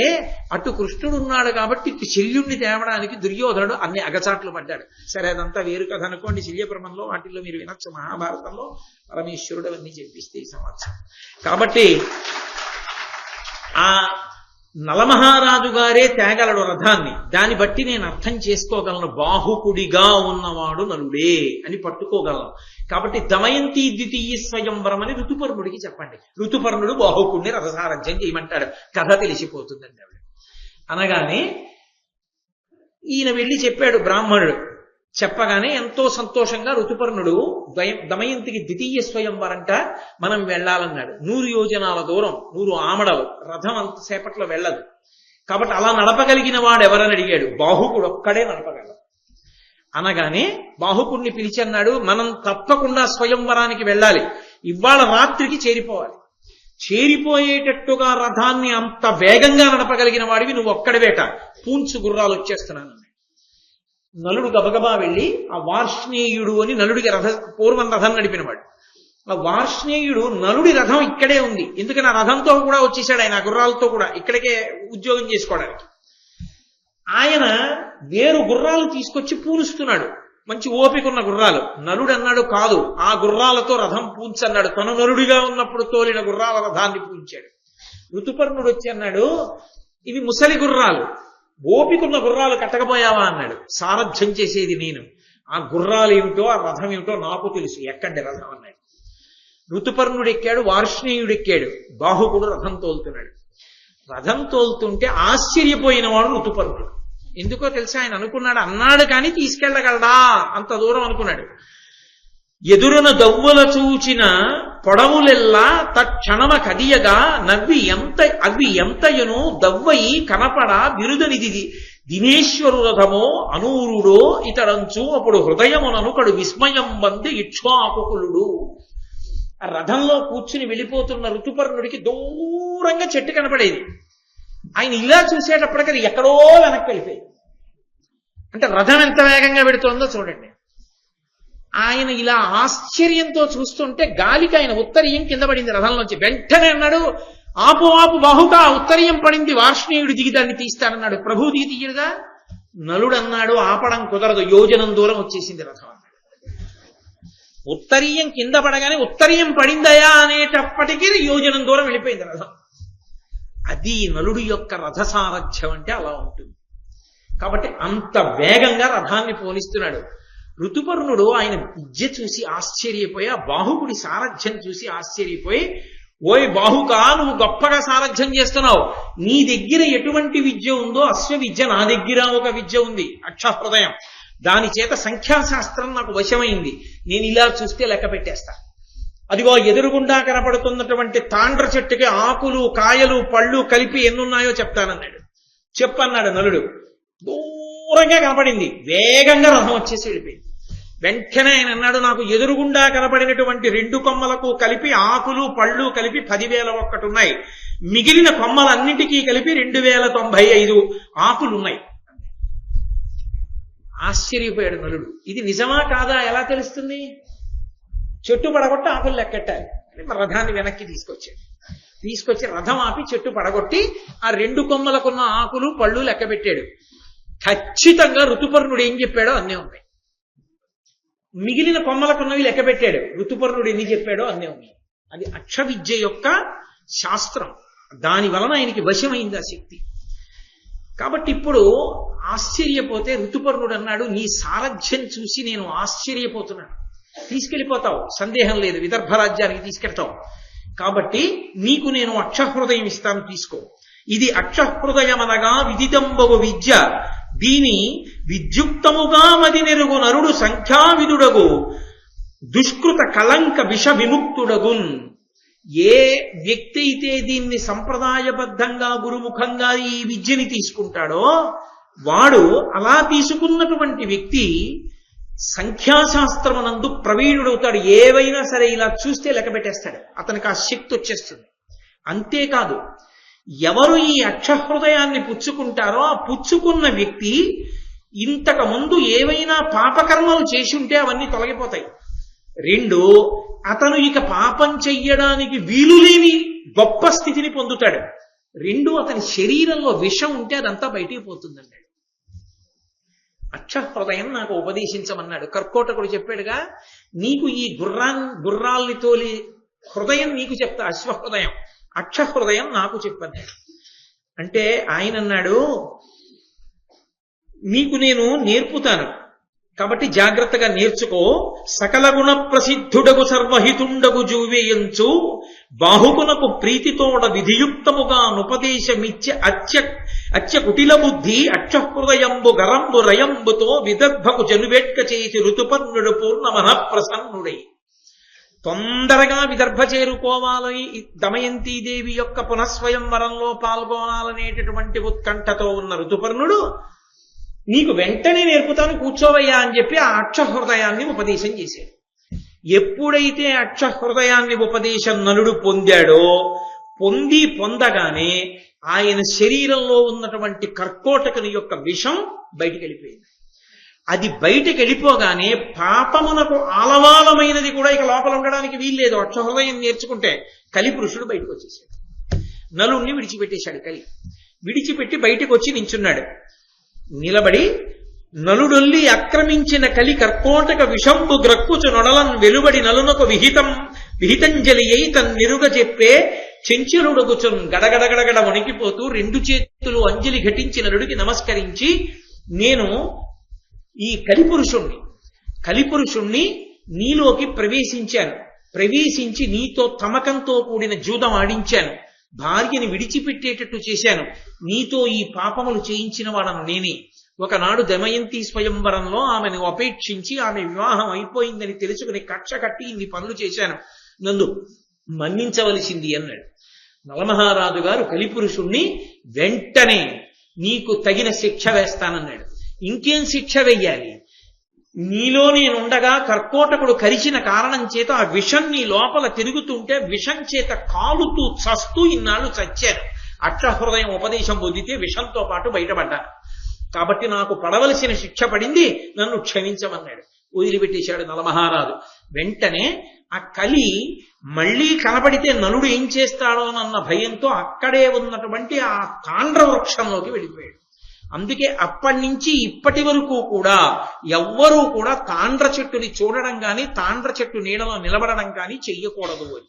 అటు కృష్ణుడు ఉన్నాడు కాబట్టి ఇటు శల్యుణ్ణి తేవడానికి దుర్యోధనుడు అన్ని అగచాట్లు పడ్డాడు. సరే, అదంతా వేరు కథ అనుకోండి. శల్యప్రమంలో వాటిల్లో మీరు వినొచ్చు. మహాభారతంలో పరమేశ్వరుడు అవన్నీ చెప్పిస్తే ఈ సంవత్సరం. కాబట్టి ఆ నలమహారాజు గారే తేగలడు రథాన్ని. దాన్ని బట్టి నేను అర్థం చేసుకోగలను, బాహుకుడిగా ఉన్నవాడు నలుడే అని పట్టుకోగలను. కాబట్టి దమయంతి ద్వితీయ స్వయంవరం అని ఋతుపర్ణుడికి చెప్పండి. ఋతుపర్ణుడు బాహుకుడిని రథసారథ్యం చేయమంటాడు. కథ తెలిసిపోతుందండి ఆవిడ. అనగానే ఈయన వెళ్ళి చెప్పాడు బ్రాహ్మణుడు. చెప్పగానే ఎంతో సంతోషంగా ఋతుపర్ణుడు దమయంతికి ద్వితీయ స్వయంవరంట మనం వెళ్ళాలన్నాడు. 100 యోజనాల దూరం, 100 ఆమడలు. రథం అంతసేపట్లో వెళ్ళదు. కాబట్టి అలా నడపగలిగిన వాడు ఎవరని అడిగాడు. బాహుకుడు ఒక్కడే నడపగలడు. అనగానే బాహుకుడిని పిలిచి అన్నాడు, మనం తప్పకుండా స్వయంవరానికి వెళ్ళాలి, ఇవాళ రాత్రికి చేరిపోవాలి. చేరిపోయేటట్టుగా రథాన్ని అంత వేగంగా నడపగలిగిన వాడివి నువ్వు ఒక్కడివేట, పూంచు గుర్రాలు వచ్చేస్తున్నాను. నలుడు గబగబా వెళ్ళి ఆ వార్ష్ణేయుడు అని నలుడికి పూర్వం రథం నడిపినవాడు, ఆ వార్ష్ణేయుడు నలుడి రథం ఇక్కడే ఉంది, ఎందుకని ఆ రథంతో కూడా వచ్చేసాడు ఆయన, గుర్రాలతో కూడా ఇక్కడికే ఉద్యోగం చేసుకోవడానికి. ఆయన వేరు గుర్రాలు తీసుకొచ్చి పూనుస్తున్నాడు, మంచి ఓపిక ఉన్న గుర్రాలు. నలుడు అన్నాడు కాదు, ఆ గుర్రాలతో రథం పూంచన్నాడు. తను నలుడిగా ఉన్నప్పుడు తోలిన గుర్రాల రథాన్ని పూంచాడు. ఋతుపర్ణుడు వచ్చి అన్నాడు, ఇవి ముసలి గుర్రాలు, ఓపికన్న గుర్రాలు కట్టకపోయావా అన్నాడు. సారథ్యం చేసేది నేను, ఆ గుర్రాలు ఏమిటో ఆ రథం ఏమిటో నాకు తెలుసు, ఎక్కండి రథం అన్నాడు. ఋతుపర్ణుడు ఎక్కాడు, వార్ష్ణేయుడు ఎక్కాడు, బాహుకుడు రథం తోలుతున్నాడు. రథం తోలుతుంటే ఆశ్చర్యపోయిన వాడు ఋతుపర్ణుడు. ఎందుకో తెలుసా, ఆయన అనుకున్నాడు, అన్నాడు కానీ తీసుకెళ్లగలడా అంత దూరం అనుకున్నాడు. ఎదురున దవ్వల చూచిన పొడవులెల్లా తక్షణమ కదియగా అవి ఎంతయును దవ్వయి కనపడ బిరుదనిది దినేశ్వరు రథమో అనూరుడో ఇతడంచు అప్పుడు హృదయముననుకడు విస్మయం వంది ఇక్ష్వాకుకులుడు. ఆ రథంలో కూర్చుని వెళ్ళిపోతున్న ఋతుపర్ణుడికి దూరంగా చెట్టు కనపడేది. ఆయన ఇలా చూసేటప్పటికీ అది ఎక్కడో వెనక్కి వెళ్ళిపోయింది. అంటే రథం ఎంత వేగంగా పెడుతోందో చూడండి. ఆయన ఇలా ఆశ్చర్యంతో చూస్తుంటే గాలికి ఆయన ఉత్తరీయం కింద పడింది రథంలోంచి. వెంటనే అన్నాడు, ఆపు ఆపు బాహుకా, ఉత్తరీయం పడింది, వార్ష్ణేయుడు దిగి దాన్ని తీస్తానన్నాడు. ప్రభు దిగి తీయడుగా. నలుడు అన్నాడు, ఆపడం కుదరదు, యోజనం దూరం వచ్చేసింది రథం అన్నాడు. ఉత్తరీయం కింద పడగానే ఉత్తరీయం పడిందయా అనేటప్పటికీ యోజనం దూరం వెళ్ళిపోయింది రథం. అది నలుడు యొక్క రథ సారథ్యం అంటే అలా ఉంటుంది. కాబట్టి అంత వేగంగా రథాన్ని పోలిస్తున్నాడు. ఋతుపర్ణుడు ఆయన విద్య చూసి ఆశ్చర్యపోయి, ఆ బాహుకుడి సారథ్యం చూసి ఆశ్చర్యపోయి, ఓయ్ బాహుకా, నువ్వు గొప్పగా సారథ్యం చేస్తున్నావు, నీ దగ్గర ఎటువంటి విద్య ఉందో అశ్వ విద్య నా దగ్గర ఒక విద్య ఉంది, అక్షహృదయం, దాని చేత సంఖ్యాశాస్త్రం నాకు వశమైంది, నేను ఇలా చూస్తే లెక్క పెట్టేస్తా. అదిగో ఎదురుగుండా కనపడుతున్నటువంటి తాండ్ర చెట్టుకి ఆకులు కాయలు పళ్ళు కలిపి ఎన్నున్నాయో చెప్తానన్నాడు. చెప్పన్నాడు నలుడు. దూరంగా కనపడింది, వేగంగా రథం వచ్చేసి వెళ్ళిపోయింది. వెంటనే ఆయన అన్నాడు, నాకు ఎదురుగుండా కనపడినటువంటి 2 కొమ్మలకు కలిపి ఆకులు పళ్ళు కలిపి 10,001 ఉన్నాయి, మిగిలిన కొమ్మలన్నిటికీ కలిపి 2,095 ఆకులున్నాయి. ఆశ్చర్యపోయాడు నలుడు. ఇది నిజమా కాదా ఎలా తెలుస్తుంది? చెట్టు పడగొట్టి ఆకులు లెక్కెట్టాలి. రథాన్ని వెనక్కి తీసుకొచ్చి రథం ఆపి చెట్టు పడగొట్టి ఆ 2 కొమ్మలకున్న ఆకులు పళ్ళు లెక్క పెట్టాడు. ఖచ్చితంగా ఋతుపర్ణుడు ఏం చెప్పాడో అన్నీ ఉన్నాయి. మిగిలిన కొమ్మలకున్నవి లెక్క పెట్టాడు, ఋతుపర్ణుడు ఎన్ని చెప్పాడో అన్నీ ఉన్నాయి. అది అక్షవిద్య యొక్క శాస్త్రం, దాని వలన ఆయనకి వశమైంది ఆ శక్తి. కాబట్టి ఇప్పుడు ఆశ్చర్యపోతే ఋతుపర్ణుడు అన్నాడు, నీ సారథ్యం చూసి నేను ఆశ్చర్యపోతున్నాను, తీసుకెళ్ళిపోతావు సందేహం లేదు, విదర్భ రాజ్యానికి తీసుకెళ్తావు, కాబట్టి నీకు నేను అక్షహృదయం ఇస్తాను, తీసుకో. ఇది అక్షహృదయం అనగా విదితంబగు విద్య, దీని విద్యుక్తముగా మది నెరుగు నరుడు సంఖ్యావిదుడగు దుష్కృత కలంక విష విముక్తుడగున్. ఏ వ్యక్తి అయితే దీన్ని సంప్రదాయబద్ధంగా గురుముఖంగా ఈ విద్యని తీసుకుంటాడో వాడు, అలా తీసుకున్నటువంటి వ్యక్తి సంఖ్యాశాస్త్రమునందు ప్రవీణుడవుతాడు. ఏవైనా సరే ఇలా చూస్తే లెక్క పెట్టేస్తాడు, అతనికి ఆ శక్తి వచ్చేస్తుంది. అంతేకాదు, ఎవరు ఈ అక్షహృదయాన్ని పుచ్చుకుంటారో ఆ పుచ్చుకున్న వ్యక్తి ఇంతకు ముందు ఏవైనా పాపకర్మలు చేసి ఉంటే అవన్నీ తొలగిపోతాయి. 2, అతను ఇక పాపం చెయ్యడానికి వీలులేని గొప్ప స్థితిని పొందుతాడు. 2, అతని శరీరంలో విషం ఉంటే అదంతా బయటికి పోతుందన్నాడు. అక్షహృదయం నాకు ఉపదేశించమన్నాడు. కర్కోటకుడు చెప్పాడుగా, నీకు ఈ గుర్రాల్ని తోలి హృదయం నీకు చెప్తా, అశ్వహృదయం, అక్షహృదయం నాకు చెప్పన్నాడు. అంటే ఆయన అన్నాడు, నీకు నేను నేర్పుతాను, కాబట్టి జాగ్రత్తగా నేర్చుకో. సకల గుణ ప్రసిద్ధుడగు సర్వహితుండగు జూవేయంచు బాహుకునకు ప్రీతితోడ విధియుక్తముగా నుపదేశమిచ్చే అత్య కుటిల బుద్ధి అక్షహృదయంబు గరంబు రయంబుతో విదర్భకు జనువేట్క చేసి ఋతుపర్ణుడు పూర్ణమన ప్రసన్నుడై. తొందరగా విదర్భ చేరుకోవాలని దమయంతీదేవి యొక్క పునఃస్వయంవరంలో పాల్గొనాలనేటటువంటి ఉత్కంఠతో ఉన్న ఋతుపర్ణుడు, నీకు వెంటనే నేర్పుతాను, కూర్చోవయ్యా అని చెప్పి ఆ అక్షహృదయాన్ని ఉపదేశం చేశాడు. ఎప్పుడైతే అక్షహృదయాన్ని ఉపదేశం నలుడు పొందాడో పొందగానే ఆయన శరీరంలో ఉన్నటువంటి కర్కోటకుని యొక్క విషం బయటికి వెళ్ళిపోయింది. అది బయటికి వెళ్ళిపోగానే పాపమునకు ఆలవాలమైనది కూడా ఇక లోపల ఉండడానికి వీల్లేదు. అక్షహృదయం నేర్చుకుంటే కలిపురుషుడు బయటకు వచ్చేసాడు. నలుణ్ణి విడిచిపెట్టేశాడు. విడిచిపెట్టి బయటకు వచ్చి నించున్నాడు. నిలబడి నలుడొల్లి ఆక్రమించిన కలి కర్కోటక విషంబు గ్రక్కుచు నొడలన్ వెలుబడి నలునకు విహితంజలి అయి తన్నిరుగ చెప్పే చెంచురుడుగుచున్ గడగడగడగడ వణికిపోతూ 2 చేతులు అంజలి ఘటించి నరుడికి నమస్కరించి, నేను ఈ కలిపురుషుణ్ణి నీలోకి ప్రవేశించి నీతో తమకంతో కూడిన జూదం ఆడించాను, భార్యని విడిచిపెట్టేటట్టు చేశాను, నీతో ఈ పాపములు చేయించిన వాడను నేనే. ఒకనాడు దమయంతి స్వయంవరంలో ఆమెను అపేక్షించి ఆమె వివాహం అయిపోయిందని తెలుసుకుని కక్ష కట్టి ఇన్ని పనులు చేశాను, నన్ను మన్నించవలసింది అన్నాడు. నలమహారాజు గారు కలిపురుషుణ్ణి వెంటనే నీకు తగిన శిక్ష వేస్తానన్నాడు. ఇంకేం శిక్ష వెయ్యాలి? నీలో నేనుండగా కర్కోటకుడు కరిచిన కారణం చేత ఆ విషం నీ లోపల తిరుగుతుంటే విషం చేత కాలుతూ చస్తూ ఇన్నాళ్ళు చచ్చాను. అక్షహృదయం ఉపదేశం పొందితే విషంతో పాటు బయటపడ్డాను. కాబట్టి నాకు పడవలసిన శిక్ష పడింది, నన్ను క్షమించమన్నాడు. వదిలిపెట్టేశాడు నలమహారాజు. వెంటనే ఆ కలి మళ్లీ కనపడితే నలుడు ఏం చేస్తాడోనన్న భయంతో అక్కడే ఉన్నటువంటి ఆ తాండ్ర వృక్షంలోకి వెళ్ళిపోయాడు. అందుకే అప్పటి నుంచి ఇప్పటి వరకు కూడా ఎవ్వరూ కూడా తాండ్ర చెట్టుని చూడడం కానీ తాండ్ర చెట్టు నీడలో నిలబడడం కానీ చెయ్యకూడదు అని.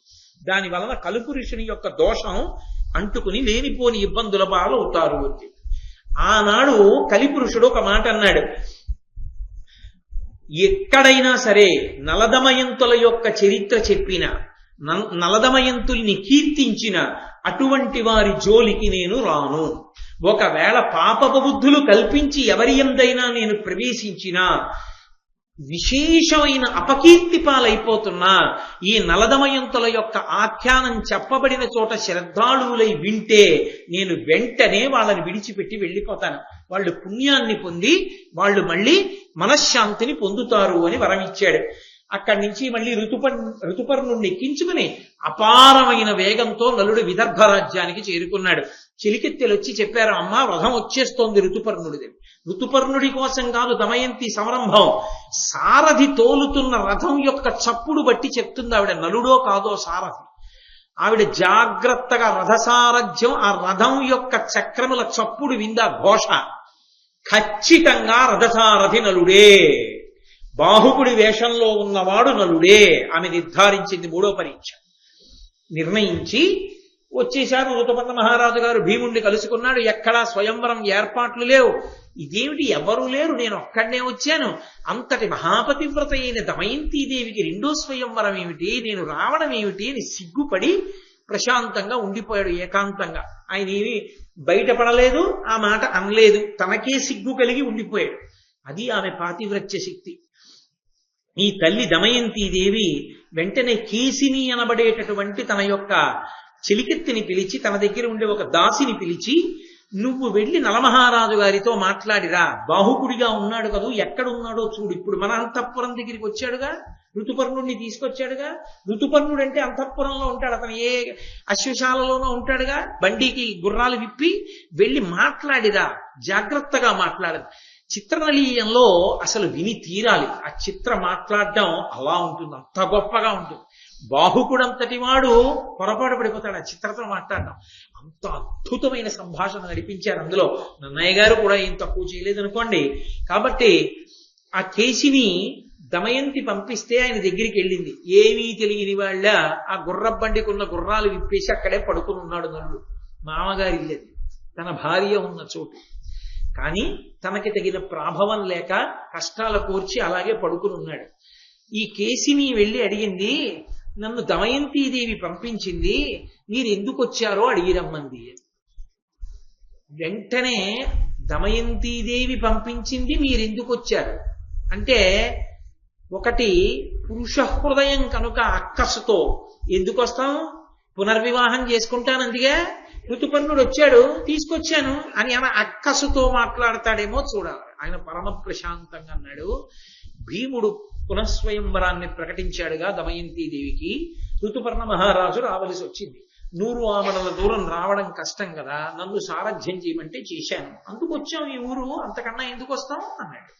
దాని వలన కలిపురుషుని యొక్క దోషం అంటుకుని లేనిపోని ఇబ్బందుల పాలవుతారు అని. ఆనాడు కలిపురుషుడు ఒక మాట అన్నాడు, ఎక్కడైనా సరే నలదమయంతుల యొక్క చరిత్ర చెప్పిన, నలదమయంతుల్ని కీర్తించిన అటువంటి వారి జోలికి నేను రాను. ఒకవేళ పాపపు బుద్ధులు కల్పించి ఎవరి ఎందైనా నేను ప్రవేశించినా విశేషమైన అపకీర్తి పాలైపోతున్నా ఈ నలదమయంతుల యొక్క ఆఖ్యానం చెప్పబడిన చోట శ్రద్ధాళువులై వింటే నేను వెంటనే వాళ్ళని విడిచిపెట్టి వెళ్ళిపోతాను. వాళ్ళు పుణ్యాన్ని పొంది వాళ్ళు మళ్ళీ మనశ్శాంతిని పొందుతారు అని వరమిచ్చాడు. అక్కడి నుంచి మళ్ళీ ఋతుపర్ణుణ్ణి ఎక్కించుకుని అపారమైన వేగంతో నలుడు విదర్భ రాజ్యానికి చేరుకున్నాడు. చిలికెత్తెలు వచ్చి చెప్పారు, అమ్మా రథం వచ్చేస్తోంది ఋతుపర్ణుడిది. ఋతుపర్ణుడి కోసం కాదు దమయంతి సంరంభం, సారథి తోలుతున్న రథం యొక్క చప్పుడు బట్టి చెప్తుంది ఆవిడ, నలుడో కాదో సారథి. ఆవిడ జాగ్రత్తగా రథసారథ్యం, ఆ రథం యొక్క చక్రముల చప్పుడు విందా ఘోష. ఖచ్చితంగా రథసారథి నలుడే, బాహుకుడి వేషంలో ఉన్నవాడు నలుడే ఆమె నిర్ధారించింది. 3వ పరీక్ష నిర్ణయించి వచ్చేశారు. ఋతుపర్ణ మహారాజు గారు భీముణ్ణి కలుసుకున్నాడు. ఎక్కడా స్వయంవరం ఏర్పాట్లు లేవు. ఇదేమిటి, ఎవరూ లేరు, నేను ఒక్కడనే వచ్చాను. అంతటి మహాపతివ్రత అయిన దమయంతీదేవికి 2వ స్వయంవరం ఏమిటి, నేను రావడం ఏమిటి అని సిగ్గుపడి ప్రశాంతంగా ఉండిపోయాడు ఏకాంతంగా. ఆయన ఏమి బయటపడలేదు, ఆ మాట అనలేదు, తనకే సిగ్గు కలిగి ఉండిపోయాడు. అది ఆమె పాతివ్రత్య శక్తి. ఈ తల్లి దమయంతీదేవి వెంటనే కేసిని అనబడేటటువంటి తన యొక్క చిలికెత్తిని పిలిచి, తన దగ్గర ఉండే ఒక దాసిని పిలిచి, నువ్వు వెళ్ళి నలమహారాజు గారితో మాట్లాడిరా, బాహుకుడిగా ఉన్నాడు కదూ, ఎక్కడున్నాడో చూడు. ఇప్పుడు మన అంతఃపురం దగ్గరికి వచ్చాడుగా, ఋతుపర్ణుడిని తీసుకొచ్చాడుగా. ఋతుపర్ణుడు అంటే అంతఃపురంలో ఉంటాడు, అతను ఏ అశ్వశాలలోనో ఉంటాడుగా. బండికి గుర్రాలు విప్పి వెళ్ళి మాట్లాడిరా, జాగ్రత్తగా మాట్లాడదు. చిత్రనలీయంలో అసలు విని తీరాలి. ఆ చిత్ర మాట్లాడడం అలా ఉంటుంది, అంత గొప్పగా ఉంటుంది. బాహుకుడంతటి వాడు పొరపాటు పడిపోతాడు ఆ చిత్రతో మాట్లాడడం. అంత అద్భుతమైన సంభాషణ నడిపించారు అందులో. నన్నయ్య గారు కూడా ఏం తక్కువ చేయలేదనుకోండి. కాబట్టి ఆ కేసిని దమయంతి పంపిస్తే ఆయన దగ్గరికి వెళ్ళింది. ఏమీ తెలియని వాళ్ళ ఆ గుర్రబండికి ఉన్న గుర్రాలు విప్పేసి అక్కడే పడుకుని ఉన్నాడు నల్లుడు. మామగారి ఇల్లది, తన భార్య ఉన్న చోటు. కానీ తనకి తగిన ప్రాభవం లేక కష్టాల కూర్చి అలాగే పడుకుని ఉన్నాడు. ఈ కేసిని వెళ్ళి అడిగింది, నన్ను దమయంతీదేవి పంపించింది, మీరు ఎందుకు వచ్చారో అడిగి రమ్మంది. వెంటనే దమయంతీదేవి పంపించింది, మీరెందుకు వచ్చారు అంటే, ఒకటి పురుష హృదయం కనుక అక్కసుతో ఎందుకు వస్తాం, పునర్వివాహం చేసుకుంటానందిగా, ఋతుపర్ణుడు వచ్చాడు తీసుకొచ్చాను అని ఆమె అక్కసుతో మాట్లాడతాడేమో చూడాలి. ఆయన పరమ ప్రశాంతంగా అన్నాడు. భీముడు పునఃస్వయంవరాన్ని ప్రకటించాడుగా దమయంతీదేవికి, ఋతుపర్ణ మహారాజు రావలసి వచ్చింది. 100 ఆమడల దూరం రావడం కష్టం కదా, నన్ను సారథ్యం చేయమంటే చేశాను, అందుకు వచ్చాం ఈ ఊరు, అంతకన్నా ఎందుకు వస్తాం అన్నాడు.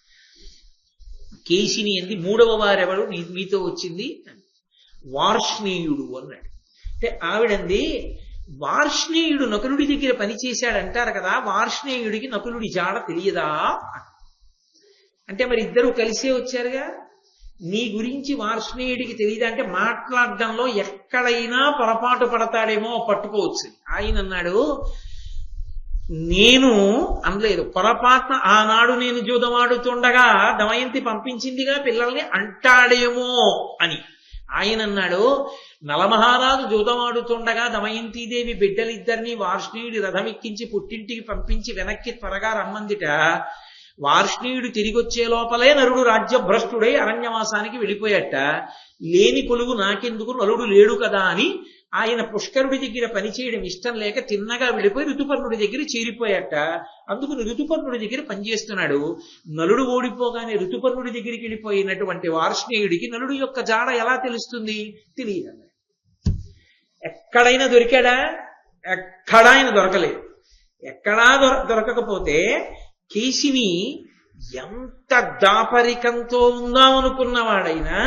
కేశిని అంది, 3వ వారెవరు మీతో వచ్చింది? వార్ష్ణేయుడు అన్నాడు. అంటే ఆవిడంది, వార్ష్ణేయుడు నకులుడి దగ్గర పనిచేశాడంటారు కదా, వార్ష్ణేయుడికి నకులుడి జాడ తెలియదా? అంటే మరి ఇద్దరు కలిసే వచ్చారుగా, నీ గురించి వార్ష్ణేయుడికి తెలియదా అంటే మాట్లాడడంలో ఎక్కడైనా పొరపాటు పడతాడేమో పట్టుకోవచ్చు. ఆయన అన్నాడు, నేను అనలేదు, పొరపాటున ఆనాడు నేను జూదమాడుతుండగా దమయంతి పంపించిందిగా పిల్లల్ని అంటాడేమో అని. ఆయన అన్నాడు, నలమహారాజు జూదమాడుతుండగా దమయంతీదేవి బిడ్డలిద్దరినీ వార్ష్ణేయుడి రథమెక్కించి పుట్టింటికి పంపించి వెనక్కి త్వరగా రమ్మందిట. వార్ష్ణేయుడు తిరిగొచ్చే లోపలే నరుడు రాజ్యభ్రష్టుడై అరణ్యవాసానికి వెళ్ళిపోయట. లేని కొలువు నాకెందుకు, నలుడు లేడు కదా అని ఆయన పుష్కరుడి దగ్గర పనిచేయడం ఇష్టం లేక తిన్నగా వెళ్ళిపోయి ఋతుపర్ణుడి దగ్గర చేరిపోయట. అందుకు ఋతుపర్ణుడి దగ్గర పనిచేస్తున్నాడు. నలుడు ఓడిపోగానే ఋతుపర్ణుడి దగ్గరికి వెళ్ళిపోయినటువంటి వార్ష్ణేయుడికి నలుడు యొక్క జాడ ఎలా తెలుస్తుంది? తెలియదు. ఎక్కడైనా దొరికాడా? ఎక్కడా ఆయన దొరకలేదు. ఎక్కడా దొరకకపోతే కేశిని ఎంత దాపరికంతో ఉందామనుకున్నవాడైనా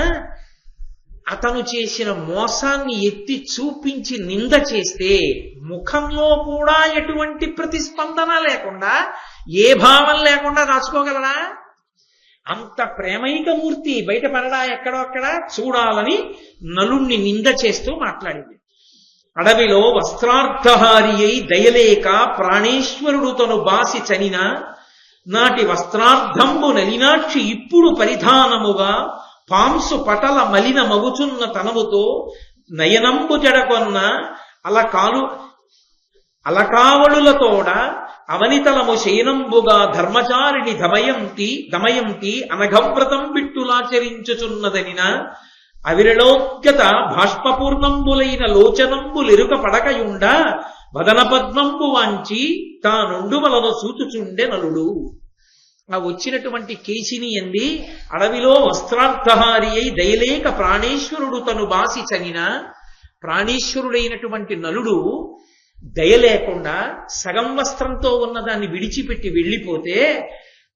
అతను చేసిన మోసాన్ని ఎత్తి చూపించి నింద చేస్తే ముఖంలో కూడా ఎటువంటి ప్రతిస్పందన లేకుండా, ఏ భావం లేకుండా దాచుకోగలరా? అంత ప్రేమైకమూర్తి బయటపడడా ఎక్కడో అక్కడ చూడాలని నలుణ్ణి నింద చేస్తూ మాట్లాడింది. అడవిలో వస్త్రార్థహారి అయి దయలేక ప్రాణేశ్వరుడు తను బాసి చనిన నాటి వస్త్రార్థంబు నలినాక్షి ఇప్పుడు పరిధానముగా పాంసు పటల మలిన మగుచున్న తనముతో నయనంబు జడకొన్న అలకావళులతోడ అవనితలము శయనంబుగా ధర్మచారిణి దమయంతి అనఘవ్రతం బిట్టులాచరించుచున్నదనిన అవిరళోద్గత బాష్పపూర్ణంబులైన లోచనంబులెరుక పడకయుండ వదన పద్మంబు వాంచి తానుండు వలన సూచుచుండె నలుడు. ఆ వచ్చినటువంటి కేశిని అంది, అడవిలో వస్త్రార్థహారి అయి దయలేక ప్రాణేశ్వరుడు తను బాసి చనిన, ప్రాణేశ్వరుడైనటువంటి నలుడు దయ లేకుండా సగం వస్త్రంతో ఉన్నదాన్ని విడిచిపెట్టి వెళ్ళిపోతే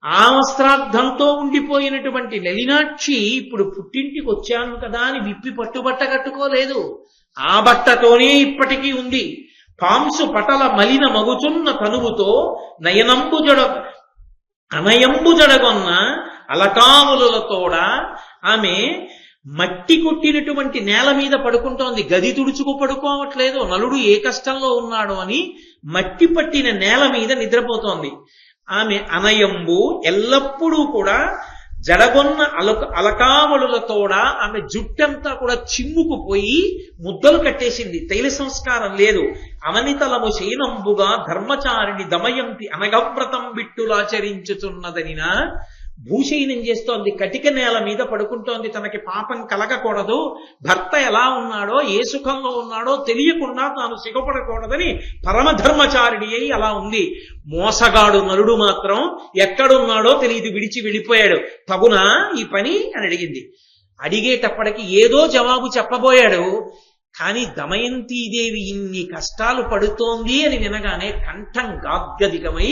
ఆ వస్త్రార్థంతో ఉండిపోయినటువంటి నలినాక్షి ఇప్పుడు పుట్టింటికి వచ్చాను కదా అని విప్పి పట్టుబట్ట కట్టుకోలేదు. ఆ బట్టతోనే ఇప్పటికీ ఉంది. పాంసు పటల మలిన మగుచున్న తనువుతో అనయంబు జడగొన్న అలకాములతోడ ఆమె మట్టి కొట్టినటువంటి నేల మీద పడుకుంటోంది. గది తుడుచుకు పడుకోవట్లేదు. నలుడు ఏ కష్టంలో ఉన్నాడు అని మట్టి పట్టిన నేల మీద నిద్రపోతోంది. ఆమె అనయంబు ఎల్లప్పుడూ కూడా జడగొన్న అలకావళులతోడ ఆమె జుట్టంతా కూడా చిమ్ముకుపోయి ముద్దలు కట్టేసింది. తైల సంస్కారం లేదు. అవనితలము శయనంబుగా ధర్మచారిణి దమయంతి అనగవ్రతం బిట్టులాచరించుతున్నదనిన భూశయనం చేస్తోంది. కటిక నేల మీద పడుకుంటోంది. తనకి పాపం కలగకూడదు, భర్త ఎలా ఉన్నాడో ఏ సుఖంలో ఉన్నాడో తెలియకుండా తాను సిగపడకూడదని పరమధర్మచారిణి అయి అలా ఉంది. మోసగాడు నలుడు మాత్రం ఎక్కడున్నాడో తెలియదు, విడిచి వెళ్ళిపోయాడు. తగునా ఈ పని అని అడిగింది. అడిగేటప్పటికి ఏదో జవాబు చెప్పబోయాడు. కానీ దమయంతీదేవి ఇన్ని కష్టాలు పడుతోంది అని వినగానే కంఠం గాద్గదికమై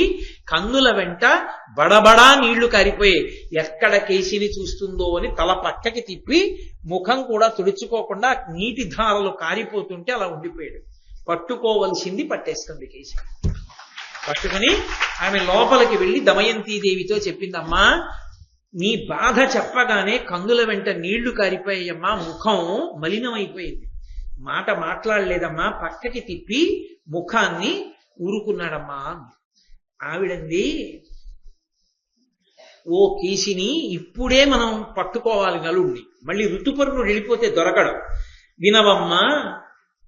కన్నుల వెంట బడబడా నీళ్లు కారిపోయి ఎక్కడ కేశిని చూస్తుందో అని తల పక్కకి తిప్పి ముఖం కూడా తుడుచుకోకుండా నీటి ధారలు కారిపోతుంటే అలా ఉండిపోయాడు. పట్టుకోవలసింది పట్టేస్తుంది కేశి. పట్టుకుని ఆమె లోపలికి వెళ్ళి దమయంతీదేవితో చెప్పిందమ్మా, నీ బాధ చెప్పగానే కన్నుల వెంట నీళ్లు కారిపోయాయమ్మా, ముఖం మలినమైపోయింది, మాట మాట్లాడలేదమ్మా, పక్కకి తిప్పి ముఖాన్ని ఊరుకున్నాడమ్మా. ఆవిడంది, ఓ కేశిని, ఇప్పుడే మనం పట్టుకోవాలి నలుణ్ణి, మళ్ళీ ఋతుపర్ణుడు వెళ్ళిపోతే దొరకడం. వినవమ్మా,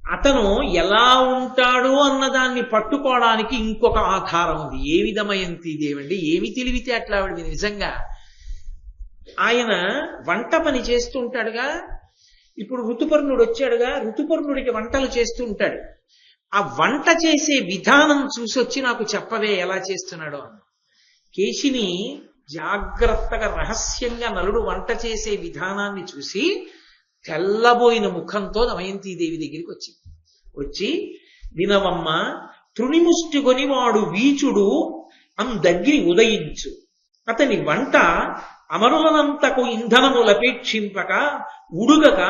అతను ఎలా ఉంటాడు అన్నదాన్ని పట్టుకోవడానికి ఇంకొక ఆధారం ఉంది. ఏ విధమయంతిదేవండి, ఏమి తెలివితే అట్లా ఆవిడ నిజంగా. ఆయన వంట పని చేస్తూ ఉంటాడుగా, ఇప్పుడు ఋతుపర్ణుడు వచ్చాడుగా, ఋతుపర్ణుడికి వంటలు చేస్తూ ఉంటాడు. ఆ వంట చేసే విధానం చూసొచ్చి నాకు చెప్పవే ఎలా చేస్తున్నాడో అని. కేశిని జాగ్రత్తగా రహస్యంగా నలుడు వంట చేసే విధానాన్ని చూసి తెల్లబోయిన ముఖంతో దమయంతీదేవి దగ్గరికి వచ్చింది. వచ్చి, వినవమ్మ, తృణిముష్టి కొనివాడు వీచుడు అందగ్ని ఉదయించు, అతని వంట అమరులనంతకు ఇంధనములపేక్షింపక ఉడుగక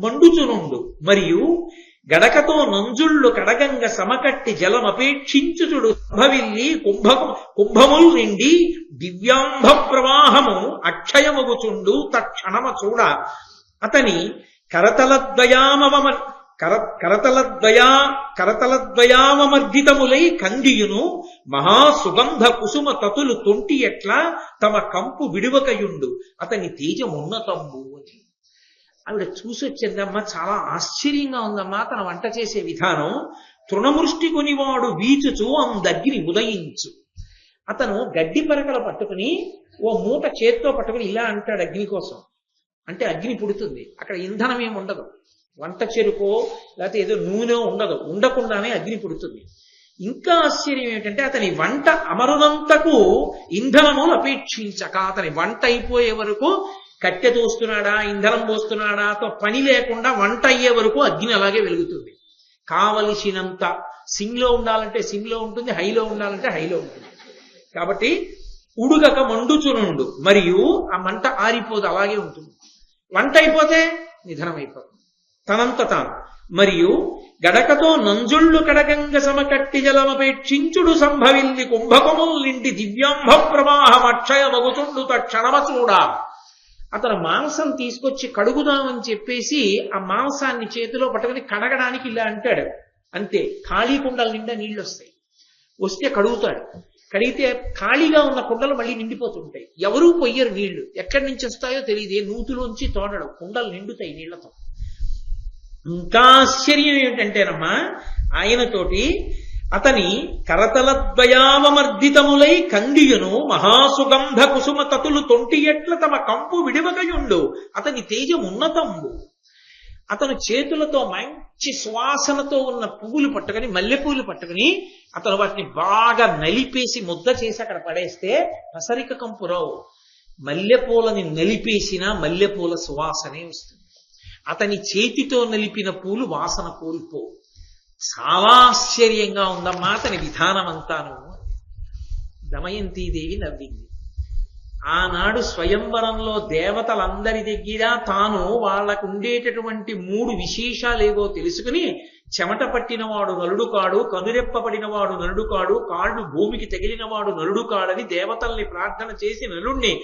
మండుచునుండు, మరియు గడకతో నంజుళ్ళు కడగంగ సమకట్టి జలమపేక్షించుచుడు సంభవిల్లి కుంభముల్ నిండి దివ్యాంభ ప్రవాహము అక్షయమగుచుండు తక్షణమ చూడ, అతని కరతలద్వయామర్దితములై కందియును మహాసుగంధ కుసుమ తతులు తొంటి ఎట్లా తమ కంపు విడువకయుండు, అతని తేజమున్నతంబు అని. ఆవిడ చూసొచ్చిందమ్మా, చాలా ఆశ్చర్యంగా ఉందమ్మా తన వంట చేసే విధానం. తృణమృష్టి కొనివాడు వీచుచు అందగ్ని ఉదయించు. అతను గడ్డి పరకలు పట్టుకుని ఓ మూట చేత్తో పట్టుకుని ఇలా అంటాడు అగ్ని కోసం. అంటే అగ్ని పుడుతుంది, అక్కడ ఇంధనం ఏమి ఉండదు, వంట చెరుకో లేకపోతే ఏదో నూనె ఉండదు, ఉండకుండానే అగ్ని పుడుతుంది. ఇంకా ఆశ్చర్యం ఏమిటంటే అతని వంట అమరునంతకు ఇంధనములు అపేక్షించక, అతని వంట అయిపోయే వరకు కట్టె తోస్తున్నాడా ఇంధనం పోస్తున్నాడా తో పని లేకుండా వంట అయ్యే వరకు అగ్ని అలాగే వెలుగుతుంది. కావలసినంత సిమ్లో ఉండాలంటే సిమ్లో ఉంటుంది, హైలో ఉండాలంటే హైలో ఉంటుంది. కాబట్టి ఉడుగక మండుచునుండు, మరియు ఆ మంట ఆరిపోదు, అలాగే ఉంటుంది. వంట అయిపోతే నిధనం అయిపోతుంది తనంత తాను. మరియు గడకతో నంజుళ్ళు కడగంగ సమకట్టి జలమపేక్షించుడు సంభవిల్లి కుంభకముల్ నిండి దివ్యాంభ ప్రవాహం అక్షయమగుచుండు తక్షణమ చూడా. అతను మాంసం తీసుకొచ్చి కడుగుదామని చెప్పేసి ఆ మాంసాన్ని చేతిలో పట్టుకుని కడగడానికి ఇలా అంటాడు. అంతే, ఖాళీ కుండల నిండా నీళ్లు వస్తాయి. వస్తే కడుగుతాడు. కడిగితే ఖాళీగా ఉన్న కుండలు మళ్ళీ నిండిపోతుంటాయి. ఎవరూ పొయ్యరు నీళ్లు, ఎక్కడి నుంచి వస్తాయో తెలియదు, నూతులోంచి తోడడం, కుండలు నిండుతాయి నీళ్లతో. ఇంకా ఆశ్చర్యం ఏమిటంటేనమ్మా, ఆయనతోటి అతని కరతలద్వయామర్దితములై కందియును మహాసుగంధ కుసుమ తతులు తొంటి ఎట్ల తమ కంపు విడివకయుండు, అతని తేజమున్నతంబు. అతను చేతులతో మంచి సువాసనతో ఉన్న పువ్వులు పట్టుకుని, మల్లెపూలు పట్టుకుని అతను వాటిని బాగా నలిపేసి ముద్ద చేసి అక్కడ పడేస్తే పసరిక కంపు రావు. మల్లెపూలని నలిపేసిన మల్లెపూల సువాసనే వస్తుంది. అతని చేతితో నలిపిన పూలు వాసన కోల్పో. చాలా ఆశ్చర్యంగా ఉందమ్మా అతని విధానం అంతాను. దమయంతీదేవి నవ్వింది. ఆనాడు స్వయంవరంలో దేవతలందరి దగ్గర తాను వాళ్లకు ఉండేటటువంటి 3 విశేషాలేవో తెలుసుకుని, చెమట పట్టినవాడు నలుడు కాడు, కనురెప్ప పడినవాడు నలుడు కాడు, కాళ్ళు భూమికి తగిలినవాడు నలుడు కాడని దేవతల్ని ప్రార్థన చేసి నలుణ్ణి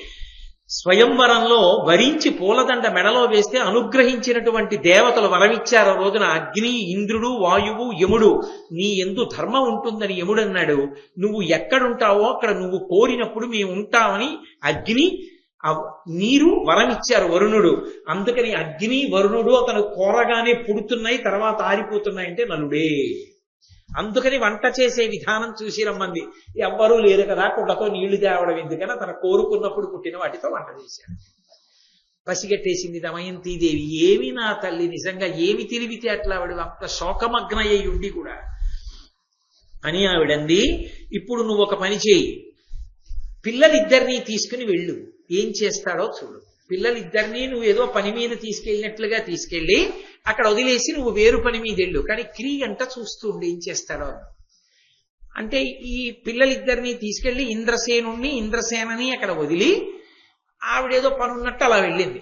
స్వయంవరంలో వరించి పూలదండ మెడలో వేస్తే అనుగ్రహించినటువంటి దేవతలు వరమిచ్చారు. రోజున అగ్ని, ఇంద్రుడు, వాయువు, యముడు నీ యందు ధర్మం ఉంటుందని యముడన్నాడు. నువ్వు ఎక్కడుంటావో అక్కడ నువ్వు కోరినప్పుడు మేము ఉంటామని అగ్ని, నీరు వరమిచ్చారు వరుణుడు. అందుకని అగ్ని, వరుణుడు అతను కోరగానే పుడుతున్నాయి, తర్వాత ఆరిపోతున్నాయంటే నలుడే. అందుకని వంట చేసే విధానం చూసి రమ్మంది. ఎవ్వరూ లేరు కదా, కుండతో నీళ్లు తేవడం ఎందుకని తన కోరుకున్నప్పుడు పుట్టిన వాటితో వంట చేశాడు. పసిగట్టేసింది దమయంతీదేవి. ఏమి నా తల్లి, నిజంగా ఏమి తెలివితే అట్లా ఆవిడ అంత శోకమగ్నయ్యి ఉండి కూడా అని ఆవిడంది. ఇప్పుడు నువ్వు ఒక పని చేయి, పిల్లలిద్దరినీ తీసుకుని వెళ్ళు, ఏం చేస్తాడో చూడు. పిల్లలిద్దరినీ నువ్వు ఏదో పని మీద తీసుకెళ్ళినట్లుగా తీసుకెళ్ళి అక్కడ వదిలేసి నువ్వు వేరు పని మీద వెళ్ళు, కానీ క్రీగంట చూస్తూ ఉండి ఏం చేస్తాడో. అంటే ఈ పిల్లలిద్దరినీ తీసుకెళ్లి ఇంద్రసేనని అక్కడ వదిలి ఆవిడేదో పనున్నట్టు అలా వెళ్ళింది.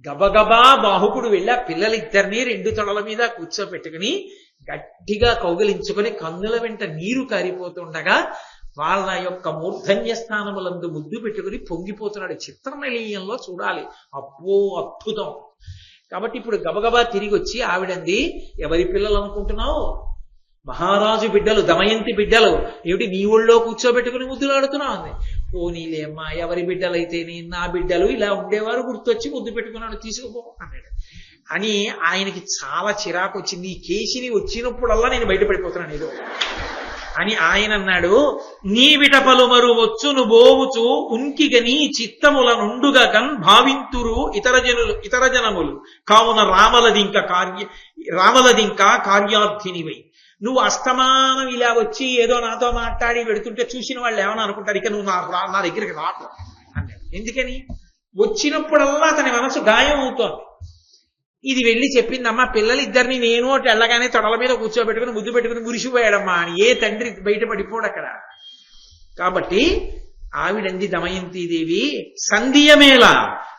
గబగబా బాహుకుడు వెళ్ళి ఆ పిల్లలిద్దరినీ 2 తొడల మీద కూర్చోపెట్టుకుని గట్టిగా కౌగిలించుకుని కన్నుల వెంట నీరు కారిపోతుండగా వాళ్ళ యొక్క మూర్ధన్య స్థానములందు ముద్దు పెట్టుకుని పొంగిపోతున్నాడు. చిత్రనలీయంలో చూడాలి, అబ్బో అద్భుతం. కాబట్టి ఇప్పుడు గబగబా తిరిగి వచ్చి ఆవిడంది, ఎవరి పిల్లలు అనుకుంటున్నావు? మహారాజు బిడ్డలు, దమయంతి బిడ్డలు. ఏమిటి నీ ఒళ్ళో కూర్చోబెట్టుకుని ముద్దులాడుతున్నావు అంది. పోనీలే అమ్మా, ఎవరి బిడ్డలైతేనే నా బిడ్డలు ఇలా ఉండేవారు, గుర్తొచ్చి ముద్దు పెట్టుకున్నాడు, తీసుకుపో అన్నాడు. అని ఆయనకి చాలా చిరాకు వచ్చింది. ఈ కేసిని వచ్చినప్పుడల్లా నేను బయటపడిపోతున్నాను ఏదో అని ఆయన అన్నాడు. నీ విట పలుమరు వచ్చును బోవుచు ఉన్కిగని చిత్తముల నుండుగా గన్ భావింతురు ఇతర జనములు కావున రామలదింకా కార్యార్థినివై. నువ్వు అస్తమానం ఇలా వచ్చి ఏదో నాతో మాట్లాడి పెడుతుంటే చూసిన వాళ్ళు ఏమని అనుకుంటారు, ఇక నువ్వు నా దగ్గరికి రాకు అన్నాడు. ఎందుకని? వచ్చినప్పుడల్లా అతని మనసు గాయం అవుతోంది. ఇది వెళ్ళి చెప్పిందమ్మా పిల్లలు ఇద్దరిని నేను అటు వెళ్ళగానే తొడల మీద కూర్చోబెట్టుకుని ముద్దు పెట్టుకుని మురిసిపోయాడమ్మా అని. ఏ తండ్రి బయటపడిపోడు అక్కడ. కాబట్టి ఆవిడంది దమయంతీదేవి, సంధియమేళ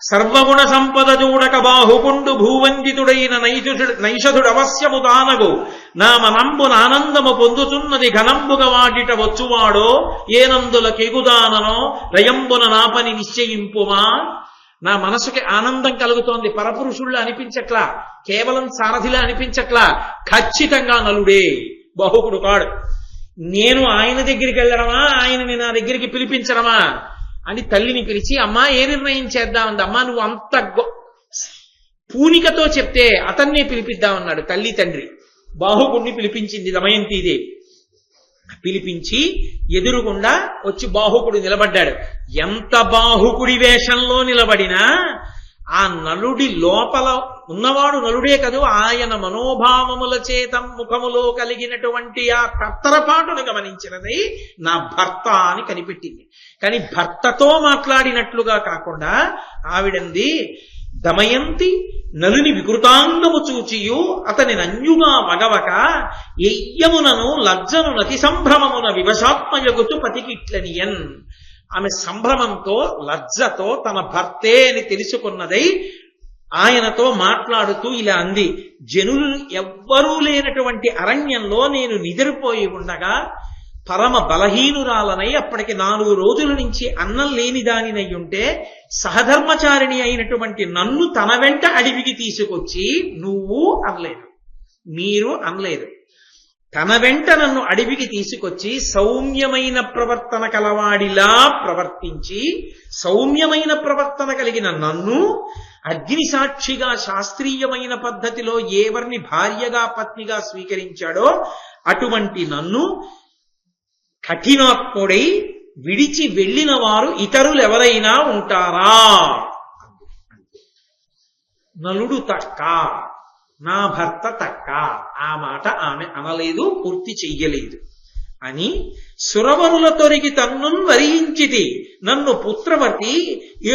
సర్వగుణ సంపద చూడక బాహుకుండు భూవంజితుడైన నైషధుడు అవశ్యము తానగు నా మనంబు నానందము పొందుతున్నది ఘనంబుగ వాటిట వచ్చువాడో ఏనందుల కెగుదాననో రయంబున నాపని నిశ్చయింపుమా. నా మనసుకి ఆనందం కలుగుతోంది. పరపురుషుళ్ళు అనిపించట్లా, కేవలం సారథిలా అనిపించట్లా, ఖచ్చితంగా నలుడే, బాహుకుడు కాడు. నేను ఆయన దగ్గరికి వెళ్ళడమా, ఆయనని నా దగ్గరికి పిలిపించడమా అని తల్లిని పిలిచి, అమ్మా ఏ నిర్ణయం చేద్దామంది. అమ్మా నువ్వు అంత పూనికతో చెప్తే అతన్నే పిలిపిద్దామన్నాడు తల్లి తండ్రి. బాహుకుడిని పిలిపించింది దమయంతీదేవి. పిలిపించి ఎదురుగుండా వచ్చి బాహుకుడు నిలబడ్డాడు. ఎంత బాహుకుడి వేషంలో నిలబడినా ఆ నలుడి లోపల ఉన్నవాడు నలుడే కదూ, ఆయన మనోభావముల చేత ముఖములో కలిగినటువంటి ఆ తత్తరపాటును గమనించినది నా భర్త అని కనిపెట్టింది. కానీ భర్తతో మాట్లాడినట్లుగా కాకుండా ఆవిడంది, దమయంతి నలుని వికృతాంగము చూచియు అతని నంజుగా మగవక ఎయ్యమునను లజ్జను నతి సంభ్రమమున వివశాత్మయగుతు పతికిట్లనియన్. ఆమె సంభ్రమంతో లజ్జతో తన భర్తే అని తెలుసుకున్నదై ఆయనతో మాట్లాడుతూ ఇలా అంది, జనులు ఎవ్వరూ లేనటువంటి అరణ్యంలో నేను నిద్రపోయి ఉండగా పరమ బలహీనురాలనై అప్పటికి 4 రోజుల నుంచి అన్నం లేని దానినై ఉంటే సహధర్మచారిణి అయినటువంటి నన్ను తన వెంట అడవికి తీసుకొచ్చి, నువ్వు అనలేదు, మీరు అనలేదు, తన వెంట నన్ను అడవికి తీసుకొచ్చి సౌమ్యమైన ప్రవర్తన కలవాడిలా ప్రవర్తించి, సౌమ్యమైన ప్రవర్తన కలిగిన నన్ను అగ్ని సాక్షిగా శాస్త్రీయమైన పద్ధతిలో ఎవరిని భార్యగా పత్నిగా స్వీకరించాడో అటువంటి నన్ను కఠినాత్ముడై విడిచి వెళ్ళిన వారు ఇతరులెవరైనా ఉంటారా? నలుడు తక్క, నా భర్త తక్క. ఆ మాట ఆమె అనలేదు, పూర్తి చెయ్యలేదు. అని సురవరుల తొరిగి తన్నున్ వరించితి నన్ను పుత్రవతి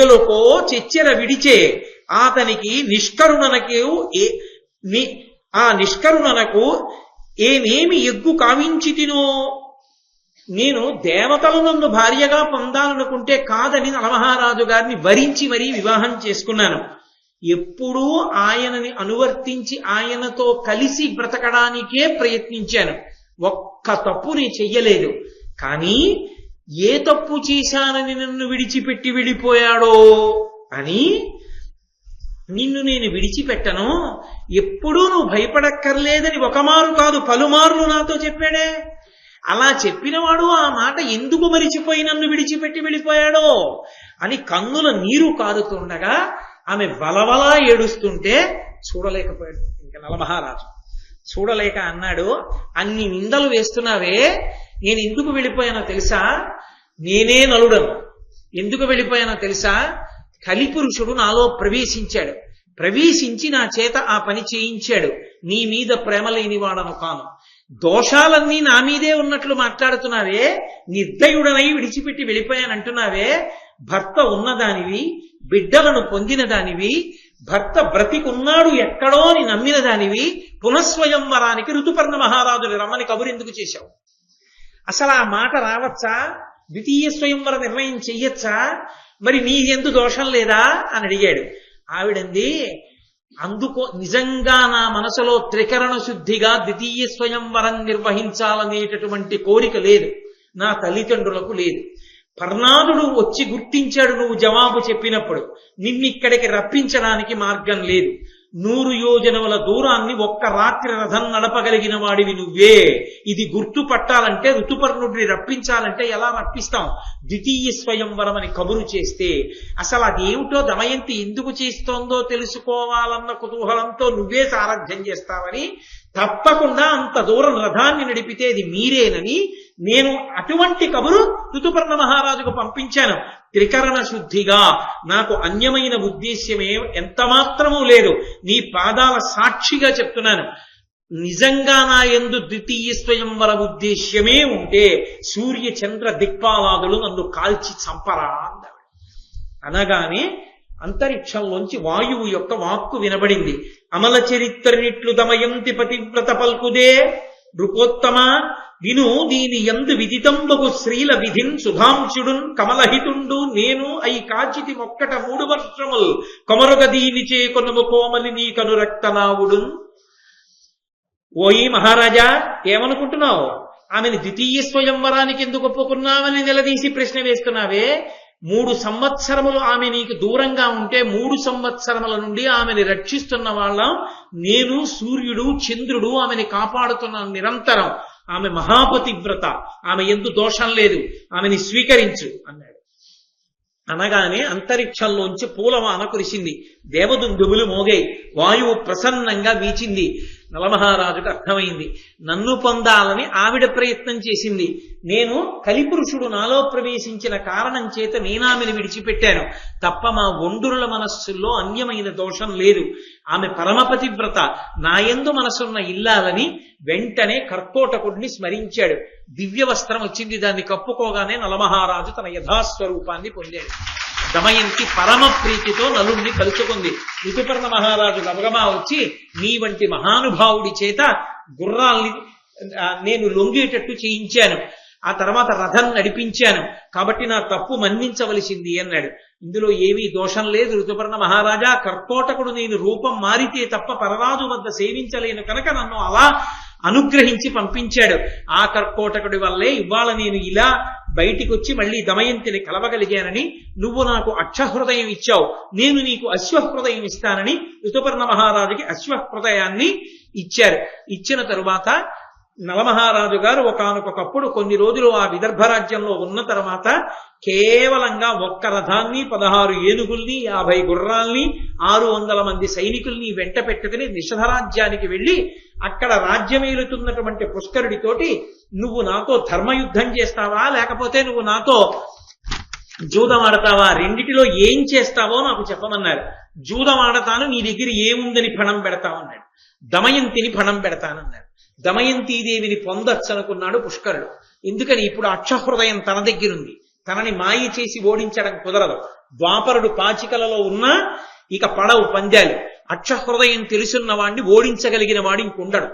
ఏలుకో చెచ్చెర విడిచే అతనికి నిష్కరుణనకు ఏమేమి ఎగ్గు కావించితినో. నేను దేవతలు నన్ను భార్యగా పొందాలనుకుంటే కాదని నలమహారాజు గారిని వరించి మరీ వివాహం చేసుకున్నాను. ఎప్పుడూ ఆయనని అనువర్తించి ఆయనతో కలిసి బ్రతకడానికే ప్రయత్నించాను. ఒక్క తప్పు నేను చెయ్యలేదు. కానీ ఏ తప్పు చేశానని నన్ను విడిచిపెట్టి వెళ్ళిపోయాడో అని, నిన్ను నేను విడిచిపెట్టను, ఎప్పుడూ నువ్వు భయపడక్కర్లేదని ఒకమారు కాదు పలుమార్లు నాతో చెప్పాడే. అలా చెప్పినవాడు ఆ మాట ఎందుకు మరిచిపోయి నన్ను విడిచిపెట్టి వెళ్ళిపోయాడో అని కన్నుల నీరు కారుతుండగా ఆమె వలవలా ఏడుస్తుంటే చూడలేకపోయాడు ఇంకా నలమహారాజు. చూడలేక అన్నాడు, అన్ని నిందలు వేస్తున్నావే, నేను ఎందుకు వెళ్ళిపోయానో తెలుసా? నేనే నలుడను. ఎందుకు వెళ్ళిపోయానో తెలుసా? కలిపురుషుడు నాలో ప్రవేశించాడు. ప్రవేశించి నా చేత ఆ పని చేయించాడు. నీ మీద ప్రేమ లేనివాడను కాను. దోషాలన్నీ నా మీదే ఉన్నట్లు మాట్లాడుతున్నావే, నిర్దయుడనై విడిచిపెట్టి వెళ్ళిపోయానంటున్నావే. భర్త ఉన్నదానివి, బిడ్డలను పొందిన దానివి, భర్త బ్రతికున్నాడు ఎక్కడో అని నమ్మిన దానివి, పునఃస్వయంవరానికి ఋతుపర్ణ మహారాజుని రమ్మని కబురెందుకు చేశావు? అసలు ఆ మాట రావచ్చా? ద్వితీయ స్వయంవర నిర్ణయం చెయ్యొచ్చా? మరి నీ ఎందు దోషం లేదా అని అడిగాడు. ఆవిడంది, అందుకో నిజంగా నా మనసులో త్రికరణ శుద్ధిగా ద్వితీయ స్వయంవరం నిర్వహించాలనేటటువంటి కోరిక లేదు, నా తల్లిదండ్రులకు లేదు. పర్ణాదుడు వచ్చి గుర్తించాడు నువ్వు జవాబు చెప్పినప్పుడు. నిన్నిక్కడికి రప్పించడానికి మార్గం లేదు. 100 యోజనముల దూరాన్ని ఒక్క రాత్రి రథం నడపగలిగిన వాడివి నువ్వే. ఇది గుర్తుపట్టాలంటే, ఋతుపర్ణుడిని రప్పించాలంటే ఎలా రప్పిస్తాం? ద్వితీయ స్వయంవరం అని కబురు చేస్తే అసలు అదేమిటో దమయంతి ఎందుకు చేస్తోందో తెలుసుకోవాలన్న కుతూహలంతో నువ్వే సారథ్యం చేస్తావని, తప్పకుండా అంత దూరం రథాన్ని నడిపితే అది మీరేనని నేను అటువంటి కబురు ఋతుపర్ణ మహారాజుకు పంపించాను. త్రికరణ శుద్ధిగా, నాకు అన్యమైన ఉద్దేశ్యమే ఎంత మాత్రమూ లేదు. నీ పాదాల సాక్షిగా చెప్తున్నాను, నిజంగా నా యందు ద్వితీయ స్వయంవర ఉద్దేశ్యమే ఉంటే సూర్య చంద్ర దిక్పాలాదులు నన్ను కాల్చి చంపరా అన్నాడు. అనగానే అంతరిక్షంలోంచి వాయువు యొక్క వాక్కు వినబడింది. అమల చరిత్రనిట్లు దమయంతి పతివ్రత పల్కుదే నృపోత్తమ విను దీని యందు విదితంబగు శ్రీల విధిన్ సుధాంశుడున్ కమలహితుండు నేను అయి కాచితి మొక్కట 3 వర్షముల్ కొమరుగ దీని చేకొనుము కోమలి నీ కనురక్తనావుడున్. ఓయి మహారాజా, ఏమనుకుంటున్నావు? ఆమెను ద్వితీయ స్వయంవరానికి ఎందుకు ఒప్పుకున్నావని నిలదీసి ప్రశ్న వేస్తున్నావే. 3 సంవత్సరములు ఆమె నీకు దూరంగా ఉంటే 3 సంవత్సరముల నుండి ఆమెని రక్షిస్తున్న వాళ్ళం నేను, సూర్యుడు, చంద్రుడు ఆమెని కాపాడుతున్నాను నిరంతరం. ఆమె మహాపతివ్రత, ఆమె ఎందు దోషం లేదు, ఆమెని స్వీకరించు అన్నాడు. అనగానే అంతరిక్షంలోంచి పూలవాన కురిసింది, దేవదుందుబులు మోగాయి, వాయువు ప్రసన్నంగా వీచింది. నలమహారాజుకు అర్థమైంది, నన్ను పొందాలని ఆవిడ ప్రయత్నం చేసింది. నేను కలిపురుషుడు నాలో ప్రవేశించిన కారణం చేత నేనామెను విడిచిపెట్టాను తప్ప మా ఒండురుల మనస్సుల్లో అన్యమైన దోషం లేదు. ఆమె పరమపతివ్రత, నాయందు మనసున్న ఇల్లాలని వెంటనే కర్కోటకుడిని స్మరించాడు. దివ్య వస్త్రం వచ్చింది, దాన్ని కప్పుకోగానే నలమహారాజు తన యథాస్వరూపాన్ని పొందాడు. దమయంతి పరమ ప్రీతితో నలుణ్ణి కలుసుకుంది. ఋతుపర్ణ మహారాజు గబగబా వచ్చి, నీ వంటి మహానుభావుడి చేత గుర్రాల్ని నేను లొంగేటట్టు చేయించాను, ఆ తర్వాత రథం నడిపించాను, కాబట్టి నా తప్పు మన్నించవలసింది అన్నాడు. ఇందులో ఏమీ దోషం లేదు ఋతుపర్ణ మహారాజా. కర్కోటకుడు నేను రూపం మారితే తప్ప పరరాజు వద్ద సేవించలేను కనుక నన్ను అలా అనుగ్రహించి పంపించాడు. ఆ కర్కోటకుడి వల్లే ఇవాళ నేను ఇలా బయటికి వచ్చి మళ్ళీ దమయంతిని కలవగలిగానని, నువ్వు నాకు అక్షహృదయం ఇచ్చావు, నేను నీకు అశ్వహృదయం ఇస్తానని ఋతుపర్ణ మహారాజుకి అశ్వహృదయాన్ని ఇచ్చారు. ఇచ్చిన తరువాత నలమహారాజు గారు ఒకానొకప్పుడు కొన్ని రోజులు ఆ విదర్భ రాజ్యంలో ఉన్న తర్వాత కేవలంగా 1 రథాన్ని, 16 ఏనుగుల్ని, 50 గుర్రాల్ని, 600 మంది సైనికుల్ని వెంట పెట్టుకుని నిషధరాజ్యానికి వెళ్లి అక్కడ రాజ్యమేలుతున్నటువంటి పుష్కరుడితోటి, నువ్వు నాతో ధర్మయుద్ధం చేస్తావా లేకపోతే నువ్వు నాతో జూదం ఆడతావా, రెండిటిలో ఏం చేస్తావో నాకు చెప్పమన్నారు. జూదం ఆడతాను, నీ దగ్గర ఏముందని ఫణం పెడతావన్నాడు. దమయంతిని ఫణం పెడతానన్నాడు. దమయంతీదేవిని పొందొచ్చనుకున్నాడు పుష్కరుడు. ఎందుకని, ఇప్పుడు అక్షహృదయం తన దగ్గరుంది, తనని మాయ చేసి ఓడించడం కుదరదు. ద్వాపరుడు పాచికలలో ఉన్నా ఇక పడవు పందాలు. అక్షహృదయం తెలుసున్న వాడిని ఓడించగలిగిన వాడు ఇంకుండడు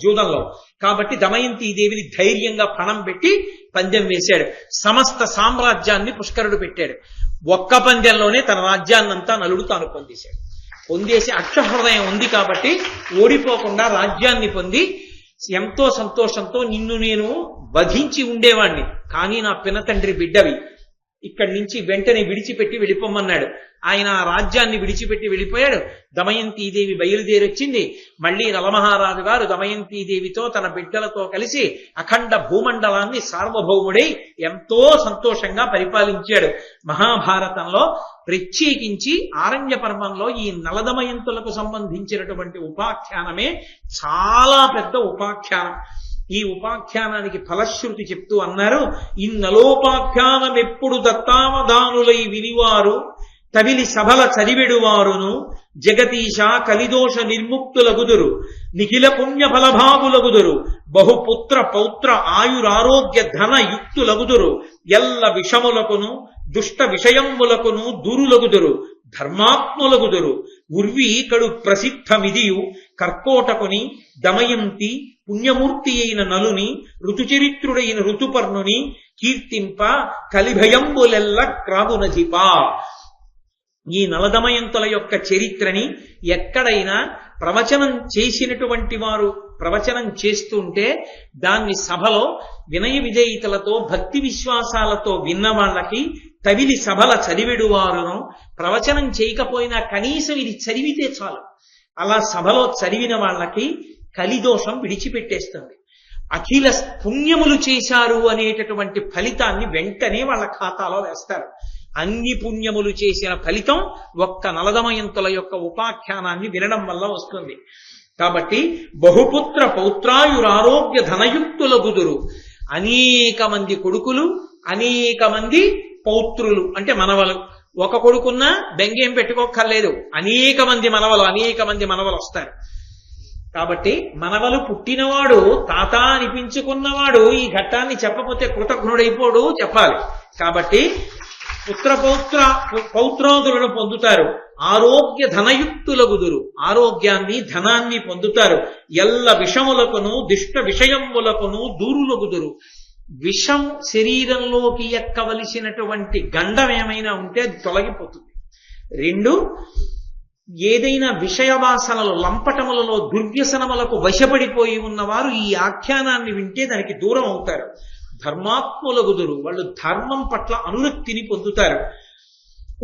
జూదంలో. కాబట్టి దమయంతీదేవిని ధైర్యంగా పణం పెట్టి పందెం వేశాడు. సమస్త సామ్రాజ్యాన్ని పుష్కరుడు పెట్టాడు. 1 పందెంలోనే తన రాజ్యాన్నంతా నలుడు తాను పొందేసి అక్షహృదయం ఉంది కాబట్టి ఓడిపోకుండా రాజ్యాన్ని పొంది ఎంతో సంతోషంతో, నిన్ను నేను వధించి ఉండేవాణ్ణి కానీ నా పినతండ్రి బిడ్డవి, ఇక్కడి నుంచి వెంటనే విడిచిపెట్టి వెళ్ళిపోమన్నాడు. ఆయన ఆ రాజ్యాన్ని విడిచిపెట్టి వెళ్ళిపోయాడు. దమయంతీదేవి బయలుదేరొచ్చింది. మళ్ళీ నలమహారాజు గారు దమయంతీదేవితో తన బిడ్డలతో కలిసి అఖండ భూమండలాన్ని సార్వభౌముడై ఎంతో సంతోషంగా పరిపాలించాడు. మహాభారతంలో ప్రత్యేకించి ఆరణ్య పర్వంలో ఈ నలదమయంతులకు సంబంధించినటువంటి ఉపాఖ్యానమే చాలా పెద్ద ఉపాఖ్యానం. ఈ ఉపాఖ్యానానికి ఫలశ్రుతి చెప్తూ అన్నారు, ఇన్నలోపాఖ్యానం ఎప్పుడు దత్తావధానులై వినివారు తవిలి సభల చదివెడువారును జగతీశ కలిదోష నిర్ముక్తులగుదురు నిఖిల పుణ్య ఫలభాగులగుదురు బహుపుత్ర పౌత్ర ఆయురారోగ్య ధన యుక్తులగుదురు ఎల్ల విషములకును దుష్ట విషయములకును దూరులగుదురు ధర్మాత్ములగుదురు ఉర్వీకడు ప్రసిద్ధమిదియు కర్కోటకుని దమయంతి పుణ్యమూర్తి అయిన నలుని ఋతుచరిత్రుడైన ఋతుపర్ణుని కీర్తింప కలిభయంబులెల్ల క్రాగునజిపా. ఈ నలదమయంతుల యొక్క చరిత్రని ఎక్కడైనా ప్రవచనం చేసినటువంటి వారు ప్రవచనం చేస్తుంటే దాన్ని సభలో వినయ విధేయతలతో భక్తి విశ్వాసాలతో విన్న వాళ్ళకి తవిలి సభల చదివెడువారును, ప్రవచనం చేయకపోయినా కనీసం ఇది చదివితే చాలు, అలా సభలో చదివిన వాళ్ళకి కలిదోషం విడిచిపెట్టేస్తుంది. అఖిల పుణ్యములు చేశారు అనేటటువంటి ఫలితాన్ని వెంటనే వాళ్ళ ఖాతాలో వేస్తారు. అన్ని పుణ్యములు చేసిన ఫలితం ఒక్క నలదమయంతుల యొక్క ఉపాఖ్యానాన్ని వినడం వల్ల వస్తుంది. కాబట్టి బహుపుత్ర పౌత్రాయురారోగ్య ధనయుక్తులగుదురు, అనేక మంది కొడుకులు, అనేక మంది పౌత్రులు అంటే మనవలు. ఒక కొడుకున్నా బెంగేం పెట్టుకోక్కర్లేదు, అనేక మంది మనవలు వస్తారు. కాబట్టి మనవలు పుట్టినవాడు తాత అనిపించుకున్నవాడు ఈ ఘట్టాన్ని చెప్పకపోతే కృతజ్ఞుడైపోడు, చెప్పాలి. కాబట్టి పౌత్రాదులను పొందుతారు. ఆరోగ్య ధనయుక్తులగుదురు, ఆరోగ్యాన్ని ధనాన్ని పొందుతారు. ఎల్ల విషములకును దిష్ట విషయములకును దూరులగుదురు. విషం శరీరంలోకి ఎక్కవలసినటువంటి గండం ఏమైనా ఉంటే అది తొలగిపోతుంది. రెండు, ఏదైనా విషయవాసనలు లంపటములలో దుర్వ్యసనములకు వశపడిపోయి ఉన్నవారు ఈ ఆఖ్యానాన్ని వింటే దానికి దూరం అవుతారు. ధర్మాత్ములగుదురు, వాళ్ళు ధర్మం పట్ల అనురక్తిని పొందుతారు.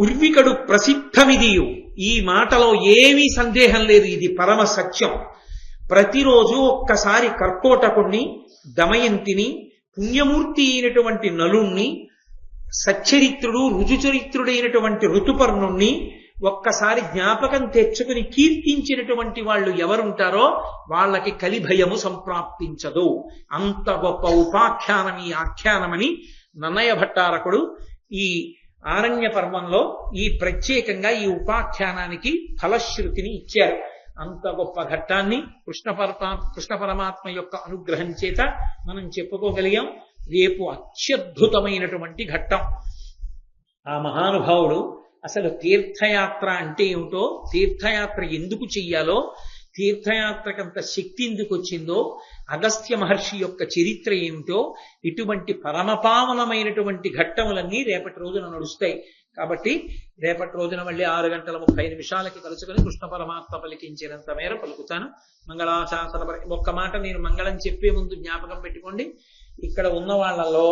ఉర్వికడు ప్రసిద్ధమిదియు, ఈ మాటలో ఏమీ సందేహం లేదు, ఇది పరమ సత్యం. ప్రతిరోజు ఒక్కసారి కర్కోటకుణ్ణి, దమయంతిని, పుణ్యమూర్తి అయినటువంటి నలుణ్ణి, సచ్చరిత్రుడు రుజుచరిత్రుడైనటువంటి ఋతుపర్ణుణ్ణి ఒక్కసారి జ్ఞాపకం తెచ్చుకుని కీర్తించినటువంటి వాళ్ళు ఎవరుంటారో వాళ్ళకి కలిభయము సంప్రాప్తించదు. అంత గొప్ప ఉపాఖ్యానం ఈ ఆఖ్యానమని నన్నయ భట్టారకుడు ఈ ఆరణ్య పర్వంలో ఈ ప్రత్యేకంగా ఈ ఉపాఖ్యానానికి ఫలశ్రుతిని ఇచ్చారు. అంత గొప్ప ఘట్టాన్ని కృష్ణ పరమాత్మ యొక్క అనుగ్రహం చేత మనం చెప్పుకోగలిగాం. రేపు అత్యద్భుతమైనటువంటి ఘట్టం. ఆ మహానుభావుడు అసలు తీర్థయాత్ర అంటే ఏమిటో, తీర్థయాత్ర ఎందుకు చెయ్యాలో, తీర్థయాత్రకంత శక్తి ఎందుకు వచ్చిందో, అగస్త్య మహర్షి యొక్క చరిత్ర ఏమిటో, ఇటువంటి పరమపావనమైనటువంటి ఘట్టములన్నీ రేపటి రోజున నడుస్తాయి. కాబట్టి రేపటి రోజున మళ్ళీ 6:30 కలుసుకొని కృష్ణ పరమాత్మ పలికించినంత మేర పలుకుతాను. మంగళాశాసన ఒక్క మాట నేను మంగళం చెప్పే ముందు జ్ఞాపకం పెట్టుకోండి. ఇక్కడ ఉన్న వాళ్ళలో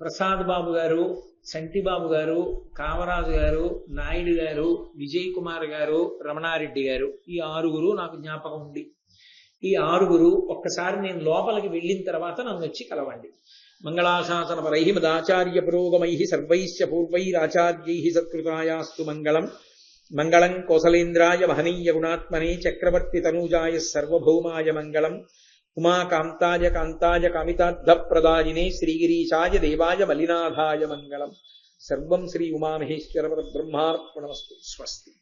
ప్రసాద్ బాబు గారు, సంటిబాబు గారు, కామరాజు గారు, నాయుడు గారు, విజయ్ కుమార్ గారు, రమణారెడ్డి గారు, ఈ 6 నాకు జ్ఞాపకం ఉంది. ఈ 6 ఒక్కసారి నేను లోపలికి వెళ్ళిన తర్వాత నన్ను వచ్చి కలవండి. మంగళాశాసన పరై మదాచార్య పురోగమై సర్వైశ్చ పూర్వైరాచార్యై సత్కృతాయాస్తు మంగళం. మంగళం కోసలేంద్రాయ మహనీయ గుణాత్మనే చక్రవర్తి తనూజాయ సర్వభౌమాయ మంగళం. ఉమాకాంతాయ కాంతాయ కామితార్థప్రదాయినే శ్రీగిరీశాయ దేవాయ మలినాథాయ మంగళం. సర్వం శ్రీ ఉమామహేశ్వర బ్రహ్మార్పణమస్తు. స్వస్తి.